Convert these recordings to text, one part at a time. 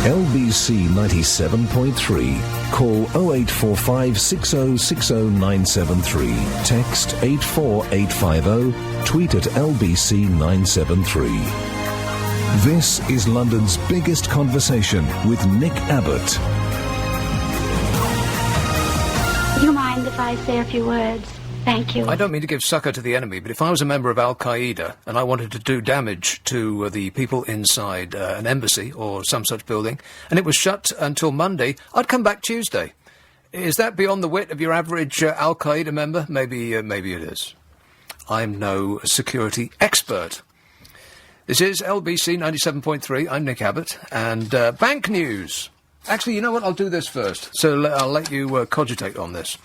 LBC 97.3. Call 0845 6060 973. Text 84850. Tweet at LBC 973. This is London's biggest conversation with Nick Abbott. Do you mind if I say a few words? Thank you. I don't mean to give succor to the enemy, but if I was a member of Al-Qaeda and I wanted to do damage to the people inside an embassy or some such building, and it was shut until Monday, I'd come back Tuesday. Is that beyond the wit of your average Al-Qaeda member? Maybe it is. I'm no security expert. This is LBC 97.3. I'm Nick Abbott, and bank news. Actually, you know what? I'll do this first, so I'll let you cogitate on this.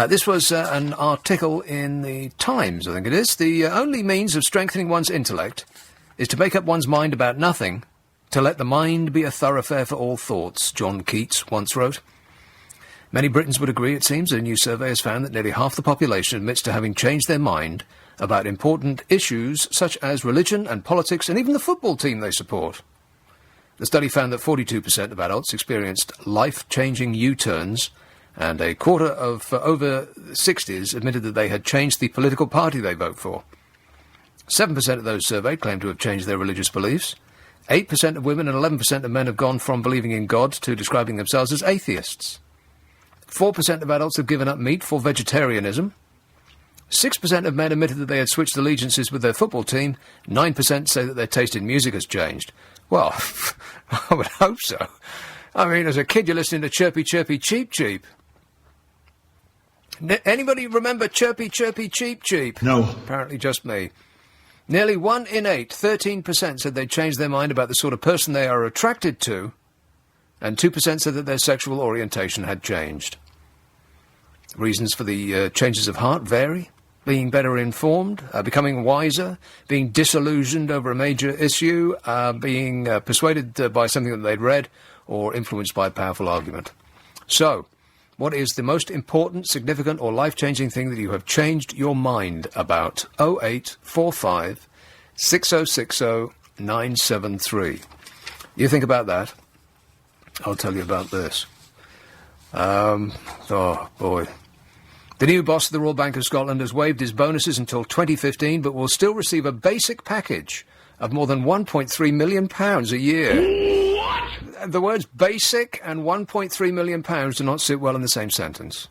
This was an article in the Times, I think it is. The only means of strengthening one's intellect is to make up one's mind about nothing, to let the mind be a thoroughfare for all thoughts, John Keats once wrote. Many Britons would agree, it seems. A new survey has found that nearly half the population admits to having changed their mind about important issues such as religion and politics and even the football team they support. The study found that 42% of adults experienced life-changing U-turns, and a quarter of over 60s admitted that they had changed the political party they vote for. 7% of those surveyed claimed to have changed their religious beliefs. 8% of women and 11% of men have gone from believing in God to describing themselves as atheists. 4% of adults have given up meat for vegetarianism. 6% of men admitted that they had switched allegiances with their football team. 9% say that their taste in music has changed. Well, I would hope so. I mean, as a kid, you're listening to Chirpy, Chirpy, Cheep, Cheep. Anybody remember Chirpy, Chirpy, Cheep, Cheep? No. Apparently just me. Nearly 1 in 8, 13%, said they'd changed their mind about the sort of person they are attracted to, and 2% said that their sexual orientation had changed. Reasons for the changes of heart vary. Being better informed, becoming wiser, being disillusioned over a major issue, being persuaded by something that they'd read, or influenced by a powerful argument. So, what is the most important, significant, or life-changing thing that you have changed your mind about? 0845 6060 973. You think about that. I'll tell you about this. Oh, boy. The new boss of the Royal Bank of Scotland has waived his bonuses until 2015, but will still receive a basic package of more than £1.3 million a year. What? The words basic and £1.3 million do not sit well in the same sentence.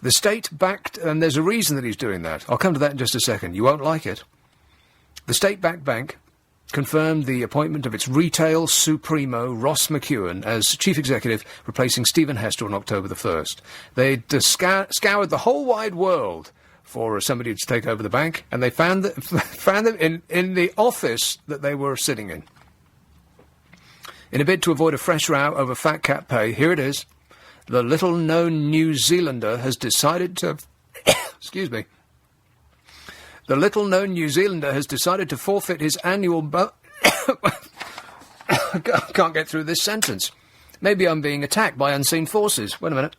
The state-backed, and there's a reason that he's doing that. I'll come to that in just a second. You won't like it. The state-backed bank confirmed the appointment of its retail supremo, Ross McEwen, as chief executive, replacing Stephen Hester on October the 1st. They'd scoured the whole wide world for somebody to take over the bank, and they found them in the office that they were sitting in. In a bid to avoid a fresh row over fat cat pay, here it is. The little-known New Zealander has decided to... excuse me. The little-known New Zealander has decided to forfeit his annual I can't get through this sentence. Maybe I'm being attacked by unseen forces. Wait a minute.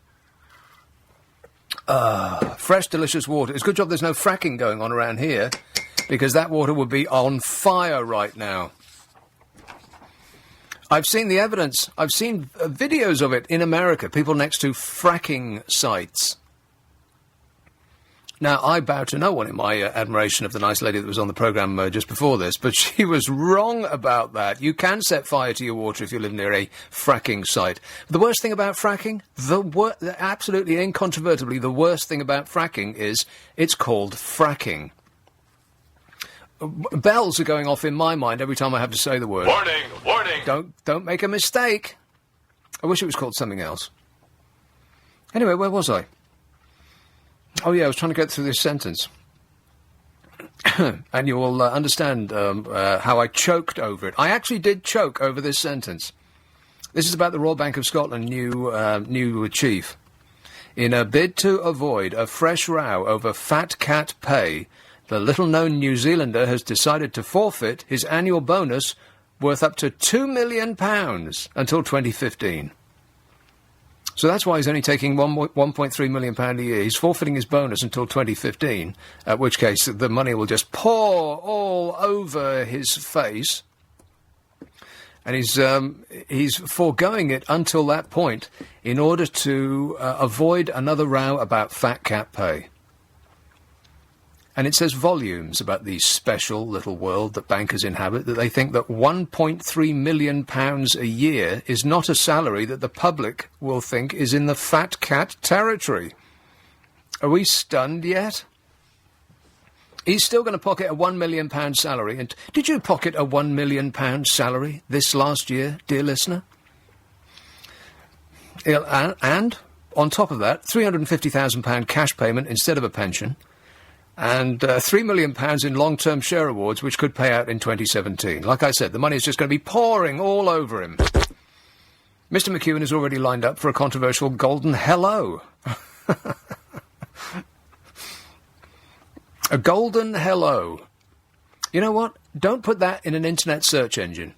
Fresh, delicious water. It's a good job there's no fracking going on around here, because that water would be on fire right now. I've seen the evidence. I've seen videos of it in America, people next to fracking sites. Now, I bow to no one in my admiration of the nice lady that was on the programme just before this, but she was wrong about that. You can set fire to your water if you live near a fracking site. The worst thing about fracking, absolutely incontrovertibly, the worst thing about fracking is it's called fracking. Bells are going off in my mind every time I have to say the word. Warning! Warning! Don't make a mistake. I wish it was called something else. Anyway, where was I? Oh, yeah, I was trying to get through this sentence. And you'll understand how I choked over it. I actually did choke over this sentence. This is about the Royal Bank of Scotland new chief. In a bid to avoid a fresh row over fat cat pay, the little-known New Zealander has decided to forfeit his annual bonus worth up to £2 million until 2015. So that's why he's only taking £1.3 million a year. He's forfeiting his bonus until 2015, at which case the money will just pour all over his face. And he's foregoing it until that point in order to avoid another row about fat cat pay. And it says volumes about the special little world that bankers inhabit, that they think that £1.3 million a year is not a salary that the public will think is in the fat cat territory. Are we stunned yet? He's still going to pocket a £1 million salary. And did you pocket a £1 million salary this last year, dear listener? And on top of that, £350,000 cash payment instead of a pension, and £3 million in long-term share awards, which could pay out in 2017. Like I said, the money is just going to be pouring all over him. Mr. McEwen is already lined up for a controversial golden hello. A golden hello. You know what? Don't put that in an internet search engine.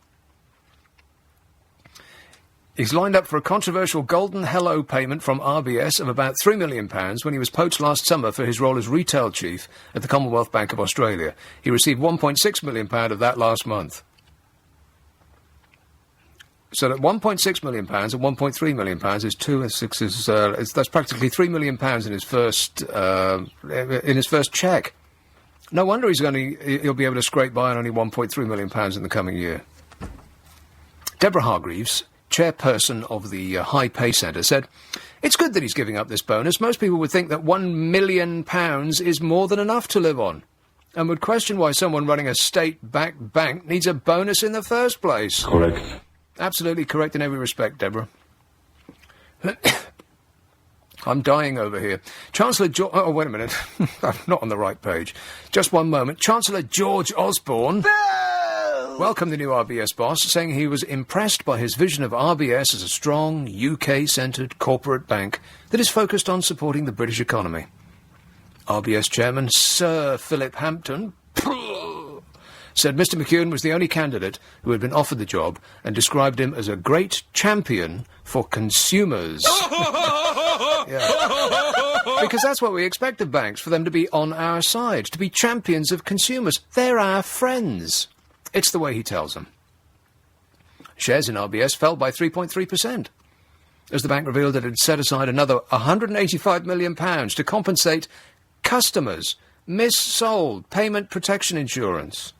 He's lined up for a controversial golden hello payment from RBS of about £3 million when he was poached last summer for his role as retail chief at the Commonwealth Bank of Australia. He received £1.6 million of that last month. So that £1.6 million and £1.3 million is 2 and 6 is that's practically £3 million in his first cheque. No wonder he'll be able to scrape by on only £1.3 million in the coming year. Deborah Hargreaves, chairperson of the High Pay Centre, said, "It's good that he's giving up this bonus. Most people would think that £1 million is more than enough to live on, and would question why someone running a state-backed bank needs a bonus in the first place." Correct. Absolutely correct in every respect, Deborah. I'm dying over here. Chancellor George... Oh, wait a minute. I'm not on the right page. Just one moment. Chancellor George Osborne welcomed the new RBS boss, saying he was impressed by his vision of RBS as a strong, UK-centred corporate bank that is focused on supporting the British economy. RBS chairman Sir Philip Hampton said Mr. McEwen was the only candidate who had been offered the job and described him as a great champion for consumers. Yeah. Because that's what we expect of banks, for them to be on our side, to be champions of consumers. They're our friends. It's the way he tells them. Shares in RBS fell by 3.3%, as the bank revealed that it had set aside another £185 million to compensate customers mis-sold payment protection insurance.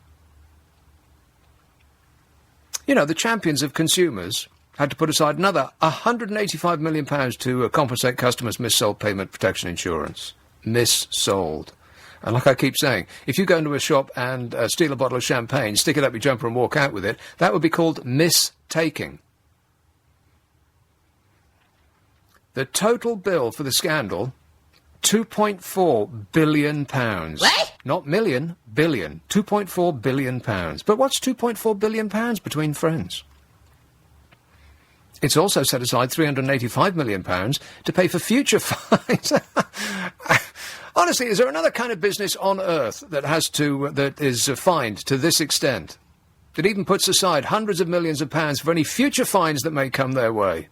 You know, the champions of consumers had to put aside another £185 million to compensate customers mis-sold payment protection insurance. Mis-sold. And like I keep saying, if you go into a shop and steal a bottle of champagne, stick it up your jumper and walk out with it, that would be called mis-taking. The total bill for the scandal, £2.4 billion. What? Not million, billion. £2.4 billion. But what's £2.4 billion between friends? It's also set aside £385 million to pay for future fines. Honestly, is there another kind of business on earth that is fined to this extent? That even puts aside hundreds of millions of pounds for any future fines that may come their way?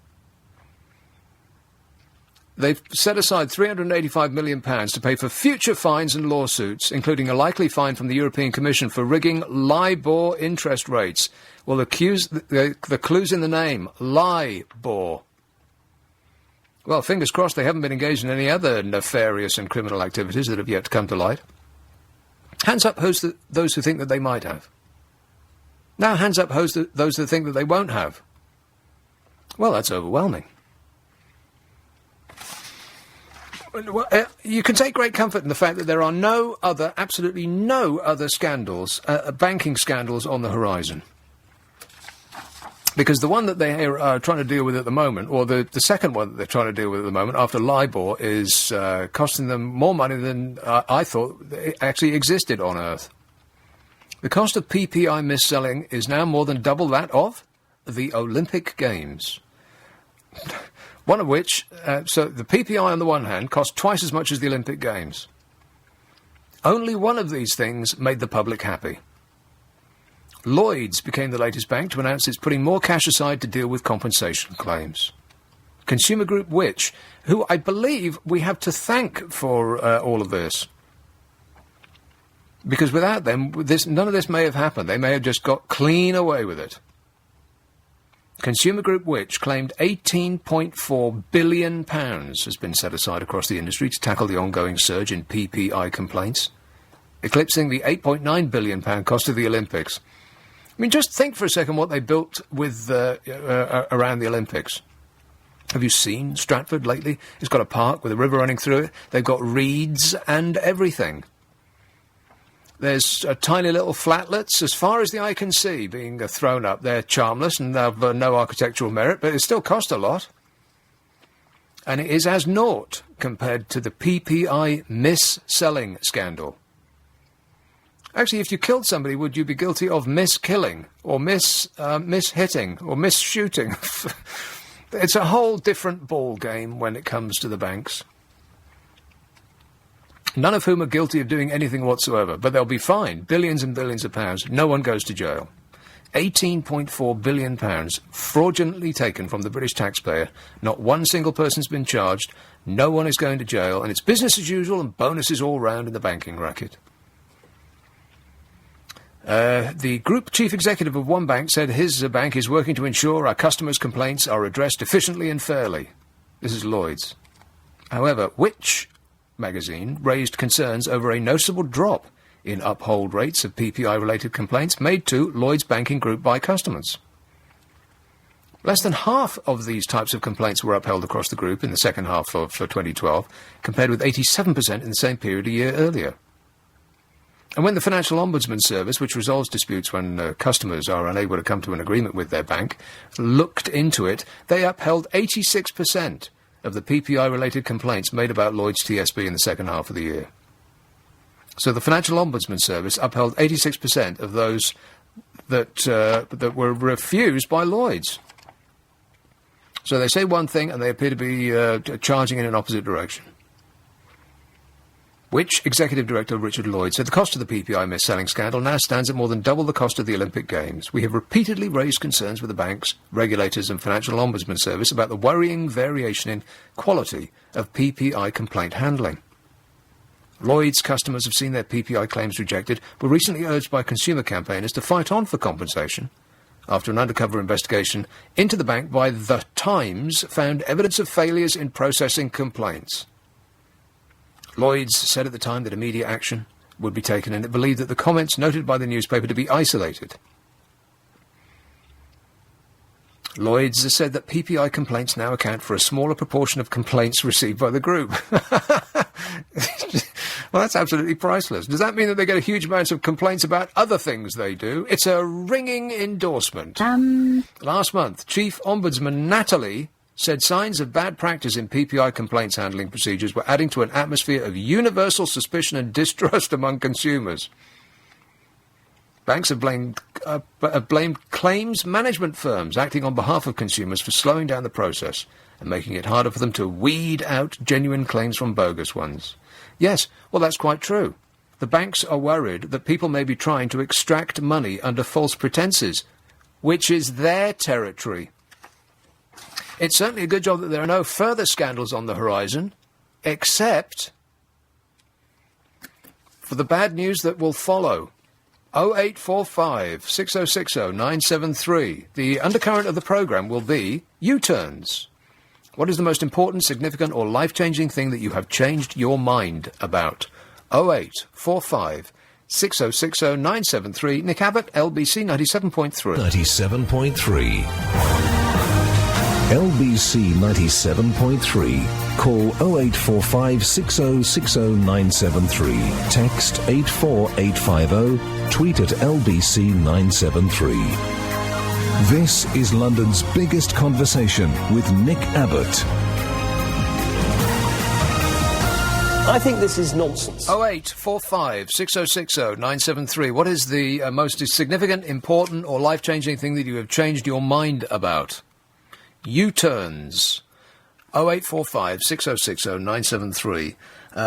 They've set aside £385 million to pay for future fines and lawsuits, including a likely fine from the European Commission for rigging LIBOR interest rates. Well, the clue's in the name, LIBOR. Well, fingers crossed they haven't been engaged in any other nefarious and criminal activities that have yet to come to light. Hands up those who think that they might have. Now hands up those who think that they won't have. Well, that's overwhelming. You can take great comfort in the fact that there are absolutely no other scandals, banking scandals on the horizon. Because the one that they are trying to deal with at the moment, or the second one that they're trying to deal with at the moment, after LIBOR, is costing them more money than I thought actually existed on Earth. The cost of PPI mis-selling is now more than double that of the Olympic Games. One of which, so the PPI on the one hand cost twice as much as the Olympic Games. Only one of these things made the public happy. Lloyds became the latest bank to announce it's putting more cash aside to deal with compensation claims. Consumer Group Which, who I believe we have to thank for all of this. Because without them, none of this may have happened. They may have just got clean away with it. Consumer Group Which claimed £18.4 billion has been set aside across the industry to tackle the ongoing surge in PPI complaints, eclipsing the £8.9 billion cost of the Olympics. I mean, just think for a second what they built with around the Olympics. Have you seen Stratford lately? It's got a park with a river running through it. They've got reeds and everything. There's tiny little flatlets as far as the eye can see being thrown up. They're charmless and have no architectural merit, but it still cost a lot. And it is as naught compared to the PPI mis-selling scandal. Actually, if you killed somebody, would you be guilty of mis-killing or mis-hitting or mis-shooting? It's a whole different ball game when it comes to the banks. None of whom are guilty of doing anything whatsoever, but they'll be fined billions and billions of pounds. No one goes to jail. £18.4 billion fraudulently taken from the British taxpayer. Not one single person's been charged. No one is going to jail, and it's business as usual and bonuses all round in the banking racket. The group chief executive of one bank said his bank is working to ensure our customers' complaints are addressed efficiently and fairly. This is Lloyds. However, Which magazine raised concerns over a noticeable drop in uphold rates of PPI-related complaints made to Lloyds Banking Group by customers. Less than half of these types of complaints were upheld across the group in the second half of 2012, compared with 87% in the same period a year earlier. And when the Financial Ombudsman Service, which resolves disputes when customers are unable to come to an agreement with their bank, looked into it, they upheld 86% of the PPI-related complaints made about Lloyds TSB in the second half of the year. So the Financial Ombudsman Service upheld 86% of those that were refused by Lloyds. So they say one thing and they appear to be charging in an opposite direction. Which Executive Director Richard Lloyd said the cost of the PPI mis-selling scandal now stands at more than double the cost of the Olympic Games. We have repeatedly raised concerns with the banks, regulators and Financial Ombudsman Service about the worrying variation in quality of PPI complaint handling. Lloyd's customers have seen their PPI claims rejected, were recently urged by consumer campaigners to fight on for compensation after an undercover investigation into the bank by The Times found evidence of failures in processing complaints. Lloyds said at the time that immediate action would be taken, and it believed that the comments noted by the newspaper to be isolated. Lloyds has said that PPI complaints now account for a smaller proportion of complaints received by the group. Well, that's absolutely priceless. Does that mean that they get a huge amount of complaints about other things they do? It's a ringing endorsement. Last month, Chief Ombudsman Natalie said signs of bad practice in PPI complaints handling procedures were adding to an atmosphere of universal suspicion and distrust among consumers. Banks have blamed claims management firms acting on behalf of consumers for slowing down the process and making it harder for them to weed out genuine claims from bogus ones. Yes, well, that's quite true. The banks are worried that people may be trying to extract money under false pretenses, which is their territory. It's certainly a good job that there are no further scandals on the horizon, except for the bad news that will follow. 0845 6060 973. The undercurrent of the programme will be U-turns. What is the most important, significant or life-changing thing that you have changed your mind about? 0845 6060 973. Nick Abbot, LBC 97.3. 97.3. LBC 97.3. Call 0845 6060 973. Text 84850. Tweet at LBC 973. This is London's biggest conversation with Nick Abbott. I think this is nonsense. 0845 6060 973. What is the most significant, important or life-changing thing that you have changed your mind about? U-turns. 0845 6060 973.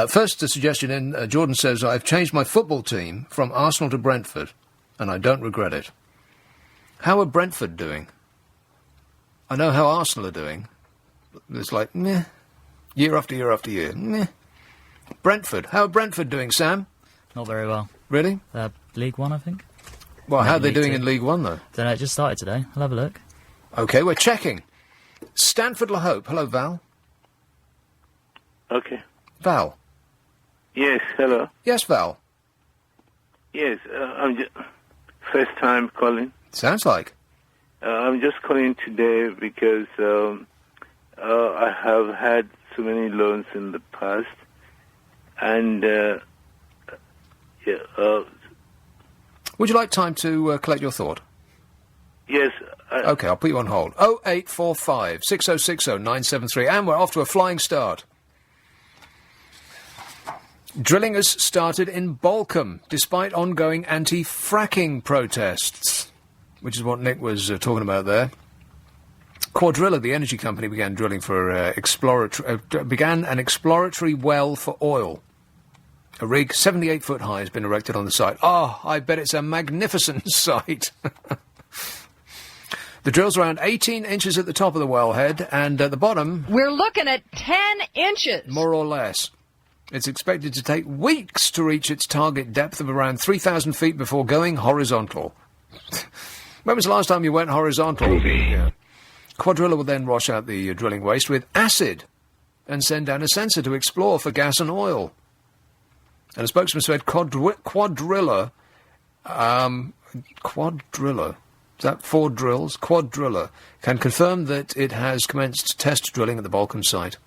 First, a suggestion in. Jordan says, I've changed my football team from Arsenal to Brentford, and I don't regret it. How are Brentford doing? I know how Arsenal are doing. It's like, meh. Year after year after year. Meh. Brentford. How are Brentford doing, Sam? Not very well. Really? League One, I think. Well, how are they League doing Two. in League One, though? Don't know, it just started today. I'll have a look. OK, we're checking. Stanford La Hope. Hello, Val. Okay. Val. Yes, hello. Yes, Val. Yes, I'm just first time calling. Sounds like. I'm just calling today because I have had so many loans in the past, and Would you like time to collect your thought? yes. OK, I'll put you on hold. 0845 6060 973. And we're off to a flying start. Drilling has started in Balcombe, despite ongoing anti-fracking protests, which is what Nick was talking about there. Quadrilla, the energy company, began drilling for began an exploratory well for oil. A rig 78 foot high has been erected on the site. Oh, I bet it's a magnificent site. The drill's around 18 inches at the top of the wellhead, and at the bottom... We're looking at 10 inches. More or less. It's expected to take weeks to reach its target depth of around 3,000 feet before going horizontal. When was the last time you went horizontal? Yeah. Quadrilla will then wash out the drilling waste with acid and send down a sensor to explore for gas and oil. And a spokesman said Quadrilla, is that 4 drills? Quadrilla can confirm that it has commenced test drilling at the Balcombe site.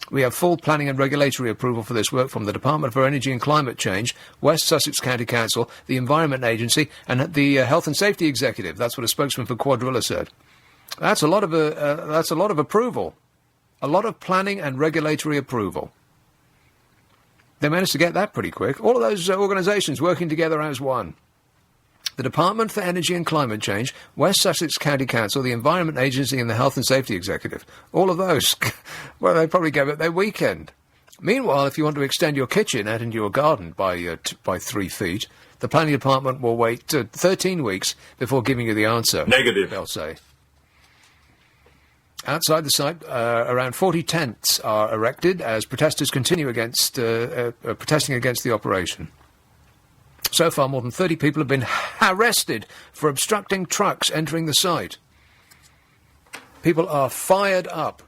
We have full planning and regulatory approval for this work from the Department for Energy and Climate Change, West Sussex County Council, the Environment Agency, and the Health and Safety Executive. That's what a spokesman for Quadrilla said. That's a lot of approval, a lot of planning and regulatory approval. They managed to get that pretty quick. All of those organisations working together as one. The Department for Energy and Climate Change, West Sussex County Council, the Environment Agency and the Health and Safety Executive. All of those, well, they probably gave it their weekend. Meanwhile, if you want to extend your kitchen out into your garden by 3 feet, the planning department will wait 13 weeks before giving you the answer. Negative. They'll say. Outside the site, around 40 tents are erected as protesters continue protesting against the operation. So far, more than 30 people have been arrested for obstructing trucks entering the site. People are fired up.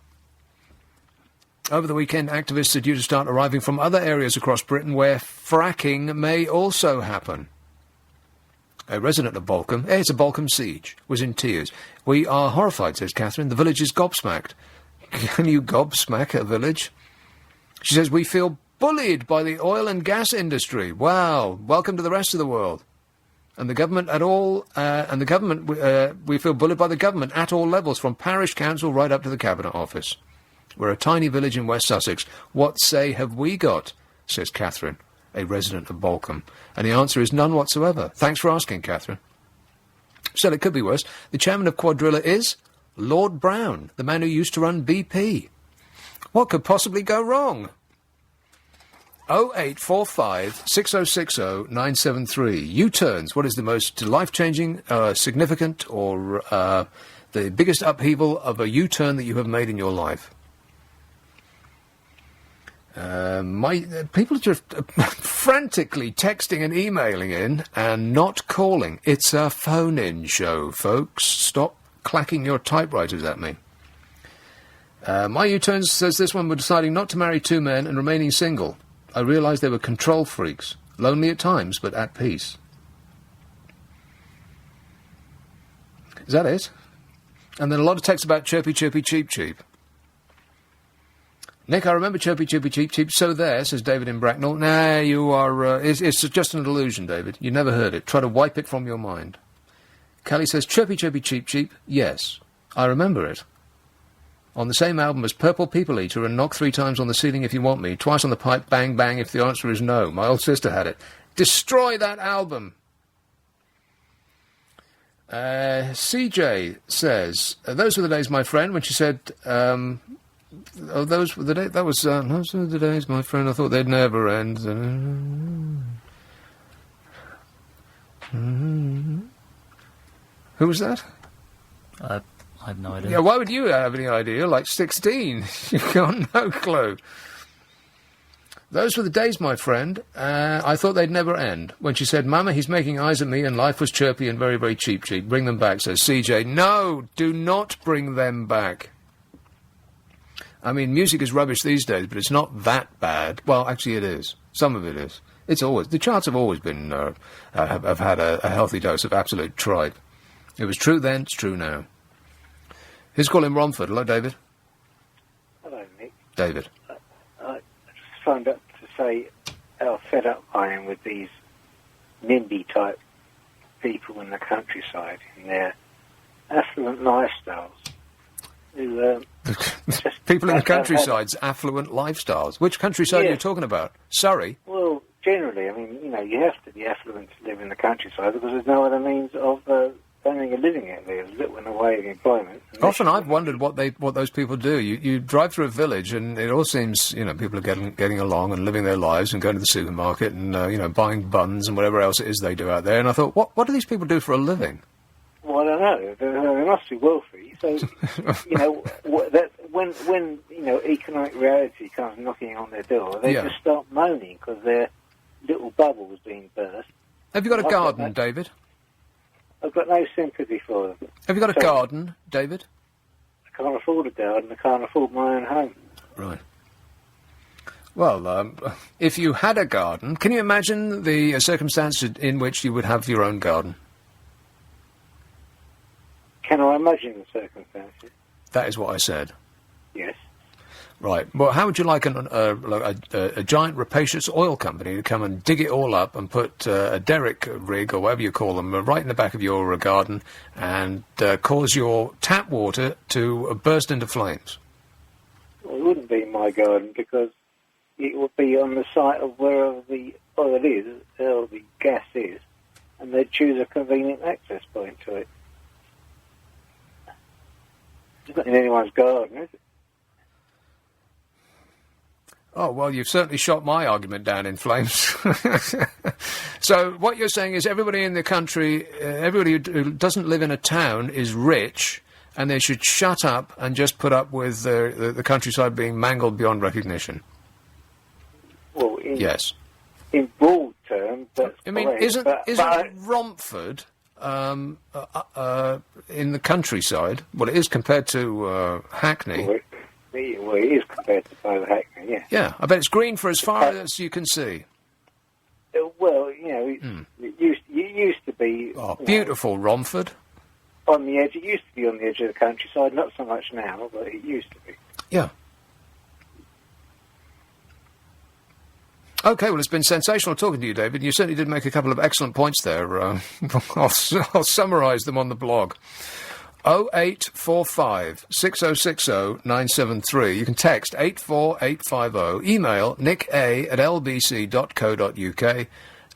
Over the weekend, activists are due to start arriving from other areas across Britain where fracking may also happen. A resident of Balcombe, it's a Balcombe siege, was in tears. We are horrified, says Catherine. The village is gobsmacked. Can you gobsmack a village? She says, we feel bullied by the oil and gas industry. Wow, welcome to the rest of the world. And the government we feel bullied by the government at all levels, from parish council right up to the Cabinet Office. We're a tiny village in West Sussex. What say have we got? Says Catherine, a resident of Balcombe. And the answer is none whatsoever. Thanks for asking, Catherine. Still, it could be worse. The chairman of Quadrilla is Lord Brown, the man who used to run BP. What could possibly go wrong? 0845 6060 973. U-turns. What is the most life-changing, significant, or the biggest upheaval of a U-turn that you have made in your life? People are just frantically texting and emailing in and not calling. It's a phone-in show, folks. Stop clacking your typewriters at me. My U-turns, says this one, were deciding not to marry 2 men and remaining single. I realised they were control freaks, lonely at times, but at peace. Is that it? And then a lot of texts about chirpy, chirpy, cheep, cheep. Nick, I remember chirpy, chirpy, cheep, cheep. So there, says David in Bracknell. Nah, you are... it's just an illusion, David. You never heard it. Try to wipe it from your mind. Kelly says, chirpy, chirpy, cheep, cheep. Yes, I remember it. On the same album as Purple People Eater and Knock 3 times on the ceiling if you want me, twice on the pipe, bang, bang if the answer is no. My old sister had it. Destroy that album. CJ says, those were the days, my friend, when she said, those were the days, those were the days, my friend, I thought they'd never end. Who was that? I have no idea. Yeah, why would you have any idea? You're like 16. You've got no clue. Those were the days, my friend. I thought they'd never end. When she said, Mama, he's making eyes at me and life was chirpy and very, very cheap. Bring them back, says CJ. No, do not bring them back. I mean, music is rubbish these days, but it's not that bad. Well, actually it is. Some of it is. It's always... The charts have always been... have had a healthy dose of absolute tripe. It was true then, it's true now. Who's calling Romford? Hello, David. Hello, Nick. David. I just phoned up to say how fed up I am with these NIMBY-type people in the countryside in their affluent lifestyles. Who, people in the countryside's affluent lifestyles. Which countryside are you talking about? Surrey? Well, generally, I mean, you have to be affluent to live in the countryside because there's no other means of earning a living out there. There's little in the way of employment. Often I've wondered what those people do. You drive through a village and it all seems, people are getting along and living their lives and going to the supermarket and, buying buns and whatever else it is they do out there. And I thought, what do these people do for a living? Well, I don't know. They must be wealthy. So, when economic reality comes knocking on their door, they just start moaning because their little bubble was being burst. Have you got a garden, David? I've got no sympathy for them. Have you got a garden, David? I can't afford a garden. I can't afford my own home. Right. Well, if you had a garden, can you imagine the circumstance in which you would have your own garden? Can I imagine the circumstances? That is what I said. Yes. Right. Well, how would you like a giant rapacious oil company to come and dig it all up and put a derrick rig, or whatever you call them, right in the back of your garden and cause your tap water to burst into flames? Well, it wouldn't be in my garden because it would be on the site of wherever the oil is, or the gas is, and they'd choose a convenient access point to it. It's not in anyone's garden, is it? Oh, well, you've certainly shot my argument down in flames. So what you're saying is everybody in the country, everybody who doesn't live in a town is rich, and they should shut up and just put up with the countryside being mangled beyond recognition. Well, yes. In broad terms, that's I mean, correct, isn't Romford in the countryside? Well, it is compared to Hackney. Well, it is compared to both Hackney, yeah. Yeah, I bet it's green for as far as you can see. Well, it used to be... Oh, beautiful Romford. On the edge. It used to be on the edge of the countryside, not so much now, but it used to be. Yeah. OK, well, it's been sensational talking to you, David. You certainly did make a couple of excellent points there. I'll summarise them on the blog. 0845 6060 973. You can text 84850. Email nicka@lbc.co.uk.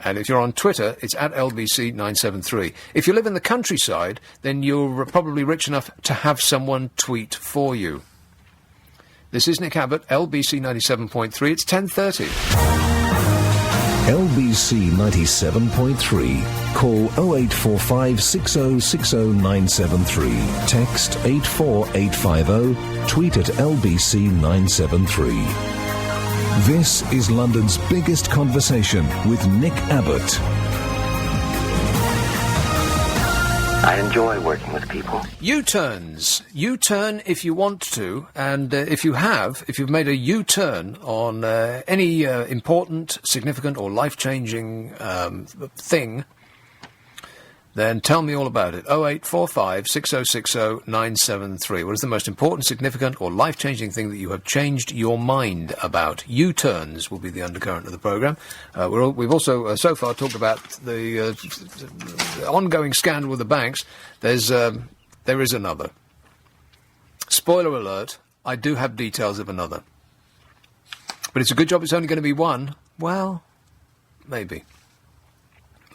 And if you're on Twitter, it's @lbc973. If you live in the countryside, then you're probably rich enough to have someone tweet for you. This is Nick Abbott, LBC 97.3. It's 10:30. LBC 97.3. Call 0845 6060 973. Text 84850. Tweet at LBC 973. This is London's biggest conversation with Nick Abbott. I enjoy working with people. U-turns. U-turn if you want to, and if you've made a U-turn on any important, significant or life-changing thing, then tell me all about it. 0845 6060 973. What is the most important, significant or life-changing thing that you have changed your mind about? U-turns will be the undercurrent of the programme. We've also so far talked about the ongoing scandal with the banks. There is another. Spoiler alert, I do have details of another. But it's a good job it's only going to be one. Well, maybe.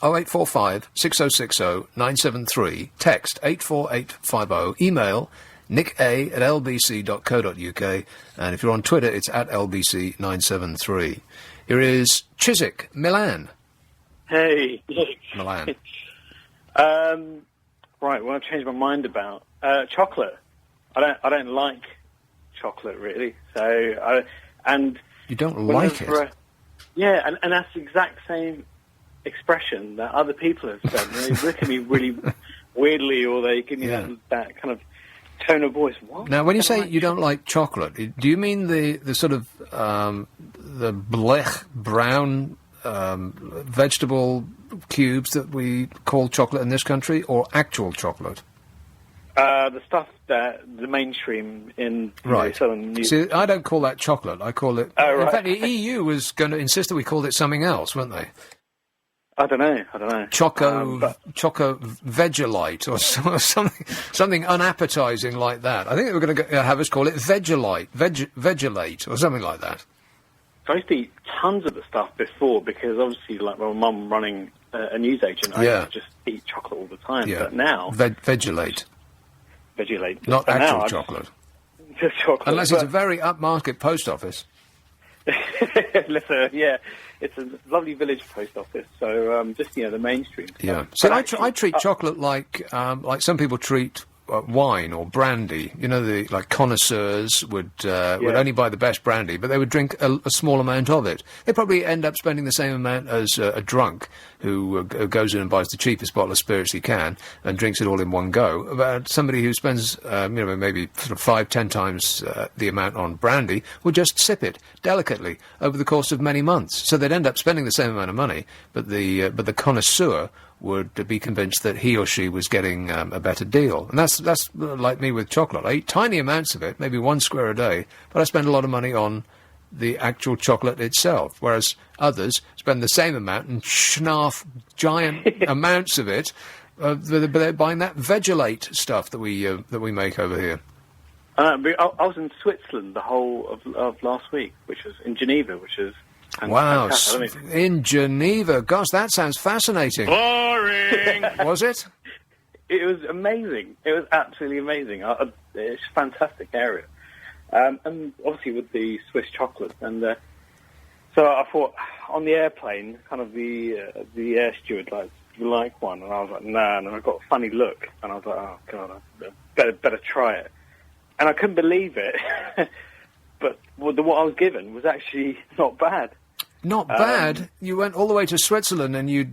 0845 6060 973. Text 84850. Email nicka@lbc.co.uk. And if you're on Twitter, it's @lbc973. Here is Chiswick, Milan. Hey. Milan. Right, well, I've changed my mind about chocolate. I don't like chocolate, really. So, You don't like it? Yeah, and that's the exact same expression that other people have said. They look at me really weirdly, or they give me that kind of tone of voice. What? Now, when you say you don't like chocolate, do you mean the sort of the blech brown vegetable cubes that we call chocolate in this country, or actual chocolate? The stuff that the mainstream in southern New See, I don't call that chocolate. I call it. Oh, right. In fact, the EU was going to insist that we called it something else, weren't they? I don't know. Choco Vegelite or something unappetizing like that. I think they were going to have us call it Vegelate or something like that. I used to eat tons of the stuff before because obviously, like my mum running a newsagent, I used to just eat chocolate all the time. Yeah. But now Vegelate, not but actual chocolate. Just chocolate, unless it's a very upmarket post office. It's a lovely village post office. So just the mainstream stuff. Yeah. So I treat chocolate like some people treat wine or brandy. You know, the connoisseurs would only buy the best brandy, but they would drink a small amount of it. They probably end up spending the same amount as a drunk who goes in and buys the cheapest bottle of spirits he can and drinks it all in one go. About somebody who spends maybe sort of 5-10 times the amount on brandy would just sip it delicately over the course of many months. So they'd end up spending the same amount of money, but the connoisseur would be convinced that he or she was getting a better deal. And that's like me with chocolate. I eat tiny amounts of it, maybe 1 square a day, but I spend a lot of money on the actual chocolate itself, whereas others spend the same amount and schnarf giant amounts of it, but they're buying that Vegelate stuff that we make over here. I was in Switzerland the whole of last week, which was in Geneva, which is wow, in Geneva. Gosh, that sounds fascinating. Boring! Was it? It was amazing. It was absolutely amazing. It's a fantastic area. And obviously with the Swiss chocolate. And so I thought, on the airplane, kind of the air steward, you like one? And I was like, nah. And I got a funny look. And I was like, oh, God, I better try it. And I couldn't believe it. But what I was given was actually not bad. Not bad. You went all the way to Switzerland and you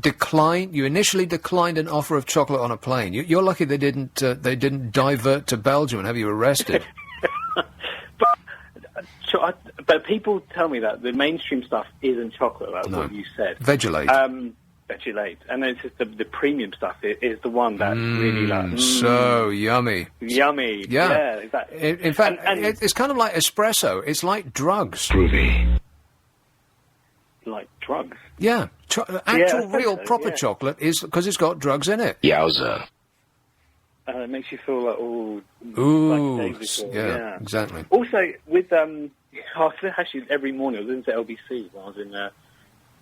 declined. You initially declined an offer of chocolate on a plane. You're lucky they didn't divert to Belgium and have you arrested. But people tell me that the mainstream stuff isn't chocolate. That's what you said. Vegelate. Vegelate, and it's just the premium stuff is the one that's really so yummy. Yummy. Yeah, exactly. In fact, it's kind of like espresso. It's like drugs. Groovy. Like drugs. Yeah, actual real proper chocolate is because it's got drugs in it. Yowza. It makes you feel like like yeah, exactly. Also, with actually every morning I was into LBC when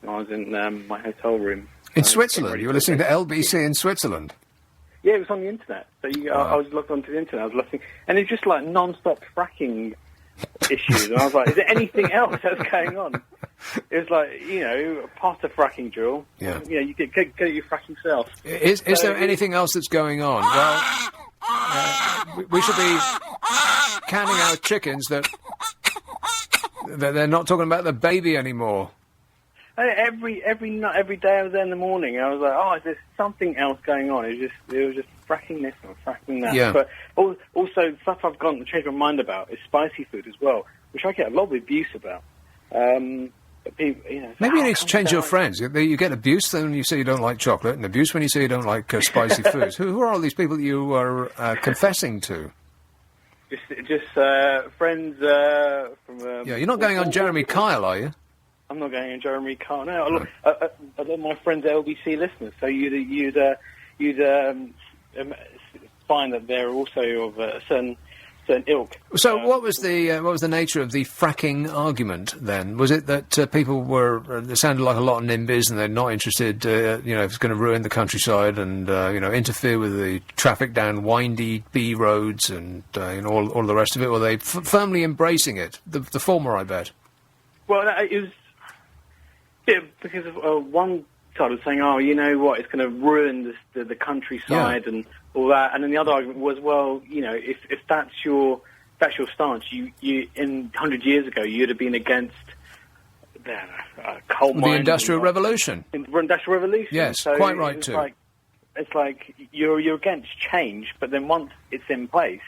I was in my hotel room. In Switzerland? You were listening to LBC in Switzerland? Yeah, it was on the internet. So I was logged onto the internet. I was listening, and it's just like non-stop fracking issues. And I was like, is there anything else that's going on? It was like, past a fracking drill. Yeah. You get your fracking self. Is there anything else that's going on? Well, we should be counting our chickens that they're not talking about the baby anymore. Every day I was there in the morning, I was like, oh, is there something else going on? It was just fracking this and fracking that. Yeah. But also stuff I've changed my mind about is spicy food as well, which I get a lot of abuse about. But people, maybe you need to change your friends. You get abuse when you say you don't like chocolate, and abuse when you say you don't like spicy foods. Who are all these people that you are confessing to? Just friends from. Yeah, you're not going on Jeremy Kyle, are you? I'm not going on Jeremy Kyle. No, a lot of my friends are LBC listeners, so you'd find that they're also of a certain ilk. So, what was the nature of the fracking argument then? Was it that people they sounded like a lot of NIMBYs and they're not interested? If it's going to ruin the countryside and interfere with the traffic down windy B roads and all the rest of it? Were they firmly embracing it? The former, I bet. Well, it was. Yeah, because of one side was saying, "Oh, you know what? It's going to ruin the countryside and all that." And then the other argument was, "Well, if that's your stance, you in 100 years ago you'd have been against coal mines. The Industrial Revolution. Industrial Revolution. Yes, so quite right too. It's like you're against change, but then once it's in place,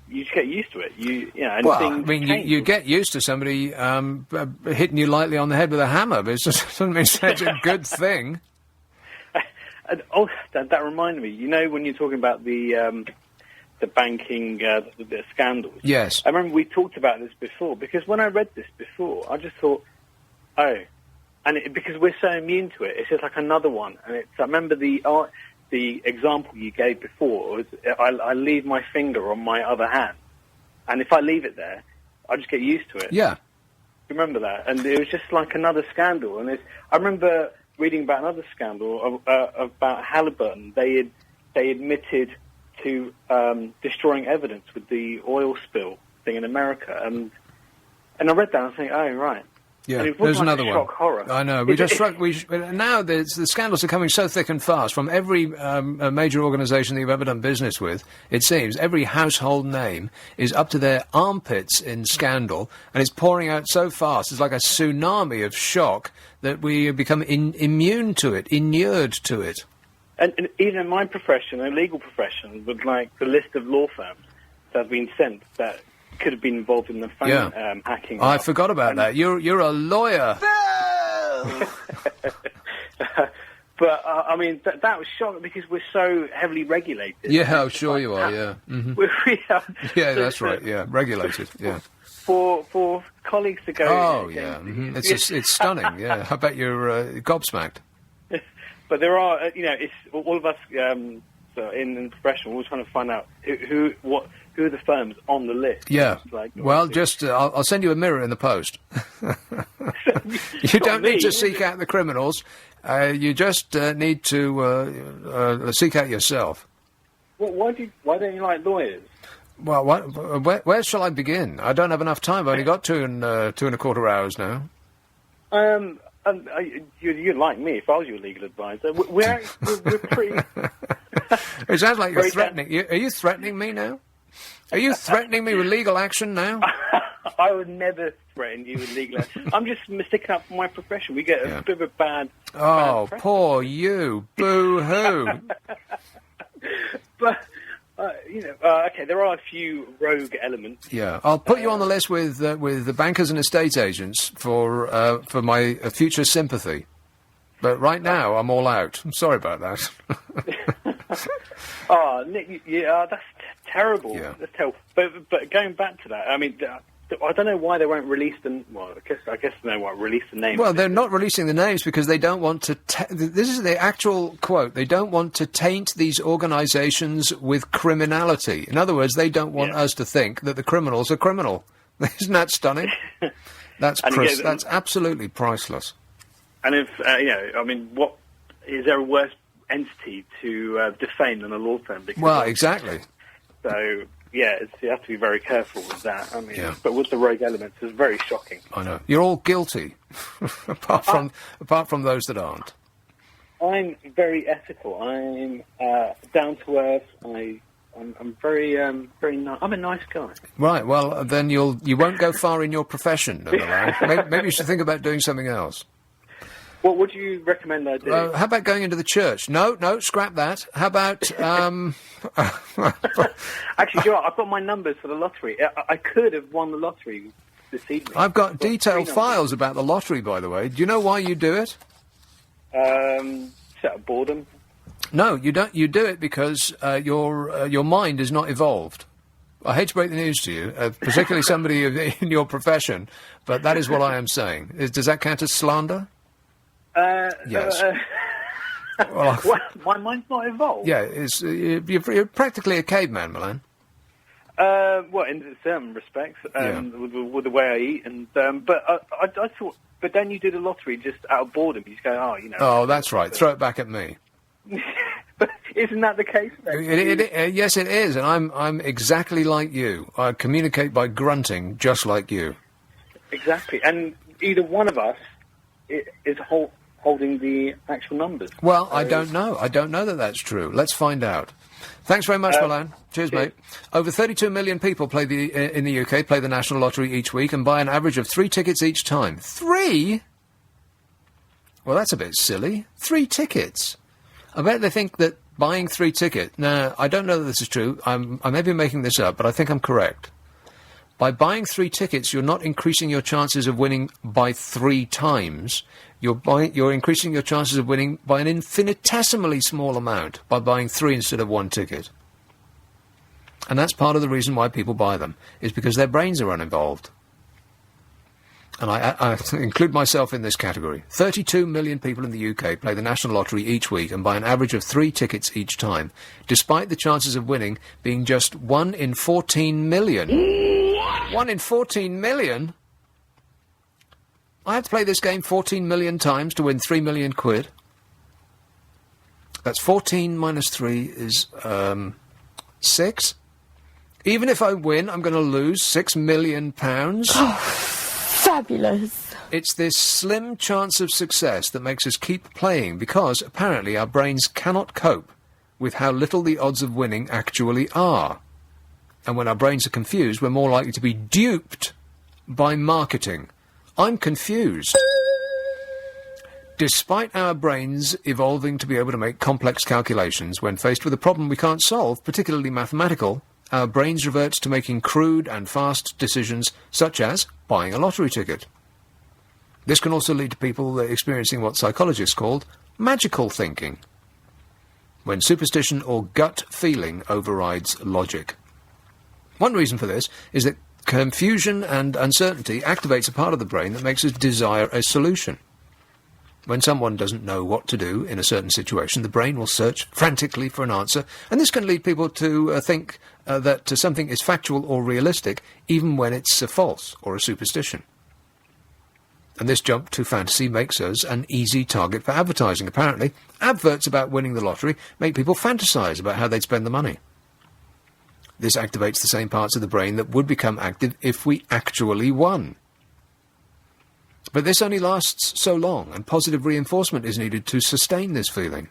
you just get used to it. And well, things I mean, change. you get used to somebody hitting you lightly on the head with a hammer, but it doesn't mean it's a good thing. That reminded me. You know, when you're talking about the banking, the scandals. Yes. I remember we talked about this before, because when I read this before, I just thought, because we're so immune to it, it's just like another one. And I remember the example you gave before was, I leave my finger on my other hand, and if I leave it there, I just get used to it. Yeah. Remember that? And it was just like another scandal. And I remember reading about another scandal about Halliburton. They admitted to destroying evidence with the oil spill thing in America, and I read that and I think, oh right, yeah. And There's like another shock one. Horror. I know. Now the scandals are coming so thick and fast from every major organisation that you've ever done business with. It seems every household name is up to their armpits in scandal, and it's pouring out so fast. It's like a tsunami of shock that we become immune to it, inured to it. And even in my profession, a legal profession, with like the list of law firms that have been sent that could have been involved in the phone hacking. I forgot about that. You're a lawyer. But I mean, that was shocking because we're so heavily regulated. Yeah, I'm sure you are. Yeah. Mm-hmm. Yeah, that's right. Yeah, regulated. Yeah. For colleagues to go. Oh yeah, mm-hmm. It's stunning. Yeah, I bet you're gobsmacked. But there are, it's all of us in the profession. We're always trying to find out who are the firms on the list. Yeah. Like, well, just I'll send you a mirror in the post. You don't need to seek out the criminals. You just need to seek out yourself. Well, why don't you like lawyers? Well, where shall I begin? I don't have enough time. I've only got 2.25 hours now. You'd like me if I was your legal advisor. We're pretty... It sounds like you're threatening. Are you threatening me now? Are you threatening me with legal action now? I would never threaten you with legal action. I'm just sticking up for my profession. We get a bit of a bad... Oh, bad poor you. Boo-hoo. But... okay, there are a few rogue elements. Yeah, I'll put you on the list with the bankers and estate agents for my future sympathy. But right now, I'm all out. I'm sorry about that. Nick, that's terrible. Yeah. That's terrible. But going back to that, I mean, I don't know why they won't release them. Well, I guess they won't release the names. Well, they're not releasing the names because they don't want to... this is the actual quote. They don't want to taint these organisations with criminality. In other words, they don't want us to think that the criminals are criminal. Isn't that stunning? That's absolutely priceless. And if, I mean, what... Is there a worse entity to defame than a law firm? Well, exactly. So... Yeah, you have to be very careful with that. I mean, but with the rogue elements, it's very shocking. I know. You're all guilty, apart from those that aren't. I'm very ethical. I'm down to earth. I'm very nice. I'm a nice guy. Right. Well, then you won't go far in your profession. Maybe you should think about doing something else. What would you recommend I do? How about going into the church? No, scrap that. How about... Actually, I've got my numbers for the lottery. I could have won the lottery this evening. I've got detailed files about the lottery, by the way. Do you know why you do it? Out of boredom. No, you don't. You do it because your mind is not evolved. I hate to break the news to you, particularly somebody in your profession, but that is what I am saying. Does that count as slander? Yes. Well, my mind's not evolved. Yeah, you're practically a caveman, Milan. Well, in certain respects, with the way I eat, and but I thought, but then you do the lottery just out of boredom. You just go, Oh, that's right. Throw it back at me. But isn't that the case? Yes, it is, and I'm exactly like you. I communicate by grunting, just like you. Exactly, and either one of us is holding the actual numbers. Well, I don't know. I don't know that that's true. Let's find out. Thanks very much, Milan. Cheers, mate. Over 32 million people play in the UK play the National Lottery each week and buy an average of 3 tickets each time. 3? Well, that's a bit silly. 3 tickets. I bet they think that buying 3 tickets... Now, I don't know that this is true. I may be making this up, but I think I'm correct. By buying 3 tickets, you're not increasing your chances of winning by 3 times. You're increasing your chances of winning by an infinitesimally small amount by buying 3 instead of 1 ticket. And that's part of the reason why people buy them, is because their brains are uninvolved. And I include myself in this category. 32 million people in the UK play the National Lottery each week and buy an average of 3 tickets each time, despite the chances of winning being just 1 in 14 million. 1 in 14 million? I had to play this game 14 million times to win 3 million quid. That's 14 minus 3 is 6. Even if I win, I'm going to lose £6 million. Fabulous. It's this slim chance of success that makes us keep playing because, apparently, our brains cannot cope with how little the odds of winning actually are. And when our brains are confused, we're more likely to be duped by marketing. I'm confused. Despite our brains evolving to be able to make complex calculations, when faced with a problem we can't solve, particularly mathematical, our brains revert to making crude and fast decisions, such as buying a lottery ticket. This can also lead to people experiencing what psychologists call magical thinking, when superstition or gut feeling overrides logic. One reason for this is that confusion and uncertainty activates a part of the brain that makes us desire a solution. When someone doesn't know what to do in a certain situation, the brain will search frantically for an answer, and this can lead people to think that something is factual or realistic, even when it's false or a superstition. And this jump to fantasy makes us an easy target for advertising. Apparently, adverts about winning the lottery make people fantasize about how they'd spend the money. This activates the same parts of the brain that would become active if we actually won. But this only lasts so long, and positive reinforcement is needed to sustain this feeling.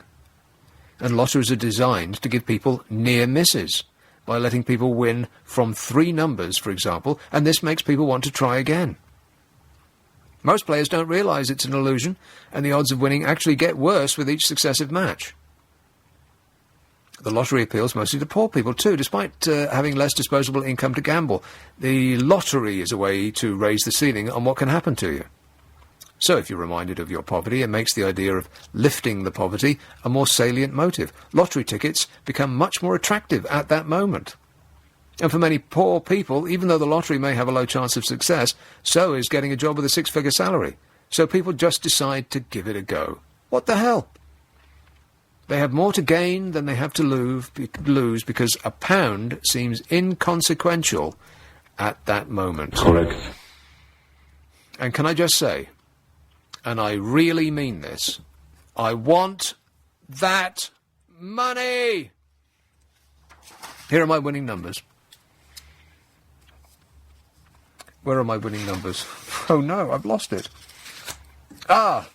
And lotteries are designed to give people near misses, by letting people win from 3 numbers, for example, and this makes people want to try again. Most players don't realise it's an illusion, and the odds of winning actually get worse with each successive match. The lottery appeals mostly to poor people too, despite having less disposable income to gamble. The lottery is a way to raise the ceiling on what can happen to you. So if you're reminded of your poverty, it makes the idea of lifting the poverty a more salient motive. Lottery tickets become much more attractive at that moment. And for many poor people, even though the lottery may have a low chance of success, so is getting a job with a 6-figure salary. So people just decide to give it a go. What the hell? They have more to gain than they have to lose because a pound seems inconsequential at that moment. Correct. And can I just say, and I really mean this, I want that money! Here are my winning numbers. Where are my winning numbers? Oh no, I've lost it. Ah!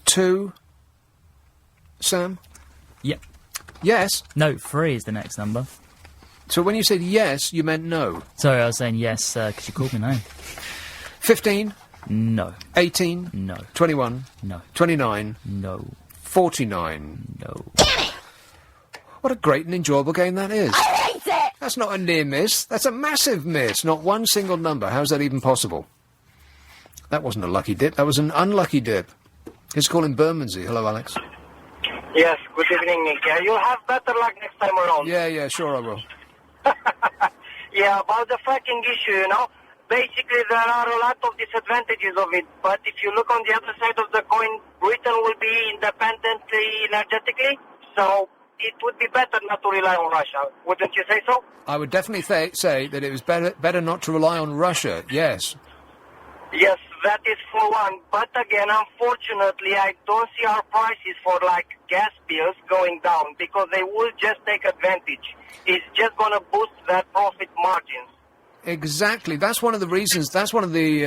2. Sam? Yep. Yes? No, 3 is the next number. So when you said yes, you meant no? Sorry, I was saying yes, because you called me name. 15? No. 18? No. 21? No. 29? No. 49? No. What a great and enjoyable game that is. I hate it! That's not a near miss. That's a massive miss. Not one single number. How's that even possible? That wasn't a lucky dip. That was an unlucky dip. Here's calling Bermondsey. Hello, Alex. Yes, good evening, Nick. You'll have better luck next time around. Yeah, sure I will. Yeah, about the fracking issue, basically there are a lot of disadvantages of it, but if you look on the other side of the coin, Britain will be independently energetically, so it would be better not to rely on Russia. Wouldn't you say so? I would definitely say that it was better not to rely on Russia, yes. Yes, that is for one. But again, unfortunately, I don't see our prices for, gas bills going down because they will just take advantage. It's just going to boost their profit margins. Exactly. That's one of the reasons. That's one of the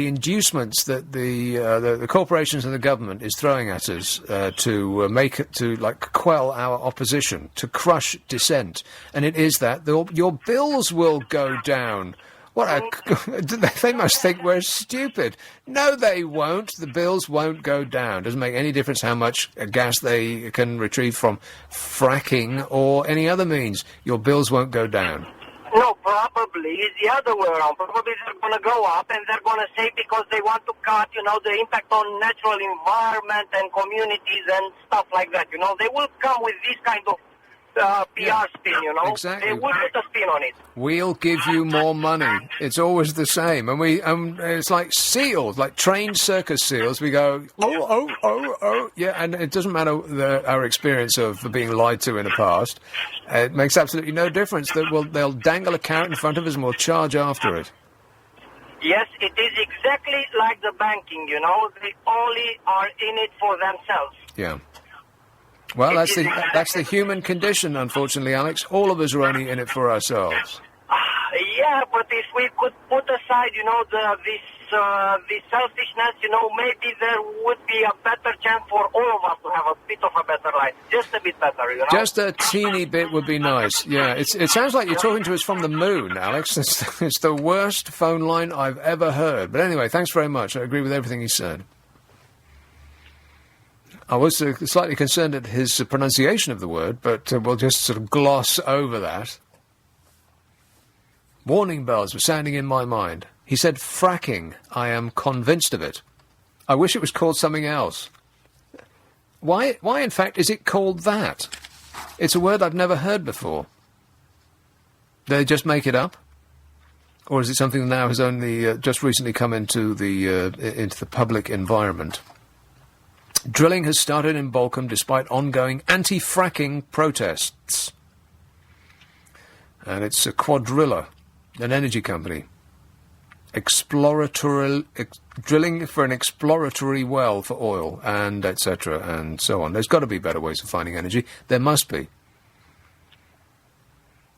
inducements that the corporations and the government is throwing at us to make it to quell our opposition, to crush dissent, and it is that your bills will go down. They must think we're stupid. No, they won't. The bills won't go down. Doesn't make any difference how much gas they can retrieve from fracking or any other means. Your bills won't go down. No, probably it's the other way around. Probably they're going to go up, and they're going to say because they want to cut, the impact on natural environment and communities and stuff like that. They will come with this kind of PR spin, Exactly. They will put a spin on it. We'll give you more money. It's always the same. And it's like seals, like trained circus seals. We go, oh. Yeah, and it doesn't matter our experience of being lied to in the past. It makes absolutely no difference. They'll dangle a carrot in front of us and we'll charge after it. Yes, it is exactly like the banking, They only are in it for themselves. Yeah. Well, that's the human condition, unfortunately, Alex. All of us are only in it for ourselves. Yeah, but if we could put aside, this selfishness, maybe there would be a better chance for all of us to have a bit of a better life. Just a bit better, Just a teeny bit would be nice. Yeah, it sounds like you're talking to us from the moon, Alex. It's the worst phone line I've ever heard. But anyway, thanks very much. I agree with everything you said. I was slightly concerned at his pronunciation of the word, but we'll just sort of gloss over that. Warning bells were sounding in my mind. He said fracking. I am convinced of it. I wish it was called something else. Why in fact, is it called that? It's a word I've never heard before. They just make it up? Or is it something that now has only just recently come into the public environment? Drilling has started in Balcombe despite ongoing anti-fracking protests. And it's a Quadrilla, an energy company. Drilling for an exploratory well for oil, and etc., and so on. There's got to be better ways of finding energy. There must be.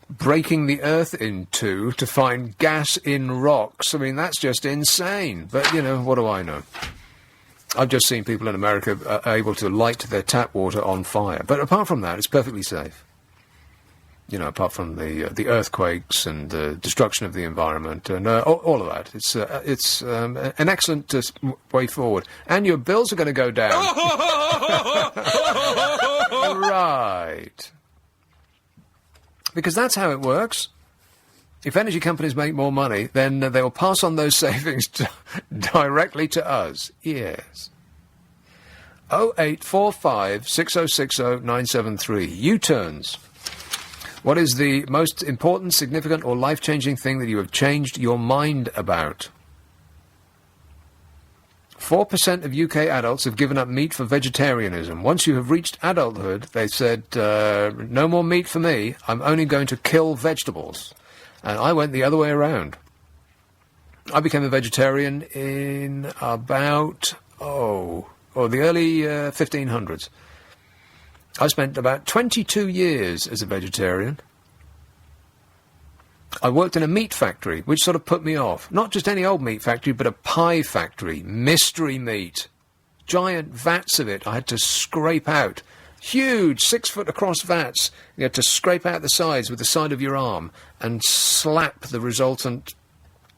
Breaking the earth in two to find gas in rocks. I mean, that's just insane. But, what do I know? I've just seen people in America able to light their tap water on fire. But apart from that, it's perfectly safe. Apart from the earthquakes and the destruction of the environment and all of that. It's an excellent way forward. And your bills are going to go down. Right. Because that's how it works. If energy companies make more money, then they will pass on those savings directly to us. Yes. 0845 6060 973. U-turns. What is the most important, significant, or life-changing thing that you have changed your mind about? 4% of UK adults have given up meat for vegetarianism. Once you have reached adulthood, they said, no more meat for me. I'm only going to kill vegetables. And I went the other way around. I became a vegetarian in about, the early 1500s. I spent about 22 years as a vegetarian. I worked in a meat factory, which sort of put me off. Not just any old meat factory, but a pie factory. Mystery meat. Giant vats of it I had to scrape out. Huge, 6-foot across vats. You had to scrape out the sides with the side of your arm and slap the resultant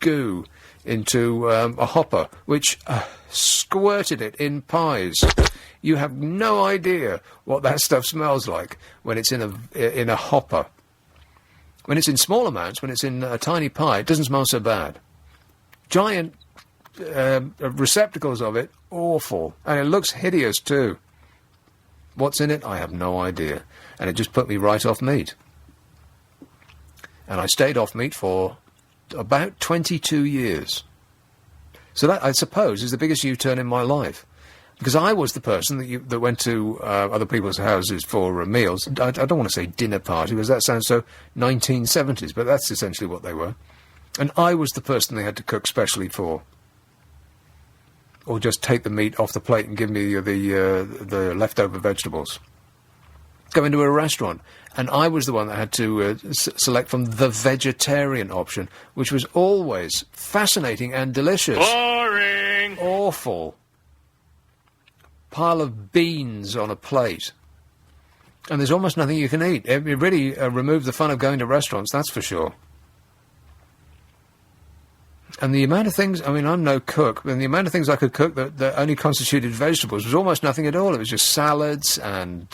goo into a hopper, which squirted it in pies. You have no idea what that stuff smells like when it's in a hopper. When it's in small amounts, when it's in a tiny pie, it doesn't smell so bad. Giant receptacles of it, awful. And it looks hideous too. What's in it? I have no idea. And it just put me right off meat. And I stayed off meat for about 22 years. So that, I suppose, is the biggest U-turn in my life. Because I was the person that went to other people's houses for meals. I don't want to say dinner party, because that sounds so 1970s, but that's essentially what they were. And I was the person they had to cook specially for. Or just take the meat off the plate and give me the leftover vegetables. go into a restaurant, and I was the one that had to select from the vegetarian option, which was always fascinating and delicious. Boring! Awful. Pile of beans on a plate. And there's almost nothing you can eat. It really removed the fun of going to restaurants, that's for sure. And the amount of things, I mean, I'm no cook, but the amount of things I could cook that only constituted vegetables was almost nothing at all. It was just salads and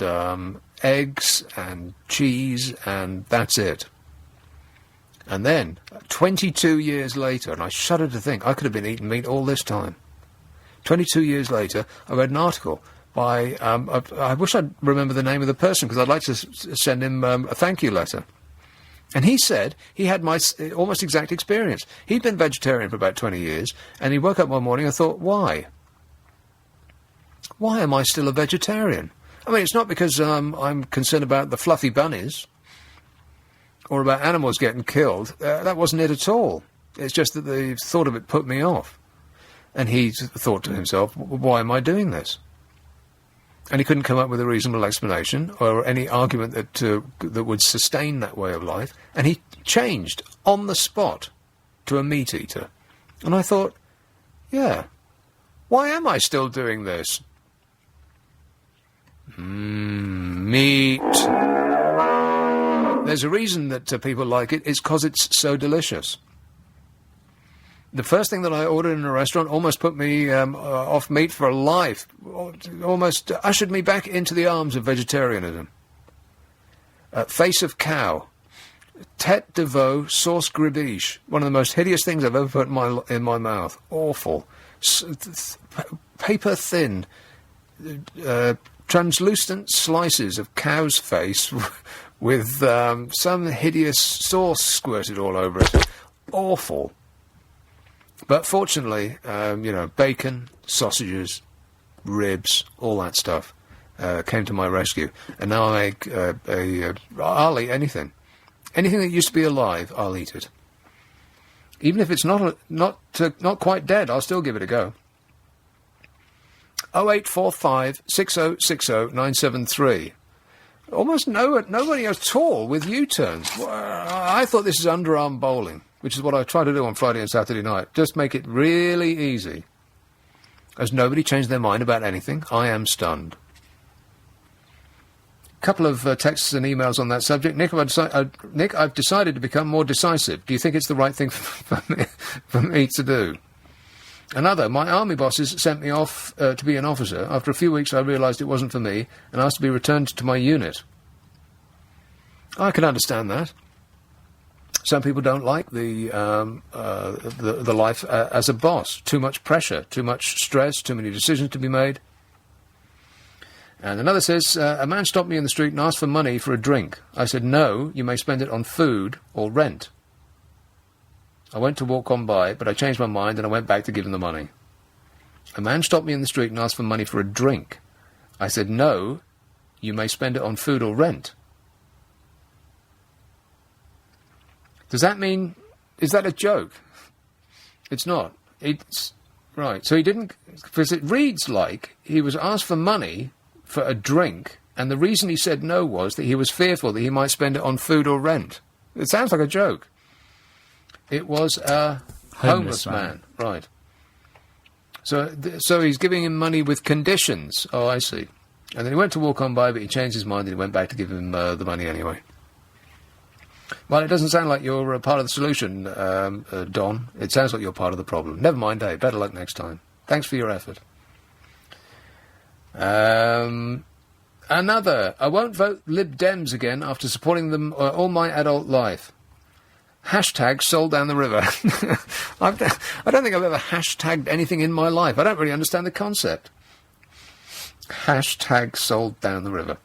eggs and cheese, and that's it. And then, 22 years later, and I shudder to think, I could have been eating meat all this time. 22 years later, I read an article by, I wish I'd remember the name of the person, because I'd like to send him a thank you letter. And he said he had my almost exact experience. He'd been vegetarian for about 20 years, and he woke up one morning and thought, why? Why am I still a vegetarian? I mean, it's not because I'm concerned about the fluffy bunnies or about animals getting killed. That wasn't it at all. It's just that the thought of it put me off. And he thought to himself, why am I doing this? And he couldn't come up with a reasonable explanation or any argument that would sustain that way of life. And he changed on the spot to a meat eater. And I thought, yeah, why am I still doing this? Meat. There's a reason that people like it. It's because it's so delicious. The first thing that I ordered in a restaurant almost put me off meat for life, almost ushered me back into the arms of vegetarianism. Face of cow, tête de veau, sauce gribiche, one of the most hideous things I've ever put in my mouth. Awful. Paper thin, translucent slices of cow's face with some hideous sauce squirted all over it. Awful. But fortunately, bacon, sausages, ribs, all that stuff came to my rescue. And now I make I'll eat anything. Anything that used to be alive, I'll eat it. Even if it's not quite dead, I'll still give it a go. 0845 6060 973. Almost nobody at all with U-turns. I thought this is underarm bowling, which is what I try to do on Friday and Saturday night. Just make it really easy. Has nobody changed their mind about anything? I am stunned. A couple of texts and emails on that subject. Nick, I've decided to become more decisive. Do you think it's the right thing for me to do? Another, my army bosses sent me off to be an officer. After a few weeks, I realised it wasn't for me and asked to be returned to my unit. I can understand that. Some people don't like the life as a boss. Too much pressure, too much stress, too many decisions to be made. And another says, a man stopped me in the street and asked for money for a drink. I said, no, you may spend it on food or rent. I went to walk on by, but I changed my mind and I went back to give him the money. A man stopped me in the street and asked for money for a drink. I said, no, you may spend it on food or rent. Does that mean, is that a joke? It's not. It's, right, so he didn't, because it reads like he was asked for money for a drink, and the reason he said no was that he was fearful that he might spend it on food or rent. It sounds like a joke. It was a homeless man. Right. So he's giving him money with conditions. Oh, I see. And then he went to walk on by, but he changed his mind and he went back to give him the money anyway. Well, it doesn't sound like you're part of the solution, Don. It sounds like you're part of the problem. Never mind, Dave. Better luck next time. Thanks for your effort. Another. I won't vote Lib Dems again after supporting them all my adult life. Hashtag sold down the river. I don't think I've ever hashtagged anything in my life. I don't really understand the concept. Hashtag sold down the river.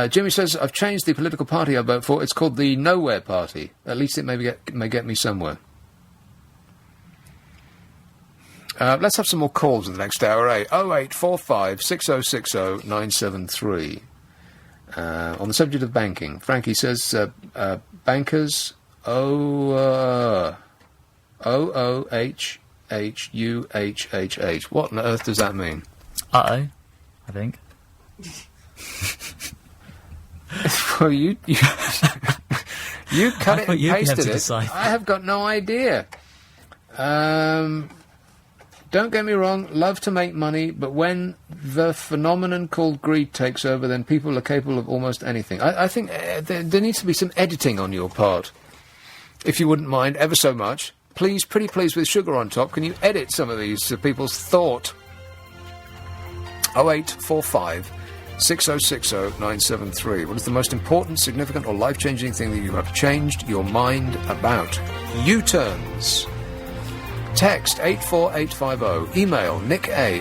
Jimmy says, I've changed the political party I vote for. It's called the Nowhere Party. At least it may get me somewhere. Let's have some more calls in the next hour, eh? 0845 6060 973. On the subject of banking, Frankie says, bankers... O-O-H-H-U-H-H-H. What on earth does that mean? Uh-oh, I think. Well, you cut it and you'd have pasted to it. decide. I have got no idea. Don't get me wrong, love to make money, but when the phenomenon called greed takes over, then people are capable of almost anything. I think there needs to be some editing on your part, if you wouldn't mind, ever so much. Please, pretty please, with sugar on top, can you edit some of these people's thought? 0845 6060 973. What is the most important, significant, or life-changing thing that you have changed your mind about? U-turns. Text 84850. Email nica@lbc.co.uk.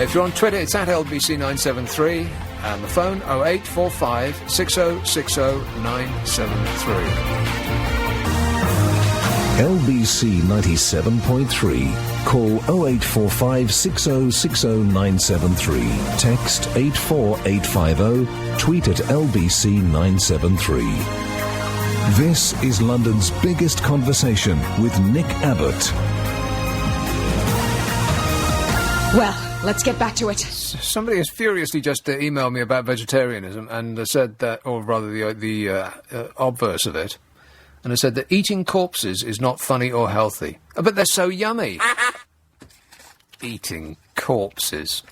If you're on Twitter, it's at LBC973. And the phone 0845 6060 973. LBC 97.3. Call 0845 6060 973. Text 84850. Tweet at LBC 973. This is London's biggest conversation with Nick Abbott. Well, let's get back to it. Somebody has furiously just emailed me about vegetarianism and said that, or rather the obverse of it, and has said that eating corpses is not funny or healthy. Oh, but they're so yummy. Eating corpses.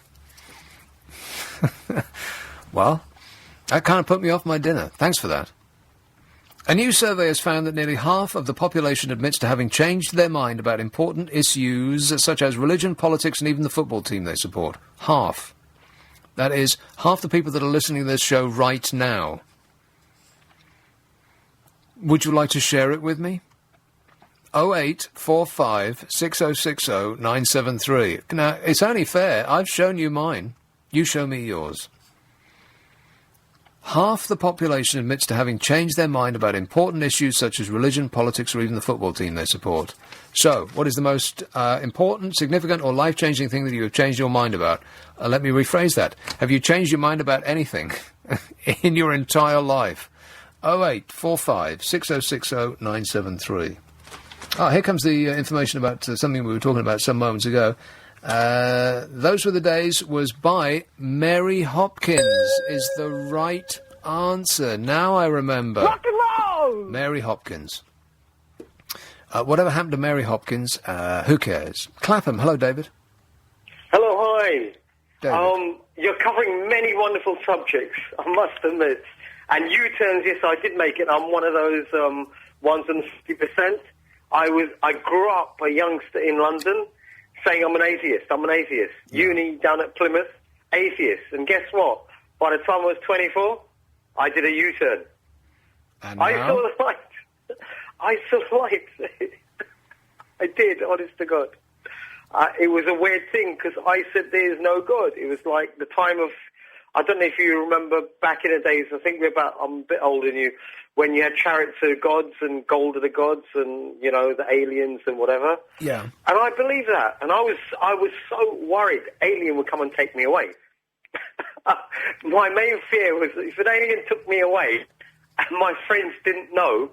Well, that kind of put me off my dinner. Thanks for that. A new survey has found that nearly half of the population admits to having changed their mind about important issues such as religion, politics, and even the football team they support. Half. That is, half the people that are listening to this show right now. Would you like to share it with me? 0845 6060 973. Now, it's only fair. I've shown you mine. You show me yours. Half the population admits to having changed their mind about important issues such as religion, politics, or even the football team they support. So, what is the most important, significant, or life-changing thing that you have changed your mind about? Let me rephrase that. Have you changed your mind about anything in your entire life? 0845 6060 973. Oh, here comes the information about something we were talking about some moments ago. Those Were the Days was by Mary Hopkins, is the right answer. Now I remember. Rock and roll! Mary Hopkins. Whatever happened to Mary Hopkins, who cares? Clapham, hello, David. Hello, hi. David. You're covering many wonderful subjects, I must admit. And U-turns, yes, I did make it. I'm one of those 150%. I grew up a youngster in London saying I'm an atheist. Yeah. Uni down at Plymouth, atheist. And guess what? By the time I was 24, I did a U-turn. And I now? saw the light. I did, honest to God. It was a weird thing because I said there's no God. It was like the time of, I don't know if you remember back in the days, I think I'm a bit older than you, when you had chariots of the gods and gold of the gods and, you know, the aliens and whatever. Yeah. And I believe that. And I was so worried alien would come and take me away. My main fear was that if an alien took me away and my friends didn't know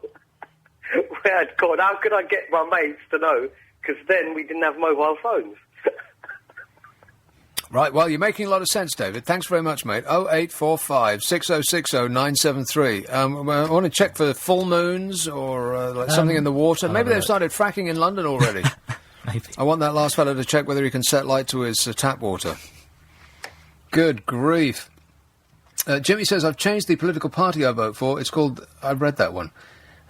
where I'd gone, how could I get my mates to know? Because then we didn't have mobile phones. Right, well, you're making a lot of sense, David. Thanks very much, mate. 0845 6060 973. I want to check for full moons or something in the water. Maybe they've started fracking in London already. Maybe. I want that last fellow to check whether he can set light to his tap water. Good grief. Jimmy says, I've changed the political party I vote for. It's called... I've read that one.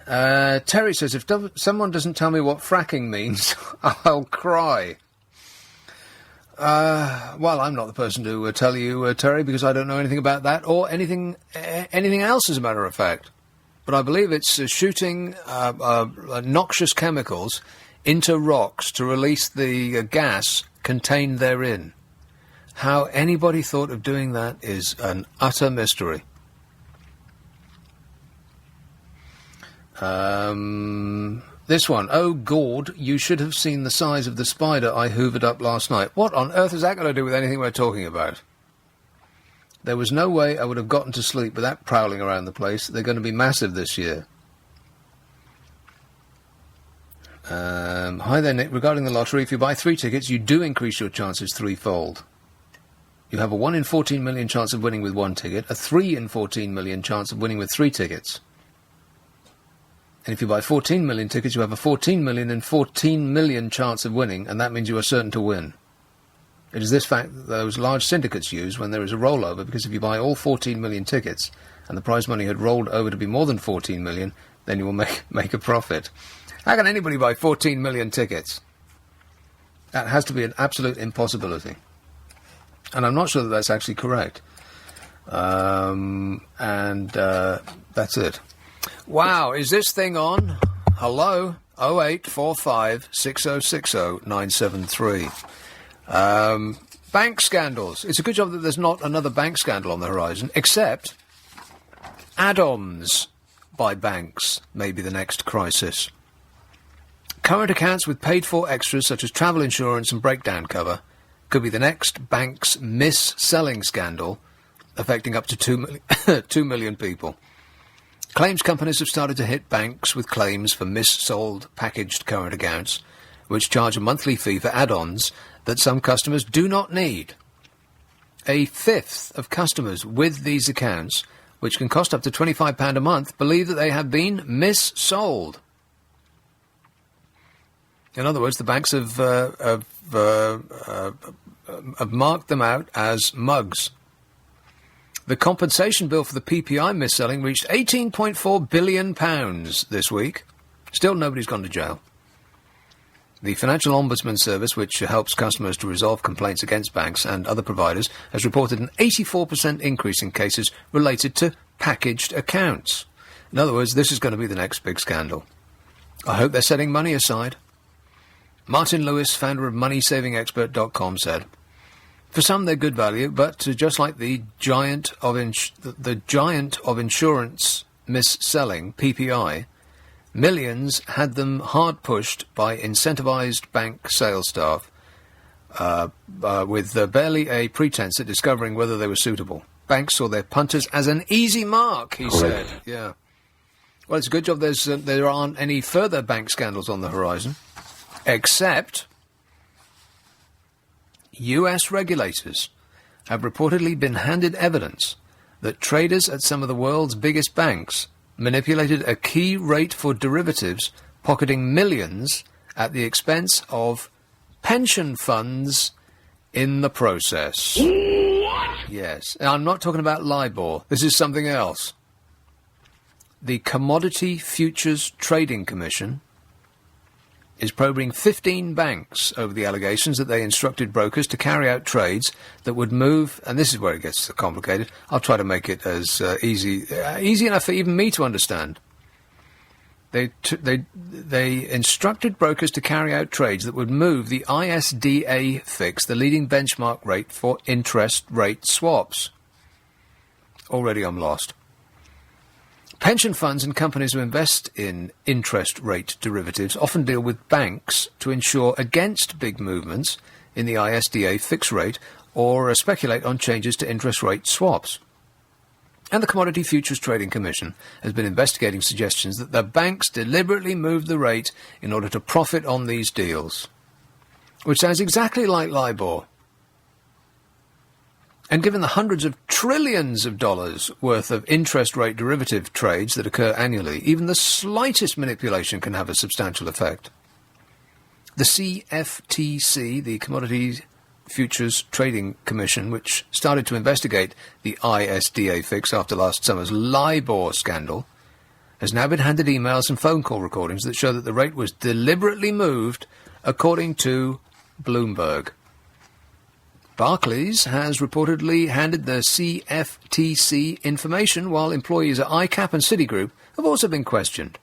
Terry says, if someone doesn't tell me what fracking means, I'll cry. Well, I'm not the person to tell you, Terry, because I don't know anything about that or anything else, as a matter of fact. But I believe it's shooting noxious chemicals into rocks to release the gas contained therein. How anybody thought of doing that is an utter mystery. This one. Oh, Gord, you should have seen the size of the spider I hoovered up last night. What on earth has that got to do with anything we're talking about? There was no way I would have gotten to sleep with that prowling around the place. They're going to be massive this year. Hi there, Nick. Regarding the lottery, if you buy 3 tickets, you do increase your chances threefold. You have a 1 in 14 million chance of winning with 1 ticket, a 3 in 14 million chance of winning with 3 tickets. And if you buy 14 million tickets, you have a 14 million in 14 million chance of winning, and that means you are certain to win. It is this fact that those large syndicates use when there is a rollover, because if you buy all 14 million tickets and the prize money had rolled over to be more than 14 million, then you will make a profit. How can anybody buy 14 million tickets? That has to be an absolute impossibility. And I'm not sure that that's actually correct. That's it. Wow, is this thing on? Hello? 0845 6060 973. Bank scandals. It's a good job that there's not another bank scandal on the horizon, except add-ons by banks may be the next crisis. Current accounts with paid-for extras such as travel insurance and breakdown cover could be the next bank's mis-selling scandal, affecting up to 2 million people. Claims companies have started to hit banks with claims for mis-sold packaged current accounts, which charge a monthly fee for add-ons that some customers do not need. A fifth of customers with these accounts, which can cost up to £25 a month, believe that they have been mis-sold. In other words, the banks have marked them out as mugs. The compensation bill for the PPI mis-selling reached £18.4 billion this week. Still nobody's gone to jail. The Financial Ombudsman Service, which helps customers to resolve complaints against banks and other providers, has reported an 84% increase in cases related to packaged accounts. In other words, this is going to be the next big scandal. I hope they're setting money aside. Martin Lewis, founder of MoneySavingExpert.com, said, "For some, they're good value, but just like the giant of insurance mis-selling, PPI, millions had them hard pushed by incentivized bank sales staff with barely a pretense at discovering whether they were suitable. Banks saw their punters as an easy mark," he said. Yeah. Well, it's a good job there aren't any further bank scandals on the horizon, except US regulators have reportedly been handed evidence that traders at some of the world's biggest banks manipulated a key rate for derivatives, pocketing millions at the expense of pension funds in the process. What? Yes. And I'm not talking about LIBOR. This is something else. The Commodity Futures Trading Commission is probing 15 banks over the allegations that they instructed brokers to carry out trades that would move, and this is where it gets complicated. I'll try to make it as easy enough for even me to understand. They instructed brokers to carry out trades that would move the ISDA fix, the leading benchmark rate for interest rate swaps. Already I'm lost. Pension funds and companies who invest in interest rate derivatives often deal with banks to insure against big movements in the ISDA fixed rate or speculate on changes to interest rate swaps. And the Commodity Futures Trading Commission has been investigating suggestions that the banks deliberately moved the rate in order to profit on these deals, which sounds exactly like LIBOR. And given the hundreds of trillions of dollars worth of interest rate derivative trades that occur annually, even the slightest manipulation can have a substantial effect. The CFTC, the Commodity Futures Trading Commission, which started to investigate the ISDA fix after last summer's LIBOR scandal, has now been handed emails and phone call recordings that show that the rate was deliberately moved, according to Bloomberg. Barclays has reportedly handed the CFTC information, while employees at ICAP and Citigroup have also been questioned.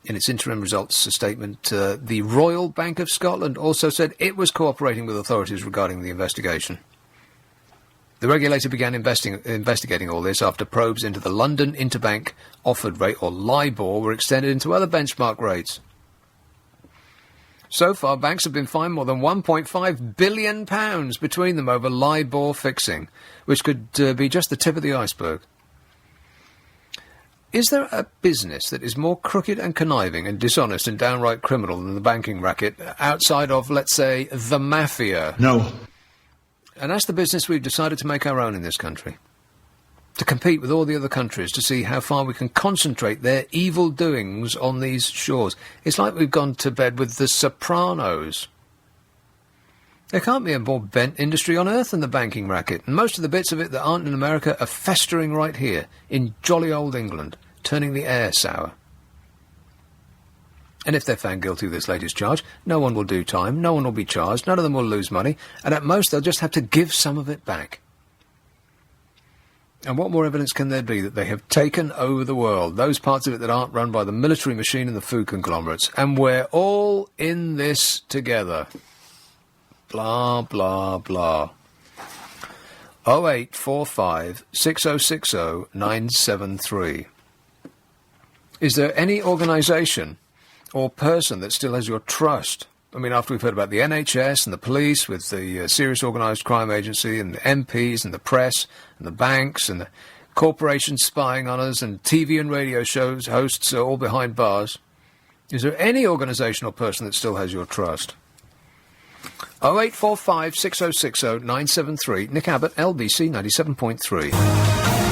In its interim results statement, the Royal Bank of Scotland also said it was cooperating with authorities regarding the investigation. The regulator began investigating all this after probes into the London Interbank Offered Rate, or LIBOR, were extended into other benchmark rates. So far, banks have been fined more than £1.5 billion between them over LIBOR fixing, which could be just the tip of the iceberg. Is there a business that is more crooked and conniving and dishonest and downright criminal than the banking racket, outside of, let's say, the mafia? No. And that's the business we've decided to make our own in this country. To compete with all the other countries to see how far we can concentrate their evil doings on these shores. It's like we've gone to bed with The Sopranos. There can't be a more bent industry on earth than the banking racket, and most of the bits of it that aren't in America are festering right here, in jolly old England, turning the air sour. And if they're found guilty of this latest charge, no one will do time, no one will be charged, none of them will lose money, and at most they'll just have to give some of it back. And what more evidence can there be that they have taken over the world, those parts of it that aren't run by the military machine and the food conglomerates, and we're all in this together. Blah, blah, blah. 0845 6060 973. Is there any organisation or person that still has your trust? I mean, after we've heard about the NHS and the police with the Serious Organised Crime Agency and the MPs and the press and the banks and the corporations spying on us and TV and radio shows hosts are all behind bars. Is there any organisation or person that still has your trust? 0845 6060 973. Nick Abbott, LBC 97.3.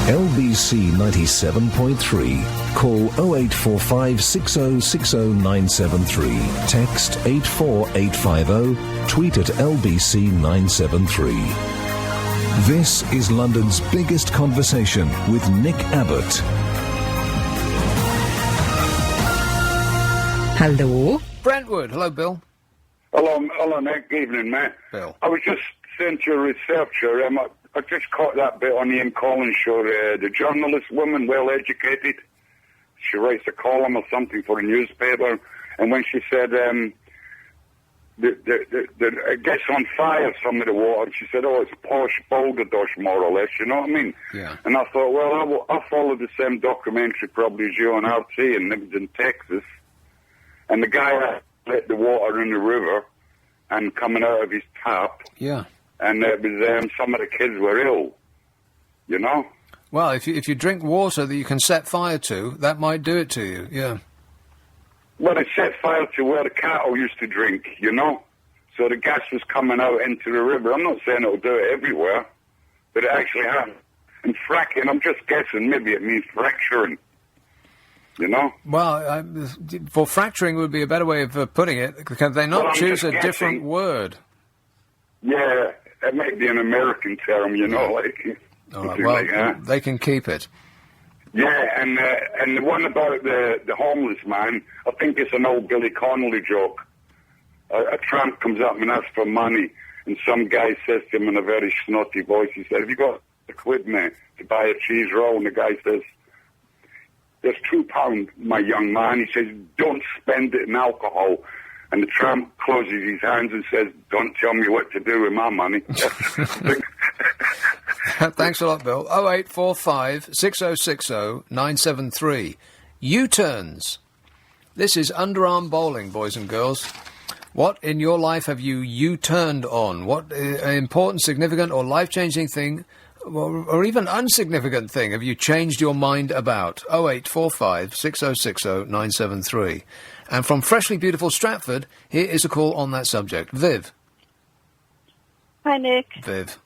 LBC 97.3. Call 0845 6060 973. Text 84850. Tweet at LBC 973. This is London's biggest conversation with Nick Abbott. Hello. Brentwood. Hello, Bill. Hello, Nick. Evening, mate. Bill. I was just saying to your researcher, I just caught that bit on Ian Collins' show, the journalist woman, well-educated. She writes a column or something for a newspaper, and when she said it gets on fire, some of the water, she said, oh, it's posh balderdash, more or less, you know what I mean? Yeah. And I thought, well, I followed the same documentary probably as you on RT, and it was in Texas, and the guy let the water in the river and coming out of his tap. Yeah. And it was, some of the kids were ill, you know? Well, if you drink water that you can set fire to, that might do it to you, yeah. Well, it set fire to where the cattle used to drink, you know? So the gas was coming out into the river. I'm not saying it'll do it everywhere, but it actually happened. And fracking, I'm just guessing, maybe it means fracturing. You know? Well, for fracturing would be a better way of putting it. Can they not choose a different word? Yeah, it might be an American term, you know, like... All right, well, they can keep it. Yeah, and the one about the homeless man, I think it's an old Billy Connolly joke. A tramp comes up and asks for money, and some guy says to him in a very snotty voice, he says, have you got a quid, mate, to buy a cheese roll? And the guy says, there's £2, my young man. He says, don't spend it in alcohol. And the tramp closes his hands and says, don't tell me what to do with my money. Thanks a lot, Bill. 0845 6060 973. U-turns. This is underarm bowling, boys and girls. What in your life have you U-turned on? What important, significant, or life-changing thing, or even unsignificant thing, have you changed your mind about? 0845 6060 973. And from freshly beautiful Stratford, here is a call on that subject. Viv. Hi, Nick. Viv.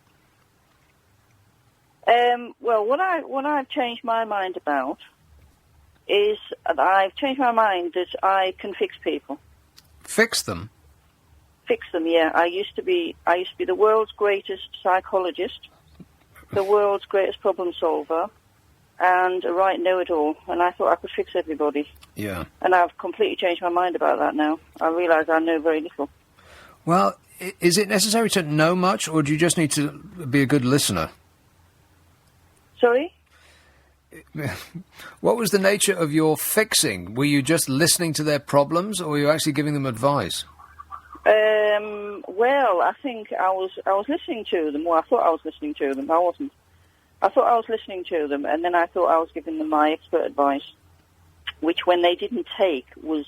Well, what I've changed my mind about is I've changed my mind that I can fix people. Fix them? Fix them, yeah. I used to be the world's greatest psychologist, the world's greatest problem solver, and a right know-it-all, and I thought I could fix everybody. Yeah. And I've completely changed my mind about that now. I realise I know very little. Well, is it necessary to know much, or do you just need to be a good listener? Sorry? What was the nature of your fixing? Were you just listening to their problems, or were you actually giving them advice? Well, I think I was listening to them. Well, I thought I was listening to them. I wasn't. I thought I was listening to them, and then I thought I was giving them my expert advice, which, when they didn't take, was...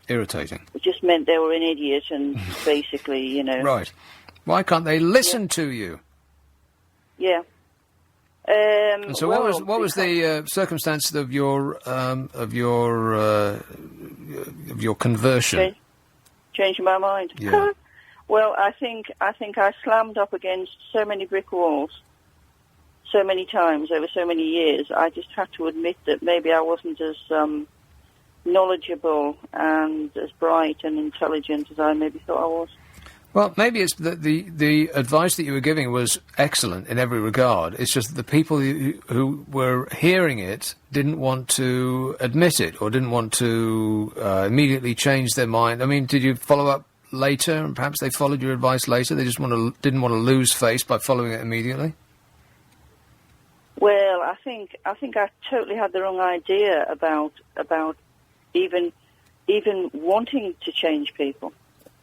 irritating. It just meant they were an idiot, and basically, you know... Right. Why can't they listen to you? Yeah. And so, well, what was the circumstance of your conversion? Changing my mind. Yeah. Well, I think I slammed up against so many brick walls, so many times over so many years. I just had to admit that maybe I wasn't as knowledgeable and as bright and intelligent as I maybe thought I was. Well, maybe it's that the advice that you were giving was excellent in every regard. It's just that the people who were hearing it didn't want to admit it or didn't want to immediately change their mind. I mean, did you follow up later, and perhaps they followed your advice later? They just didn't want to lose face by following it immediately? Well, I think I totally had the wrong idea about even wanting to change people.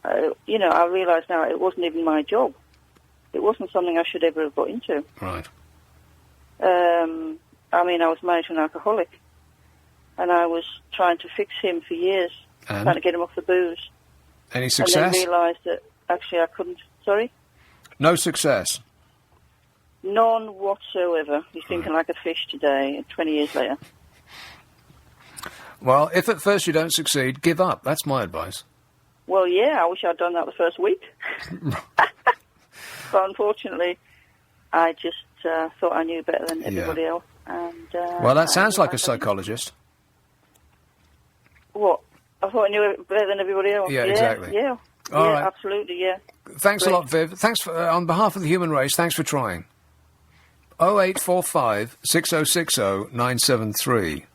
I realise now it wasn't even my job. It wasn't something I should ever have got into. Right. I was married to an alcoholic, and I was trying to fix him for years, trying to get him off the booze. Any success? And then realised that actually I couldn't. Sorry? No success? None whatsoever. He's thinking like a fish today, 20 years later. Well, if at first you don't succeed, give up. That's my advice. Well, yeah, I wish I'd done that the first week. But unfortunately, I just thought I knew better than everybody else. And, well, that sounds like a psychologist. What? I thought I knew it better than everybody else. Yeah, exactly. Yeah, All right. Absolutely, yeah. Thanks a lot, Viv. Thanks for, on behalf of the human race, thanks for trying. 0845 6060 973.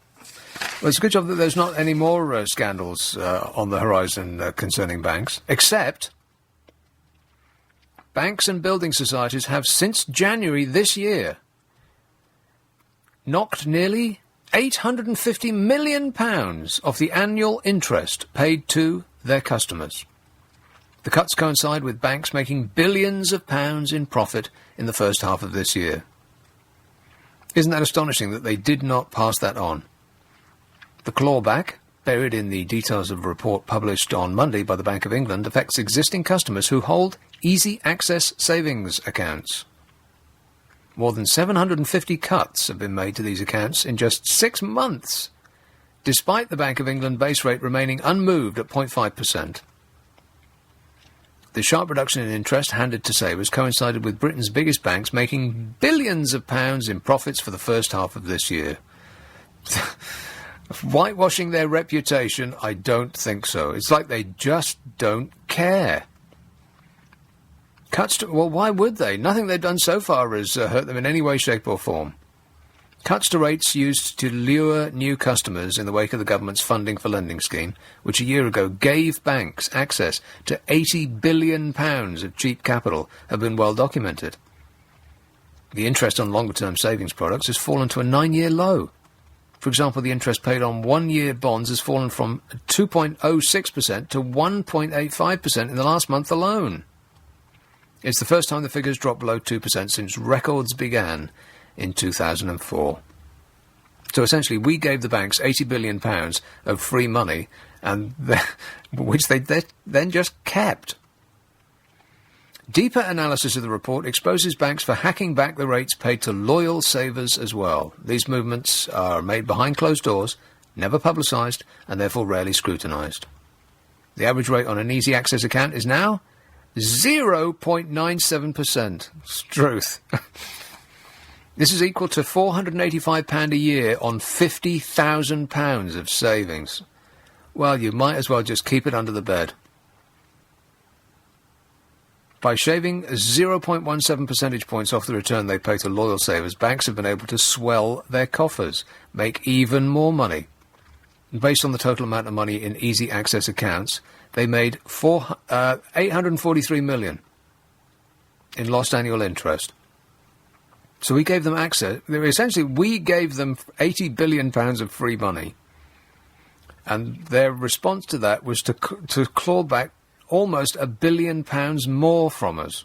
Well, it's a good job that there's not any more scandals on the horizon concerning banks, except banks and building societies have, since January this year, knocked nearly £850 million off the annual interest paid to their customers. The cuts coincide with banks making billions of pounds in profit in the first half of this year. Isn't that astonishing that they did not pass that on? The clawback, buried in the details of a report published on Monday by the Bank of England, affects existing customers who hold easy access savings accounts. More than 750 cuts have been made to these accounts in just 6 months, despite the Bank of England base rate remaining unmoved at 0.5%. The sharp reduction in interest handed to savers coincided with Britain's biggest banks making billions of pounds in profits for the first half of this year. Whitewashing their reputation? I don't think so. It's like they just don't care. Well, why would they? Nothing they've done so far has hurt them in any way, shape or form. Cuts to rates used to lure new customers in the wake of the government's Funding for Lending scheme, which a year ago gave banks access to £80 billion of cheap capital, have been well documented. The interest on longer-term savings products has fallen to a 9-year low. For example, the interest paid on 1-year bonds has fallen from 2.06% to 1.85% in the last month alone. It's the first time the figures dropped below 2% since records began in 2004. So essentially, we gave the banks £80 billion of free money, and which they then just kept. Deeper analysis of the report exposes banks for hacking back the rates paid to loyal savers as well. These movements are made behind closed doors, never publicised, and therefore rarely scrutinised. The average rate on an easy access account is now 0.97%. It's truth. This is equal to £485 a year on £50,000 of savings. Well, you might as well just keep it under the bed. By shaving 0.17 percentage points off the return they pay to loyal savers, banks have been able to swell their coffers, make even more money. Based on the total amount of money in easy access accounts, they made $843 million in lost annual interest. So we gave them access. Essentially, we gave them £80 billion of free money. And their response to that was to claw back almost £1 billion more from us.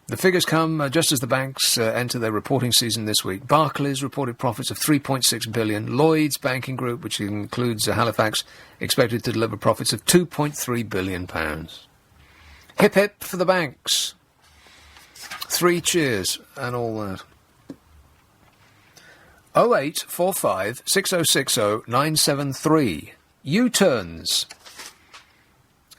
The figures come just as the banks enter their reporting season this week. Barclays reported profits of £3.6 billion. Lloyds Banking Group, which includes Halifax, expected to deliver profits of £2.3 billion. Hip hip for the banks. 3 cheers and all that. 0845 6060 973. U-turns.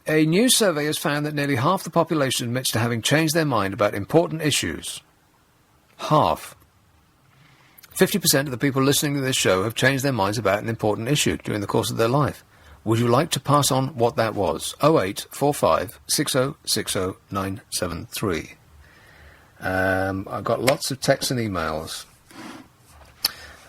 A new survey has found that nearly half the population admits to having changed their mind about important issues. Half. 50% of the people listening to this show have changed their minds about an important issue during the course of their life. Would you like to pass on what that was? 0845 6060 973. I've got lots of texts and emails.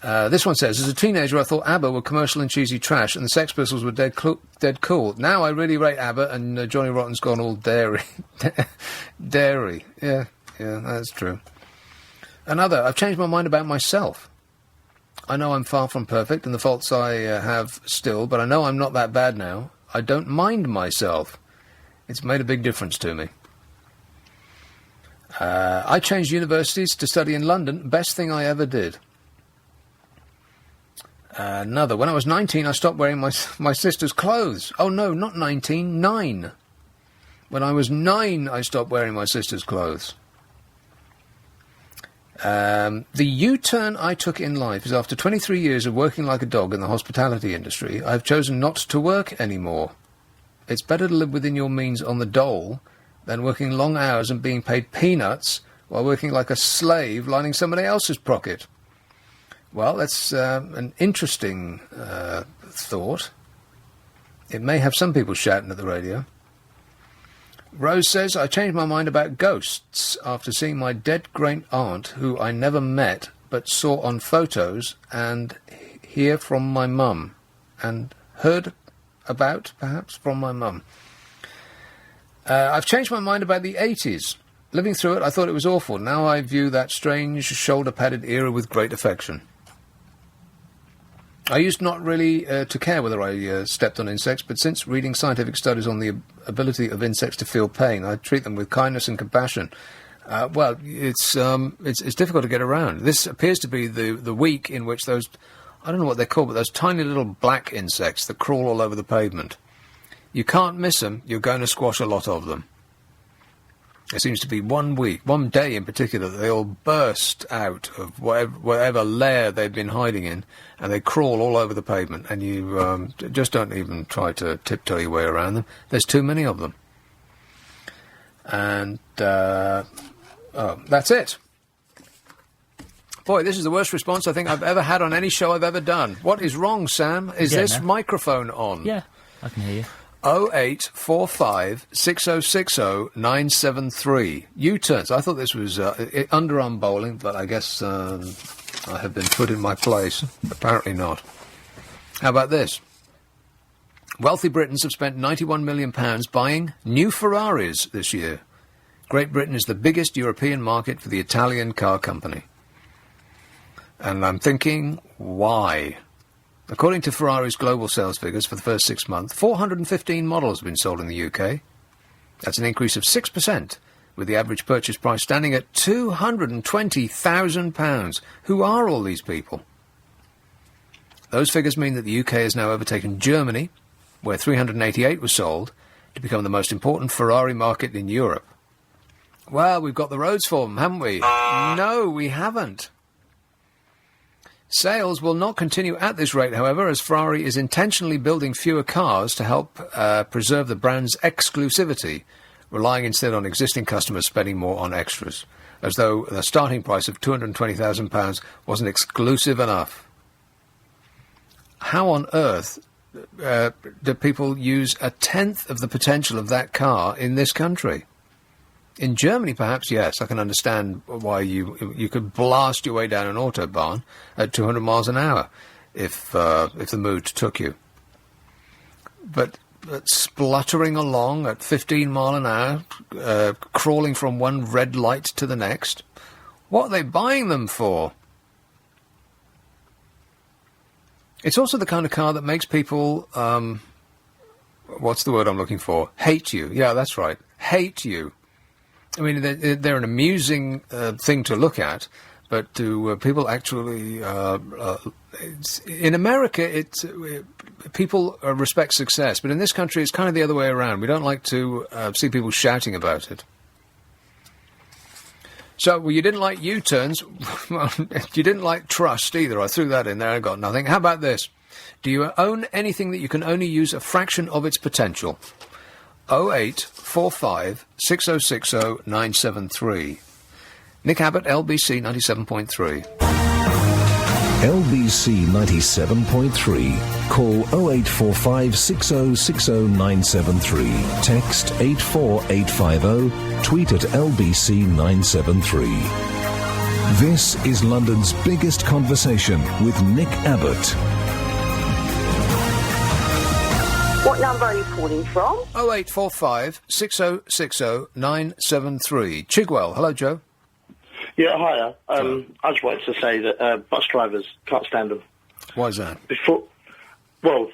This one says, as a teenager I thought Abbot were commercial and cheesy trash and the Sex Pistols were dead cool. Now I really rate Abbot and Johnny Rotten's gone all dairy. Dairy. Yeah, that's true. Another, I've changed my mind about myself. I know I'm far from perfect and the faults I have still, but I know I'm not that bad now. I don't mind myself. It's made a big difference to me. I changed universities to study in London. Best thing I ever did. Another, when I was 19, I stopped wearing my sister's clothes. Oh, no, not 19, 9. When I was 9, I stopped wearing my sister's clothes. The U-turn I took in life is after 23 years of working like a dog in the hospitality industry, I've chosen not to work anymore. It's better to live within your means on the dole than working long hours and being paid peanuts while working like a slave lining somebody else's pocket. Well, that's an interesting thought. It may have some people shouting at the radio. Rose says, I changed my mind about ghosts after seeing my dead great-aunt, who I never met but saw on photos, and hear from my mum. And heard about, perhaps, from my mum. I've changed my mind about the 80s. Living through it, I thought it was awful. Now I view that strange, shoulder-padded era with great affection. I used not really to care whether I stepped on insects, but since reading scientific studies on the ability of insects to feel pain, I treat them with kindness and compassion. Well, it's difficult to get around. This appears to be the week in which those, I don't know what they're called, but those tiny little black insects that crawl all over the pavement. You can't miss them. You're going to squash a lot of them. There seems to be one day in particular, that they all burst out of whatever lair they've been hiding in, and they crawl all over the pavement, and you just don't even try to tiptoe your way around them. There's too many of them. And that's it. Boy, this is the worst response I think I've ever had on any show I've ever done. What is wrong, Sam? Is this microphone on? Yeah, I can hear you. 0845 6060 973. U-turns. I thought this was underarm bowling, but I guess I have been put in my place. Apparently not. How about this? Wealthy Britons have spent £91 million buying new Ferraris this year. Great Britain is the biggest European market for the Italian car company. And I'm thinking, why? According to Ferrari's global sales figures for the first 6 months, 415 models have been sold in the UK. That's an increase of 6%, with the average purchase price standing at £220,000. Who are all these people? Those figures mean that the UK has now overtaken Germany, where 388 were sold, to become the most important Ferrari market in Europe. Well, we've got the roads for them, haven't we? No, we haven't. Sales will not continue at this rate, however, as Ferrari is intentionally building fewer cars to help preserve the brand's exclusivity, relying instead on existing customers spending more on extras, as though the starting price of £220,000 wasn't exclusive enough. How on earth do people use a tenth of the potential of that car in this country? In Germany, perhaps, yes, I can understand why you could blast your way down an autobahn at 200 miles an hour if the mood took you. But spluttering along at 15 mile an hour, crawling from one red light to the next, what are they buying them for? It's also the kind of car that makes people, what's the word I'm looking for? Hate you. Yeah, that's right. Hate you. I mean, they're an amusing thing to look at, but do people actually... in America, people respect success, but in this country it's kind of the other way around. We don't like to see people shouting about it. So, well, you didn't like U-turns. Well, you didn't like trust either. I threw that in there. I got nothing. How about this? Do you own anything that you can only use a fraction of its potential? 0845 6060 973. Nick Abbott, LBC 97.3. LBC 97.3. Call 0845 6060 973. Text 84850. Tweet at LBC 973. This is London's biggest conversation with Nick Abbott. What number are you calling from? 0845 6060 973. Chigwell. Hello, Joe. Yeah, hiya. I just wanted to say that bus drivers can't stand them. Why is that? Over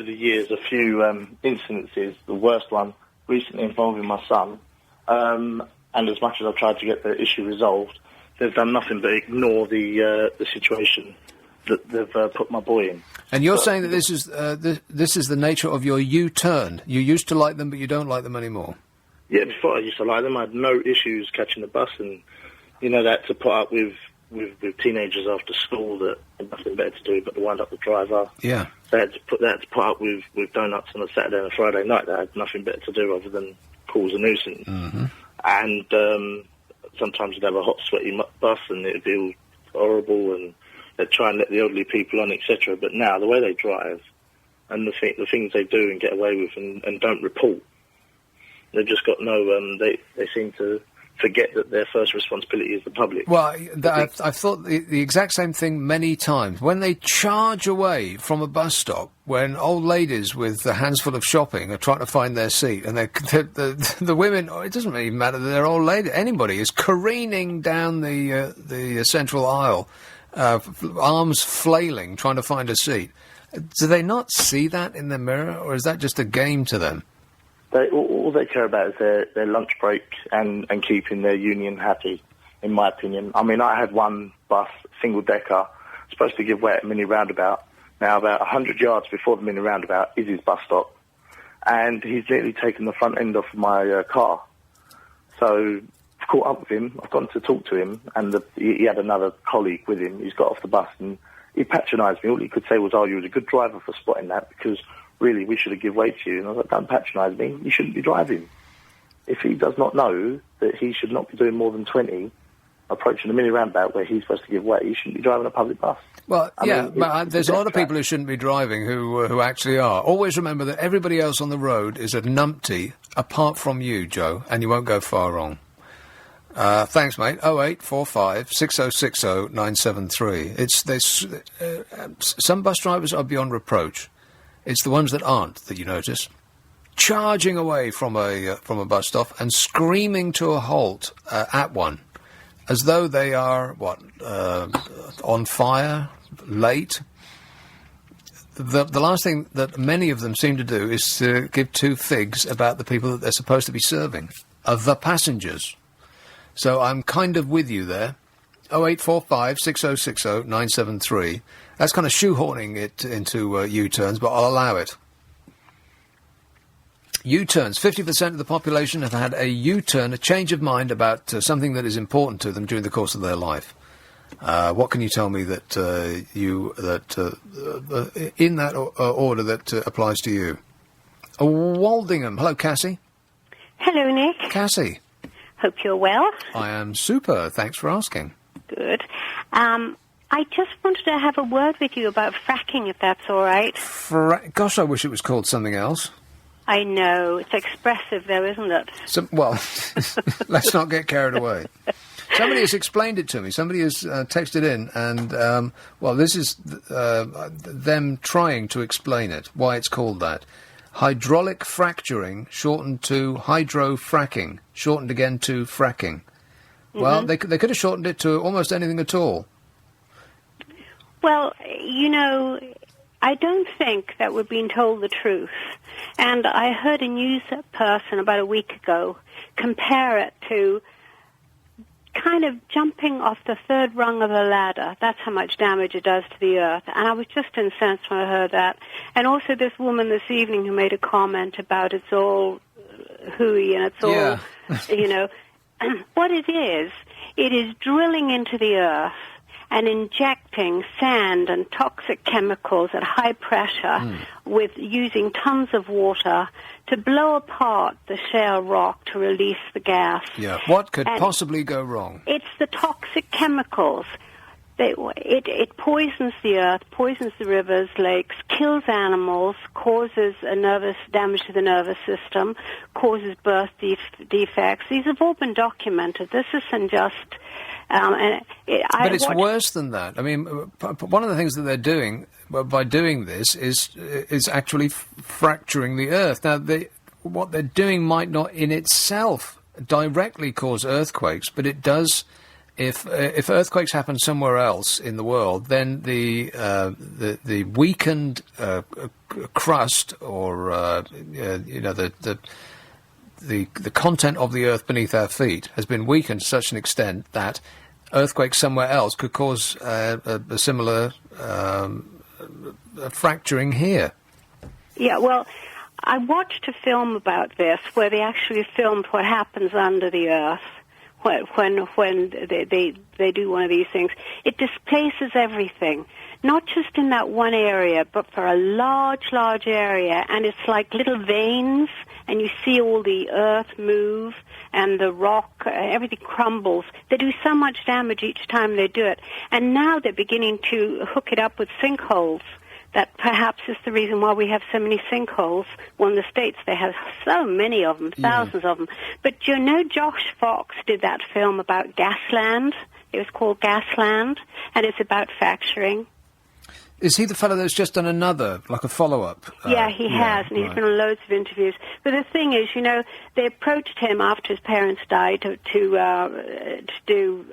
the years, a few incidences, the worst one recently involving my son, and as much as I've tried to get the issue resolved, they've done nothing but ignore the situation that they've put my boy in. And you're saying that this is the nature of your U-turn. You used to like them, but you don't like them anymore. Yeah, before I used to like them. I had no issues catching the bus, and they had to put up with teenagers after school that had nothing better to do but to wind up the driver. Yeah. They had to put up with donuts on a Saturday and a Friday night. They had nothing better to do other than cause a nuisance. Mm-hmm. And sometimes you'd have a hot, sweaty bus, and it'd be all horrible, and they'd try and let the elderly people on, etc. But now, the way they drive and the things they do and get away with and don't report, they've just got no... They seem to forget that their first responsibility is the public. Well, I've thought the exact same thing many times. When they charge away from a bus stop, when old ladies with a hands full of shopping are trying to find their seat, and the women, it doesn't really matter that they're old lady, anybody is careening down the central aisle, arms flailing, trying to find a seat. Do they not see that in the mirror, or is that just a game to them? All they care about is their lunch break and keeping their union happy, in my opinion. I mean, I had one bus, single-decker, supposed to give way at Mini Roundabout. Now, about 100 yards before the Mini Roundabout is his bus stop, and he's literally taken the front end off my car. So I've caught up with him. I've gone to talk to him, and he had another colleague with him. He's got off the bus, and he patronised me. All he could say was, you was a good driver for spotting that, because... really, we should have given way to you. And I was like, don't patronise me. You shouldn't be driving. If he does not know that he should not be doing more than 20, approaching a mini roundabout where he's supposed to give way, he shouldn't be driving a public bus. Well, but there's a lot of people who shouldn't be driving who actually are. Always remember that everybody else on the road is a numpty, apart from you, Joe, and you won't go far wrong. Thanks, mate. 0845 6060 973. Some bus drivers are beyond reproach. It's the ones that aren't that you notice. Charging away from a bus stop and screaming to a halt at one, as though they are, on fire, late. The last thing that many of them seem to do is to give two figs about the people that they're supposed to be serving, the passengers. So I'm kind of with you there. 0845 6060 973. That's kind of shoehorning it into U-turns, but I'll allow it. U-turns. 50% of the population have had a U-turn, a change of mind about something that is important to them during the course of their life. What can you tell me that in that order that applies to you? Waldingham. Hello, Cassie. Hello, Nick. Cassie. Hope you're well. I am super. Thanks for asking. Good. I just wanted to have a word with you about fracking, if that's all right. Gosh, I wish it was called something else. I know. It's expressive, though, isn't it? Let's not get carried away. Somebody has explained it to me. Somebody has texted in, and, this is them trying to explain it, why it's called that. Hydraulic fracturing, shortened to hydrofracking, shortened again to fracking. Mm-hmm. Well, they could have shortened it to almost anything at all. Well, I don't think that we're being told the truth. And I heard a news person about a week ago compare it to kind of jumping off the third rung of a ladder. That's how much damage it does to the earth. And I was just incensed when I heard that. And also this woman this evening who made a comment about it's all hooey and it's all, What it is drilling into the earth and injecting sand and toxic chemicals at high pressure with using tons of water to blow apart the shale rock to release the gas. Yeah. What could And possibly go wrong? It's the toxic chemicals. It poisons the earth, poisons the rivers, lakes, kills animals, causes damage to the nervous system, causes birth defects. These have all been documented. This isn't just... But it's worse than that. I mean, one of the things that they're doing by doing this is actually fracturing the earth. Now, what they're doing might not in itself directly cause earthquakes, but it does. If earthquakes happen somewhere else in the world, then the weakened crust or the content of the earth beneath our feet has been weakened to such an extent that earthquakes somewhere else could cause a similar fracturing here. Yeah, well, I watched a film about this where they actually filmed what happens under the earth when they do one of these things. It displaces everything, not just in that one area, but for a large area, and it's like little veins, and you see all the earth move, and the rock, everything crumbles. They do so much damage each time they do it, and now they're beginning to hook it up with sinkholes. That perhaps is the reason why we have so many sinkholes. Well, in the States, they have so many of them, thousands of them. But you know, Josh Fox did that film about Gasland. It was called Gasland, and it's about fracturing. Is he the fellow that's just done another, like a follow-up? Yeah, he has, and he's been on loads of interviews. But the thing is, you know, they approached him after his parents died to do,